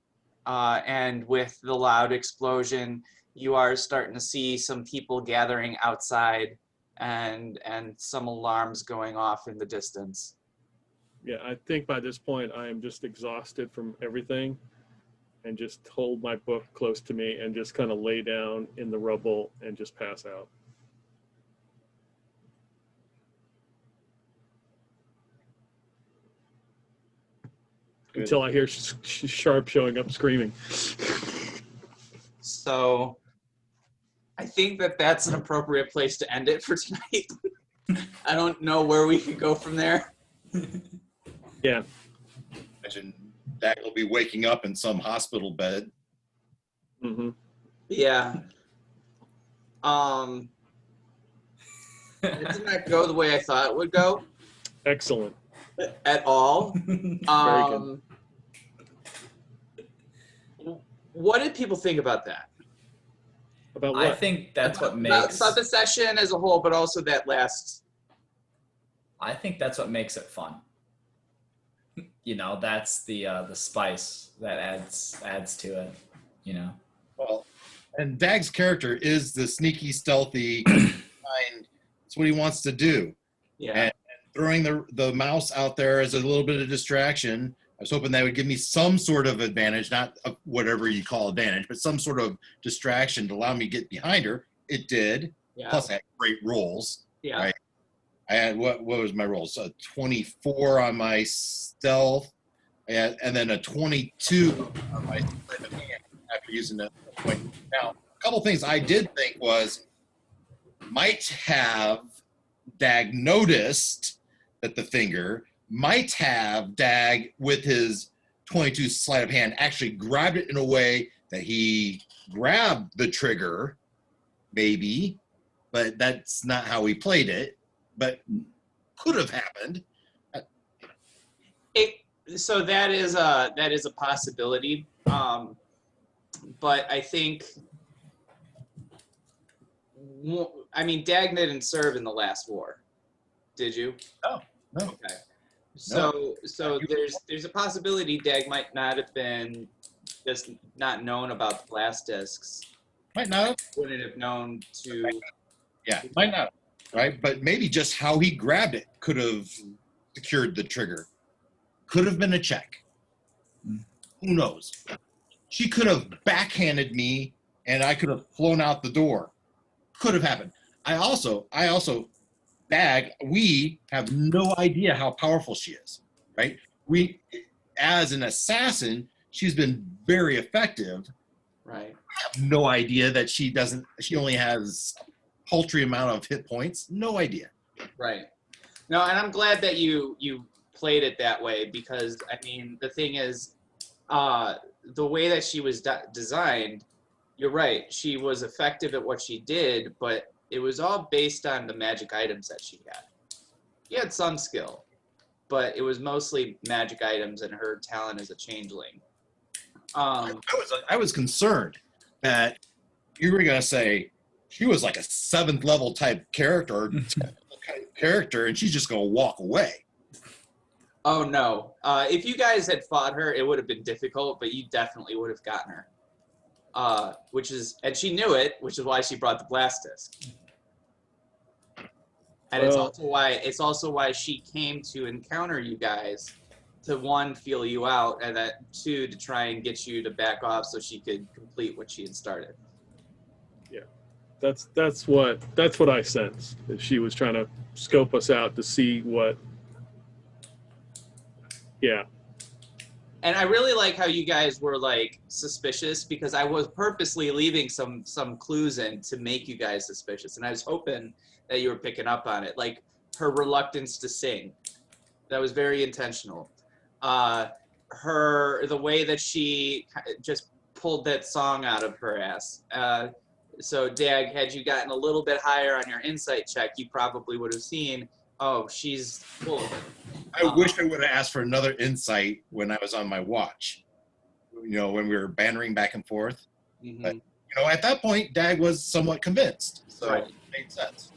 And with the loud explosion, you are starting to see some people gathering outside and some alarms going off in the distance. Yeah, I think by this point I am just exhausted from everything. and just hold my book close to me and just kind of lay down in the rubble and just pass out. Good. Until I hear Sharp showing up screaming. So I think that that's an appropriate place to end it for tonight. I don't know where we could go from there. Yeah. Imagine Dag will be waking up in some hospital bed. Mm-hmm. Yeah. It did not go the way I thought it would go Excellent. at all. Very good. What did people think about that? About what? I think that's what About makes the session as a whole, but also that last. I think that's what makes it fun. You know, that's the spice that adds to it. You know. Well, and Dag's character is the sneaky, stealthy kind. It's what he wants to do. Yeah. And throwing the mouse out there as a little bit of distraction. I was hoping that would give me some sort of advantage, not whatever you call advantage, but some sort of distraction to allow me to get behind her. It did. Yeah. Plus, I had great rolls. Yeah. Right? I had what was my rolls? A 24 on my stealth, and then a 22 on my sleight of hand after using the point. Now, a couple things I did think was might have Dag noticed that the finger might have Dag with his 22 sleight of hand actually grabbed it in a way that he grabbed the trigger, maybe, but that's not how he played it. But could have happened. So that is a possibility. But I think, I mean, Dag didn't serve in the last war, did you? No. Okay. So there's a possibility Dag might not have been just not known about the blast discs. Might not have. Wouldn't have known to. Yeah, might not have. Right? But maybe just how he grabbed it could have secured the trigger. Could have been a check. Who knows? She could have backhanded me and I could have flown out the door. Could have happened. I also, Dag, we have no idea how powerful she is, right? We, as an assassin, she's been very effective. Right. I have no idea that she only has a paltry amount of hit points. No idea. Right. No, and I'm glad that you played it that way because, I mean, the thing is, the way that she was designed, you're right, she was effective at what she did, but it was all based on the magic items that she had. She had some skill, but it was mostly magic items and her talent as a changeling. I was concerned that you were going to say she was like a 7th level type character, or character, and she's just going to walk away. Oh no! If you guys had fought her, it would have been difficult, but you definitely would have gotten her. And she knew it, which is why she brought the blast disc. And it's also why she came to encounter you guys, to 1, feel you out, and then 2, to try and get you to back off so she could complete what she had started. Yeah, that's what I sensed. That she was trying to scope us out to see what. Yeah. And I really like how you guys were like suspicious because I was purposely leaving some clues in to make you guys suspicious, and I was hoping that you were picking up on it, like her reluctance to sing. That was very intentional. The way that she just pulled that song out of her ass. So Dag, had you gotten a little bit higher on your insight check, you probably would have seen, oh, she's full of it. I wish I would have asked for another insight when I was on my watch, when we were bantering back and forth. Mm-hmm. But, at that point, Dag was somewhat convinced. So Right. It made sense.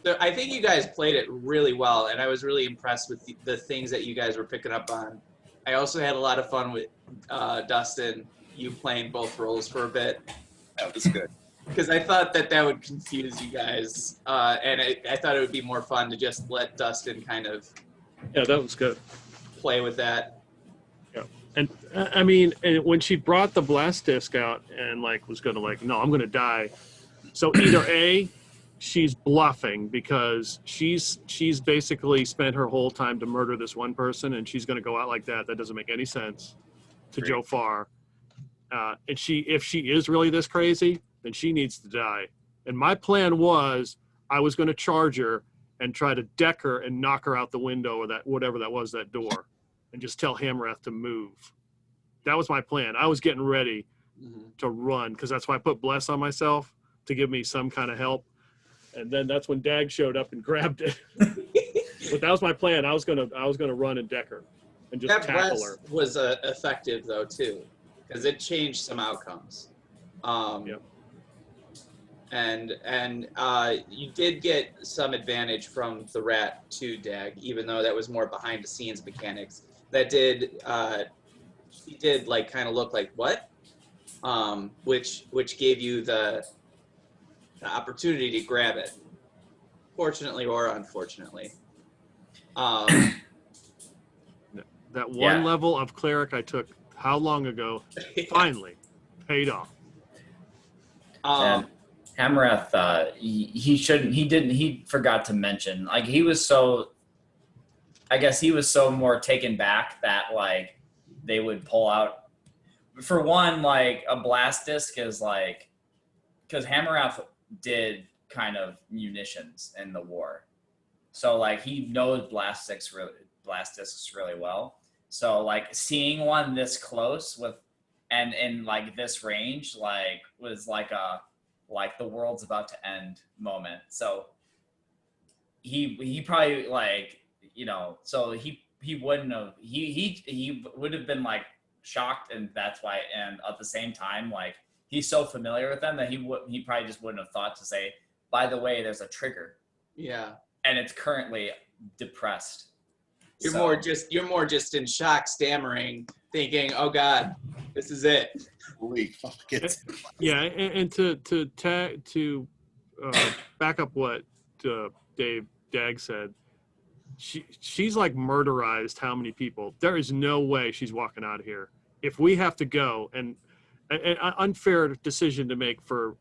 So I think you guys played it really well, and I was really impressed with the things that you guys were picking up on. I also had a lot of fun with Dustin, you playing both roles for a bit. That was good. Because I thought that would confuse you guys, and I thought it would be more fun to just let Dustin kind of Yeah, that was good. play with that. Yeah. And I mean, and when she brought the blast disc out and like was gonna like, no, I'm gonna die. So either A, she's bluffing because she's basically spent her whole time to murder this one person, and she's gonna go out like that. That doesn't make any sense to Joe Farr. And if she is really this crazy, then she needs to die. And my plan was I was going to charge her and try to deck her and knock her out the window or that whatever that was, that door, and just tell Hamrath to move. That was my plan. I was getting ready to run because that's why I put bless on myself to give me some kind of help. And then that's when Dag showed up and grabbed it. But that was my plan. I was gonna run and deck her and just That tackle bless her. was effective though too, because it changed some outcomes. Yep. And you did get some advantage from the rat to Dag, even though that was more behind the scenes mechanics. That did he did like kind of look like what, which gave you the opportunity to grab it, fortunately or unfortunately. That one Yeah. level of cleric I took how long ago finally paid off. And Hamrath, he forgot to mention, like, I guess he was so more taken back that, like, they would pull out, for one, like, a blast disc is, like, because Hamrath did kind of munitions in the war. So, like, he knows blast discs really well. So, like, seeing one this close and in, like, this range, like, was like the world's about to end moment. So he probably, like, so he wouldn't have, he would have been, like, shocked, and that's why, and at the same time, like, he's so familiar with them that he probably just wouldn't have thought to say, by the way, there's a trigger. Yeah. And it's currently depressed. You're more just in shock, stammering, thinking, "Oh God, this is it." Holy fuck it. Yeah, and to back up what Dave Dag said, she's like murderized how many people? There is no way she's walking out of here. If we have to go, and an unfair decision to make for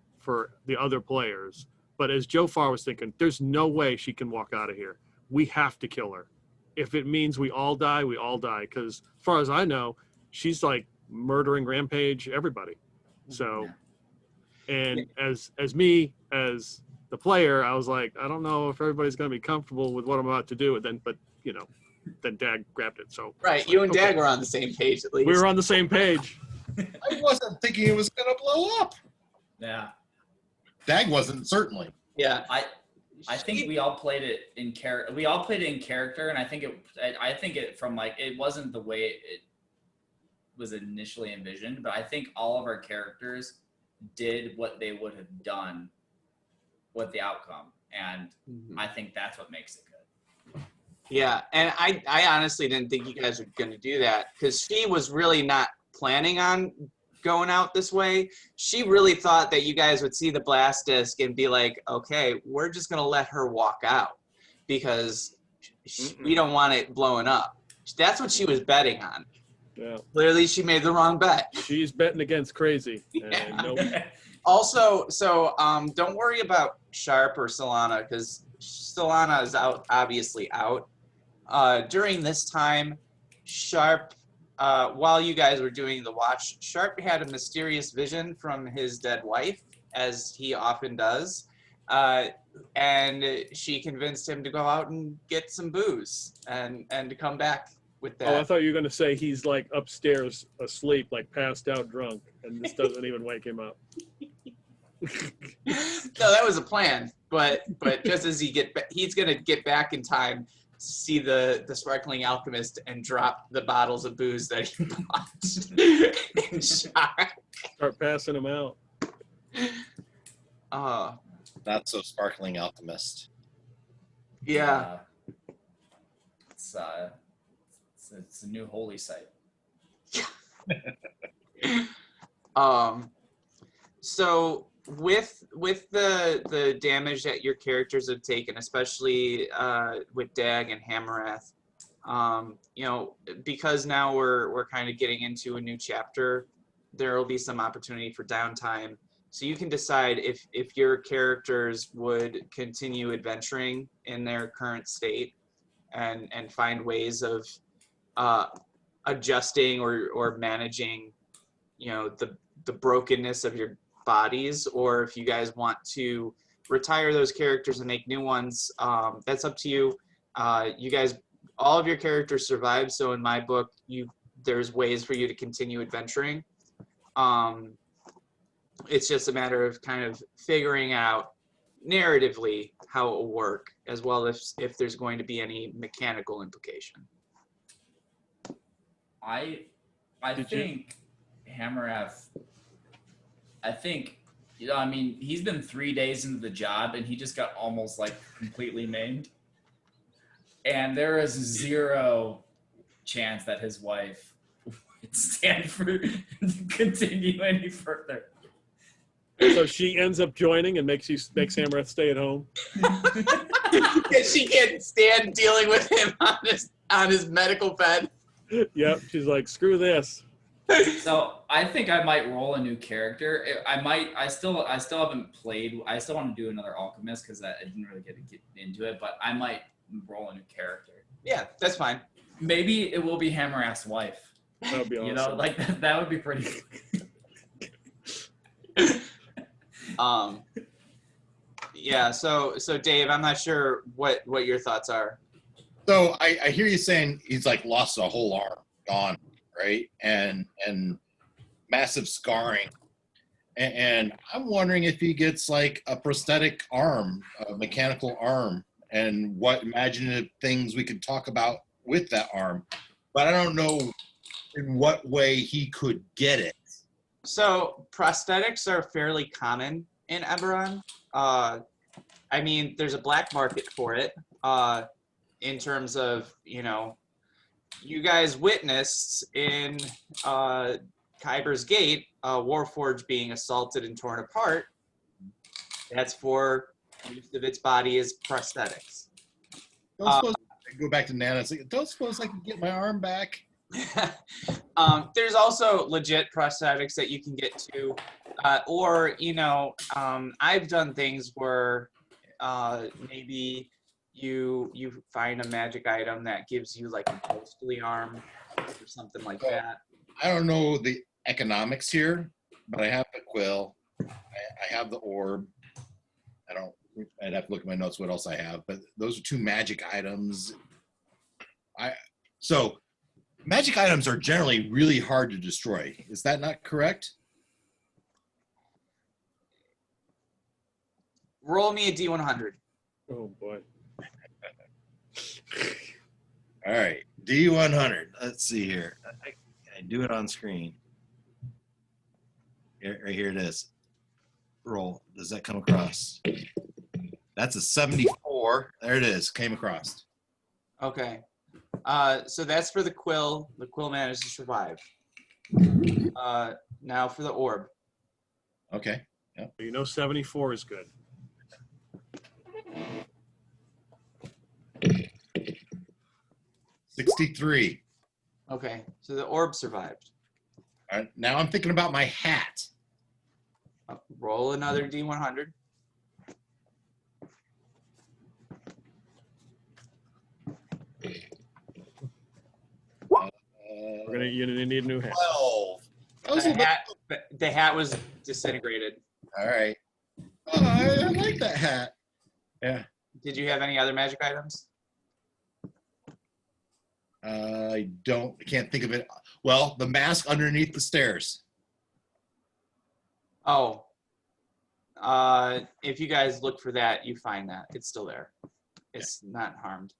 the other players, but as Joe Farr was thinking, there's no way she can walk out of here. We have to kill her. If it means we all die, we all die. Because as far as I know, she's like murdering rampage everybody. So, and as me as the player, I was like, I don't know if everybody's going to be comfortable with what I'm about to do. And then Dag grabbed it. So Right, you and Dag were on the same page at least. we were on the same page. I wasn't thinking it was going to blow up. Yeah. Dag wasn't, certainly. Yeah. I think we all played it in character. We all played it in character, and I think it from, like, it wasn't the way it was initially envisioned, but I think all of our characters did what they would have done with the outcome, and I think that's what makes it good. Yeah, and I honestly didn't think you guys were going to do that, because she was really not planning on going out this way. She really thought that you guys would see the blast disc and be like, okay, we're just going to let her walk out because we don't want it blowing up. That's what she was betting on. Yeah. Clearly, she made the wrong bet. She's betting against crazy. Yeah. Nope. Also, so don't worry about Sharp or Solana, because Solana is obviously out. During this time, Sharp, while you guys were doing the watch, Sharp had a mysterious vision from his dead wife, as he often does, and she convinced him to go out and get some booze and to come back with that. Oh, I thought you were going to say he's like upstairs asleep, like passed out drunk, and this doesn't even wake him up. No, that was a plan, but just as he's gonna get back in time to see the sparkling alchemist and drop the bottles of booze that he bought in shock. Start passing him out. Not so sparkling alchemist. Yeah. It's a new holy site. So with the damage that your characters have taken, especially with Dag and Hamrath, You know, because now we're kind of getting into a new chapter, there will be some opportunity for downtime. So you can decide if your characters would continue adventuring in their current state and find ways of adjusting or managing, you know, the brokenness of your bodies, or if you guys want to retire those characters and make new ones. That's up to you. You guys, all of your characters survive, so in my book, there's ways for you to continue adventuring. It's just a matter of kind of figuring out narratively how it will work, as well as if there's going to be any mechanical implication. I Did you- think Hamarath, I think, you know, I mean, he's been 3 days into the job and he just got almost like completely maimed. And there is zero chance that his wife would stand for continue any further. So she ends up joining and makes Samarath stay at home. She can't stand dealing with him on his medical bed. Yep, she's like, screw this. So I think I might roll a new character. I still haven't played. I still want to do another alchemist because I didn't really get into it. But I might roll a new character. Yeah, that's fine. Maybe it will be Hamarath's wife. That would be awesome. You know, like that would be pretty. Yeah. So Dave, I'm not sure what your thoughts are. So I hear you saying he's like lost a whole arm, gone, right? And massive scarring. And I'm wondering if he gets like a prosthetic arm, a mechanical arm, and what imaginative things we could talk about with that arm. But I don't know in what way he could get it. So prosthetics are fairly common in Eberron. I mean, there's a black market for it. In terms of, you know, you guys witnessed in Kyber's Gate, Warforged being assaulted and torn apart. That's for use of its body as prosthetics. Don't suppose I go back to Nana. It's like, don't suppose I could get my arm back. There's also legit prosthetics that you can get to, or you know, I've done things where maybe you find a magic item that gives you like a ghostly arm or something like that. I don't know the economics here, but I have the quill. I have the orb. I'd have to look at my notes what else I have, but those are two magic items. So magic items are generally really hard to destroy. Is that not correct? Roll me a D100. Oh boy. All right, D100. Let's see here. I do it on screen. Right here it is. Roll. Does that come across? That's a 74. There it is. Came across. Okay. So that's for the quill. The quill managed to survive. Now for the orb. Okay. You know 74 is good. $63. Okay. So the orb survived. All right, now I'm thinking about my hat. Roll another D100. You're gonna need a new hat. 12. That was a bit- The hat was disintegrated. All right. Oh, I like that hat. Yeah. Did you have any other magic items? I can't think of it. Well, the mask underneath the stairs. Oh. If you guys look for that, you find that. It's still there. It's not harmed.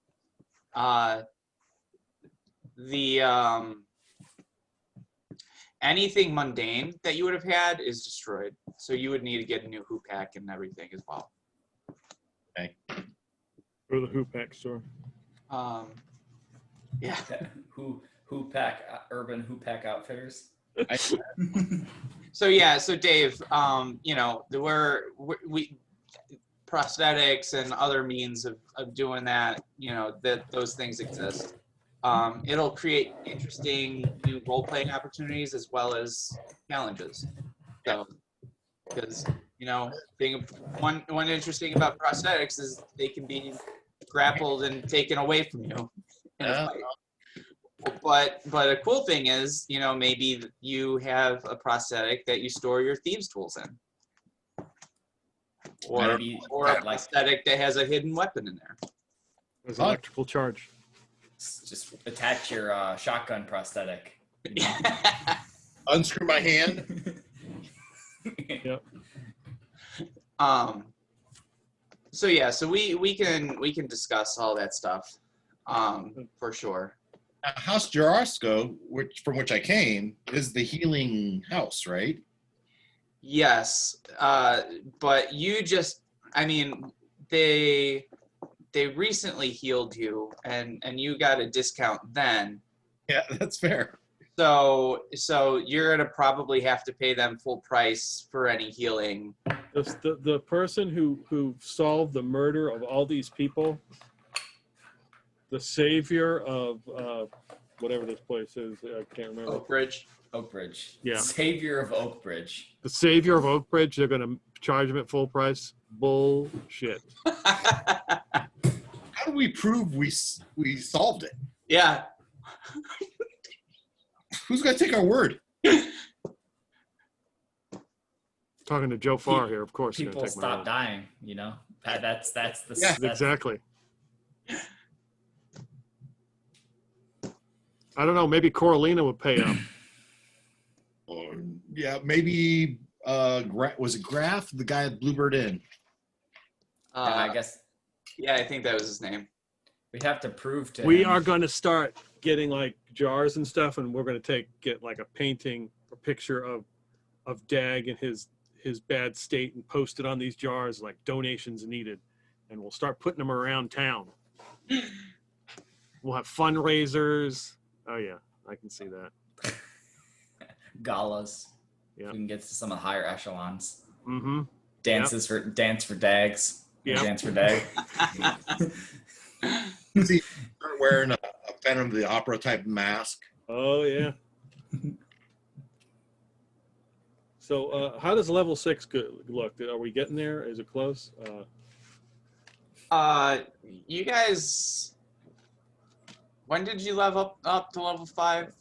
Anything mundane that you would have had is destroyed. So you would need to get a new hoop pack and everything as well. Okay. Go to the hoop pack store. Yeah. Urban Who Pack Outfitters. So yeah, so Dave, you know, we prosthetics and other means of doing that, you know, that those things exist. it'll create interesting new role-playing opportunities as well as challenges. So, because one interesting about prosthetics is they can be grappled and taken away from you in a fight. But a cool thing is, maybe you have a prosthetic that you store your thieves' tools in, or Maybe a got, like, prosthetic that has a hidden weapon in there. There's electrical charge. just attach your shotgun prosthetic. Unscrew my hand. Yep. So yeah, so we can discuss all that stuff, for sure. House Jarosco, from which I came, is the healing house, right? Yes, but they recently healed you, and you got a discount then. Yeah, that's fair. So you're gonna probably have to pay them full price for any healing. The person who solved the murder of all these people, the savior of whatever this place is, I can't remember. Oak Ridge. Oak Ridge. Yeah. Savior of Oak Bridge. The savior of Oak Ridge, they're going to charge him at full price. Bullshit. How do we prove we solved it? Yeah. Who's going to take our word? Talking to Joe Farr here, of course. People stop dying, That's the Yeah, that's, Exactly. I don't know. Maybe Coralina would pay up. Or, yeah, maybe was it Graf, the guy at Bluebird Inn? I guess Yeah, I think that was his name. we'd have to prove to We him. are going to start getting like jars and stuff, and we're going to get like a painting, a picture of Dag in his bad state, and post it on these jars like donations needed, and we'll start putting them around town. We'll have fundraisers. Oh yeah, I can see that. galas. Yeah. We can get to some of the higher echelons. Mm-hmm. Dance for Dags. Yeah. Dance for Dag. See, they're wearing a Phantom of the Opera type mask. Oh yeah. So how does level 6 look? Are we getting there? Is it close? You guys, when did you level up to level 5?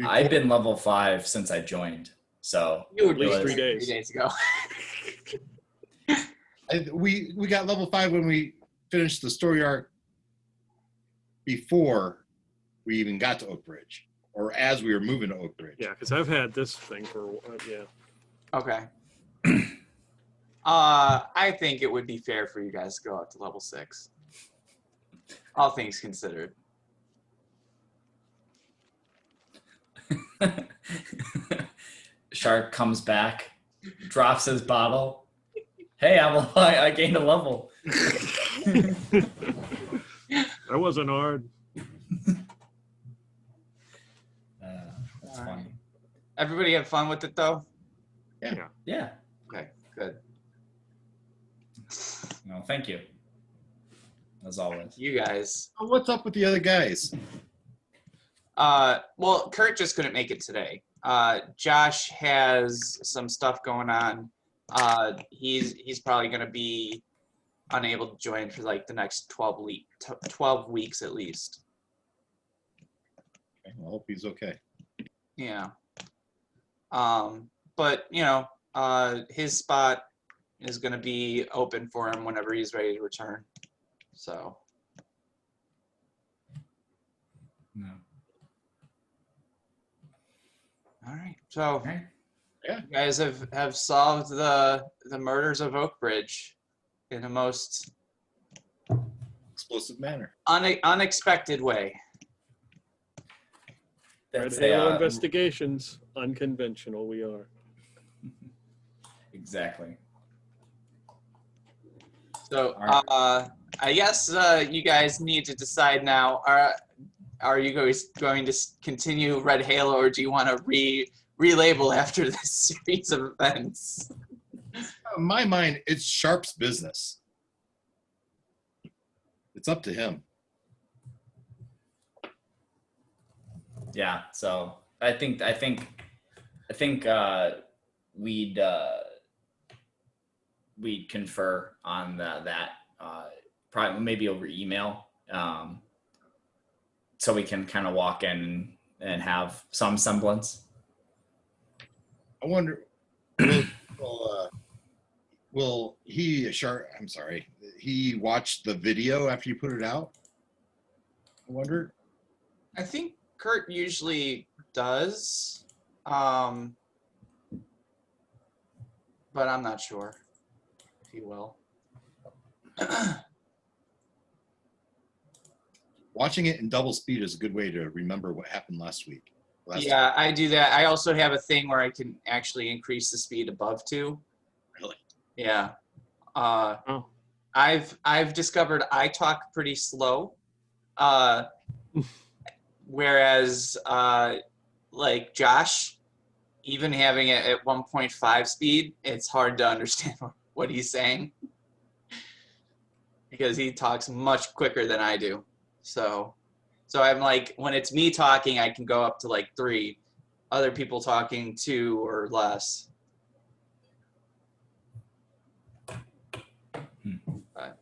I've been level 5 since I joined. So You were At least doing 3 it days. 3 days ago. We got level 5 when we finished the story arc before we even got to Oak Ridge, or as we were moving to Oak Ridge. Yeah, because I've had this thing for yeah. Okay. I think it would be fair for you guys to go up to level 6. All things considered. Shark comes back, drops his bottle. Hey, I gained a level. That wasn't hard. That's funny. Everybody have fun with it though? Yeah. Okay, good. No, thank you. As always. You guys. What's up with the other guys? Well, Kurt just couldn't make it today. Josh has some stuff going on. He's probably going to be unable to join for like the next 12 weeks at least. Okay, I hope he's okay. Yeah. But his spot is going to be open for him whenever he's ready to return. So. No. All right. So. Okay. Yeah. You guys have solved the murders of Oak Bridge in a most Explosive manner. unexpected way. Red That's Halo a, investigations, unconventional we are. exactly. So I guess you guys need to decide now. Are you guys going to continue Red Halo, or do you want to relabel after this series of events? In my mind, it's Sharp's business. It's up to him. Yeah. So I think we'd confer on that probably maybe over email, so we can kind of walk in and have some semblance. I wonder, will he, I'm sorry, he watched the video after you put it out? I wonder. I think Kurt usually does, but I'm not sure if he will. Watching it in double speed is a good way to remember what happened last week. Yeah, I do that. I also have a thing where I can actually increase the speed above 2. Really? Yeah. Oh, I've discovered I talk pretty slow. Whereas like Josh, even having it at 1.5 speed, it's hard to understand what he's saying because he talks much quicker than I do. So I'm like, when it's me talking, I can go up to like 3. Other people talking 2 or less. But,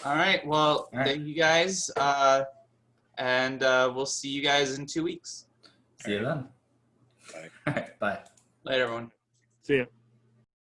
all right. Well, All right. thank you guys. And we'll see you guys in 2 weeks. See you then. Bye. All right. Bye. Later, everyone. see ya.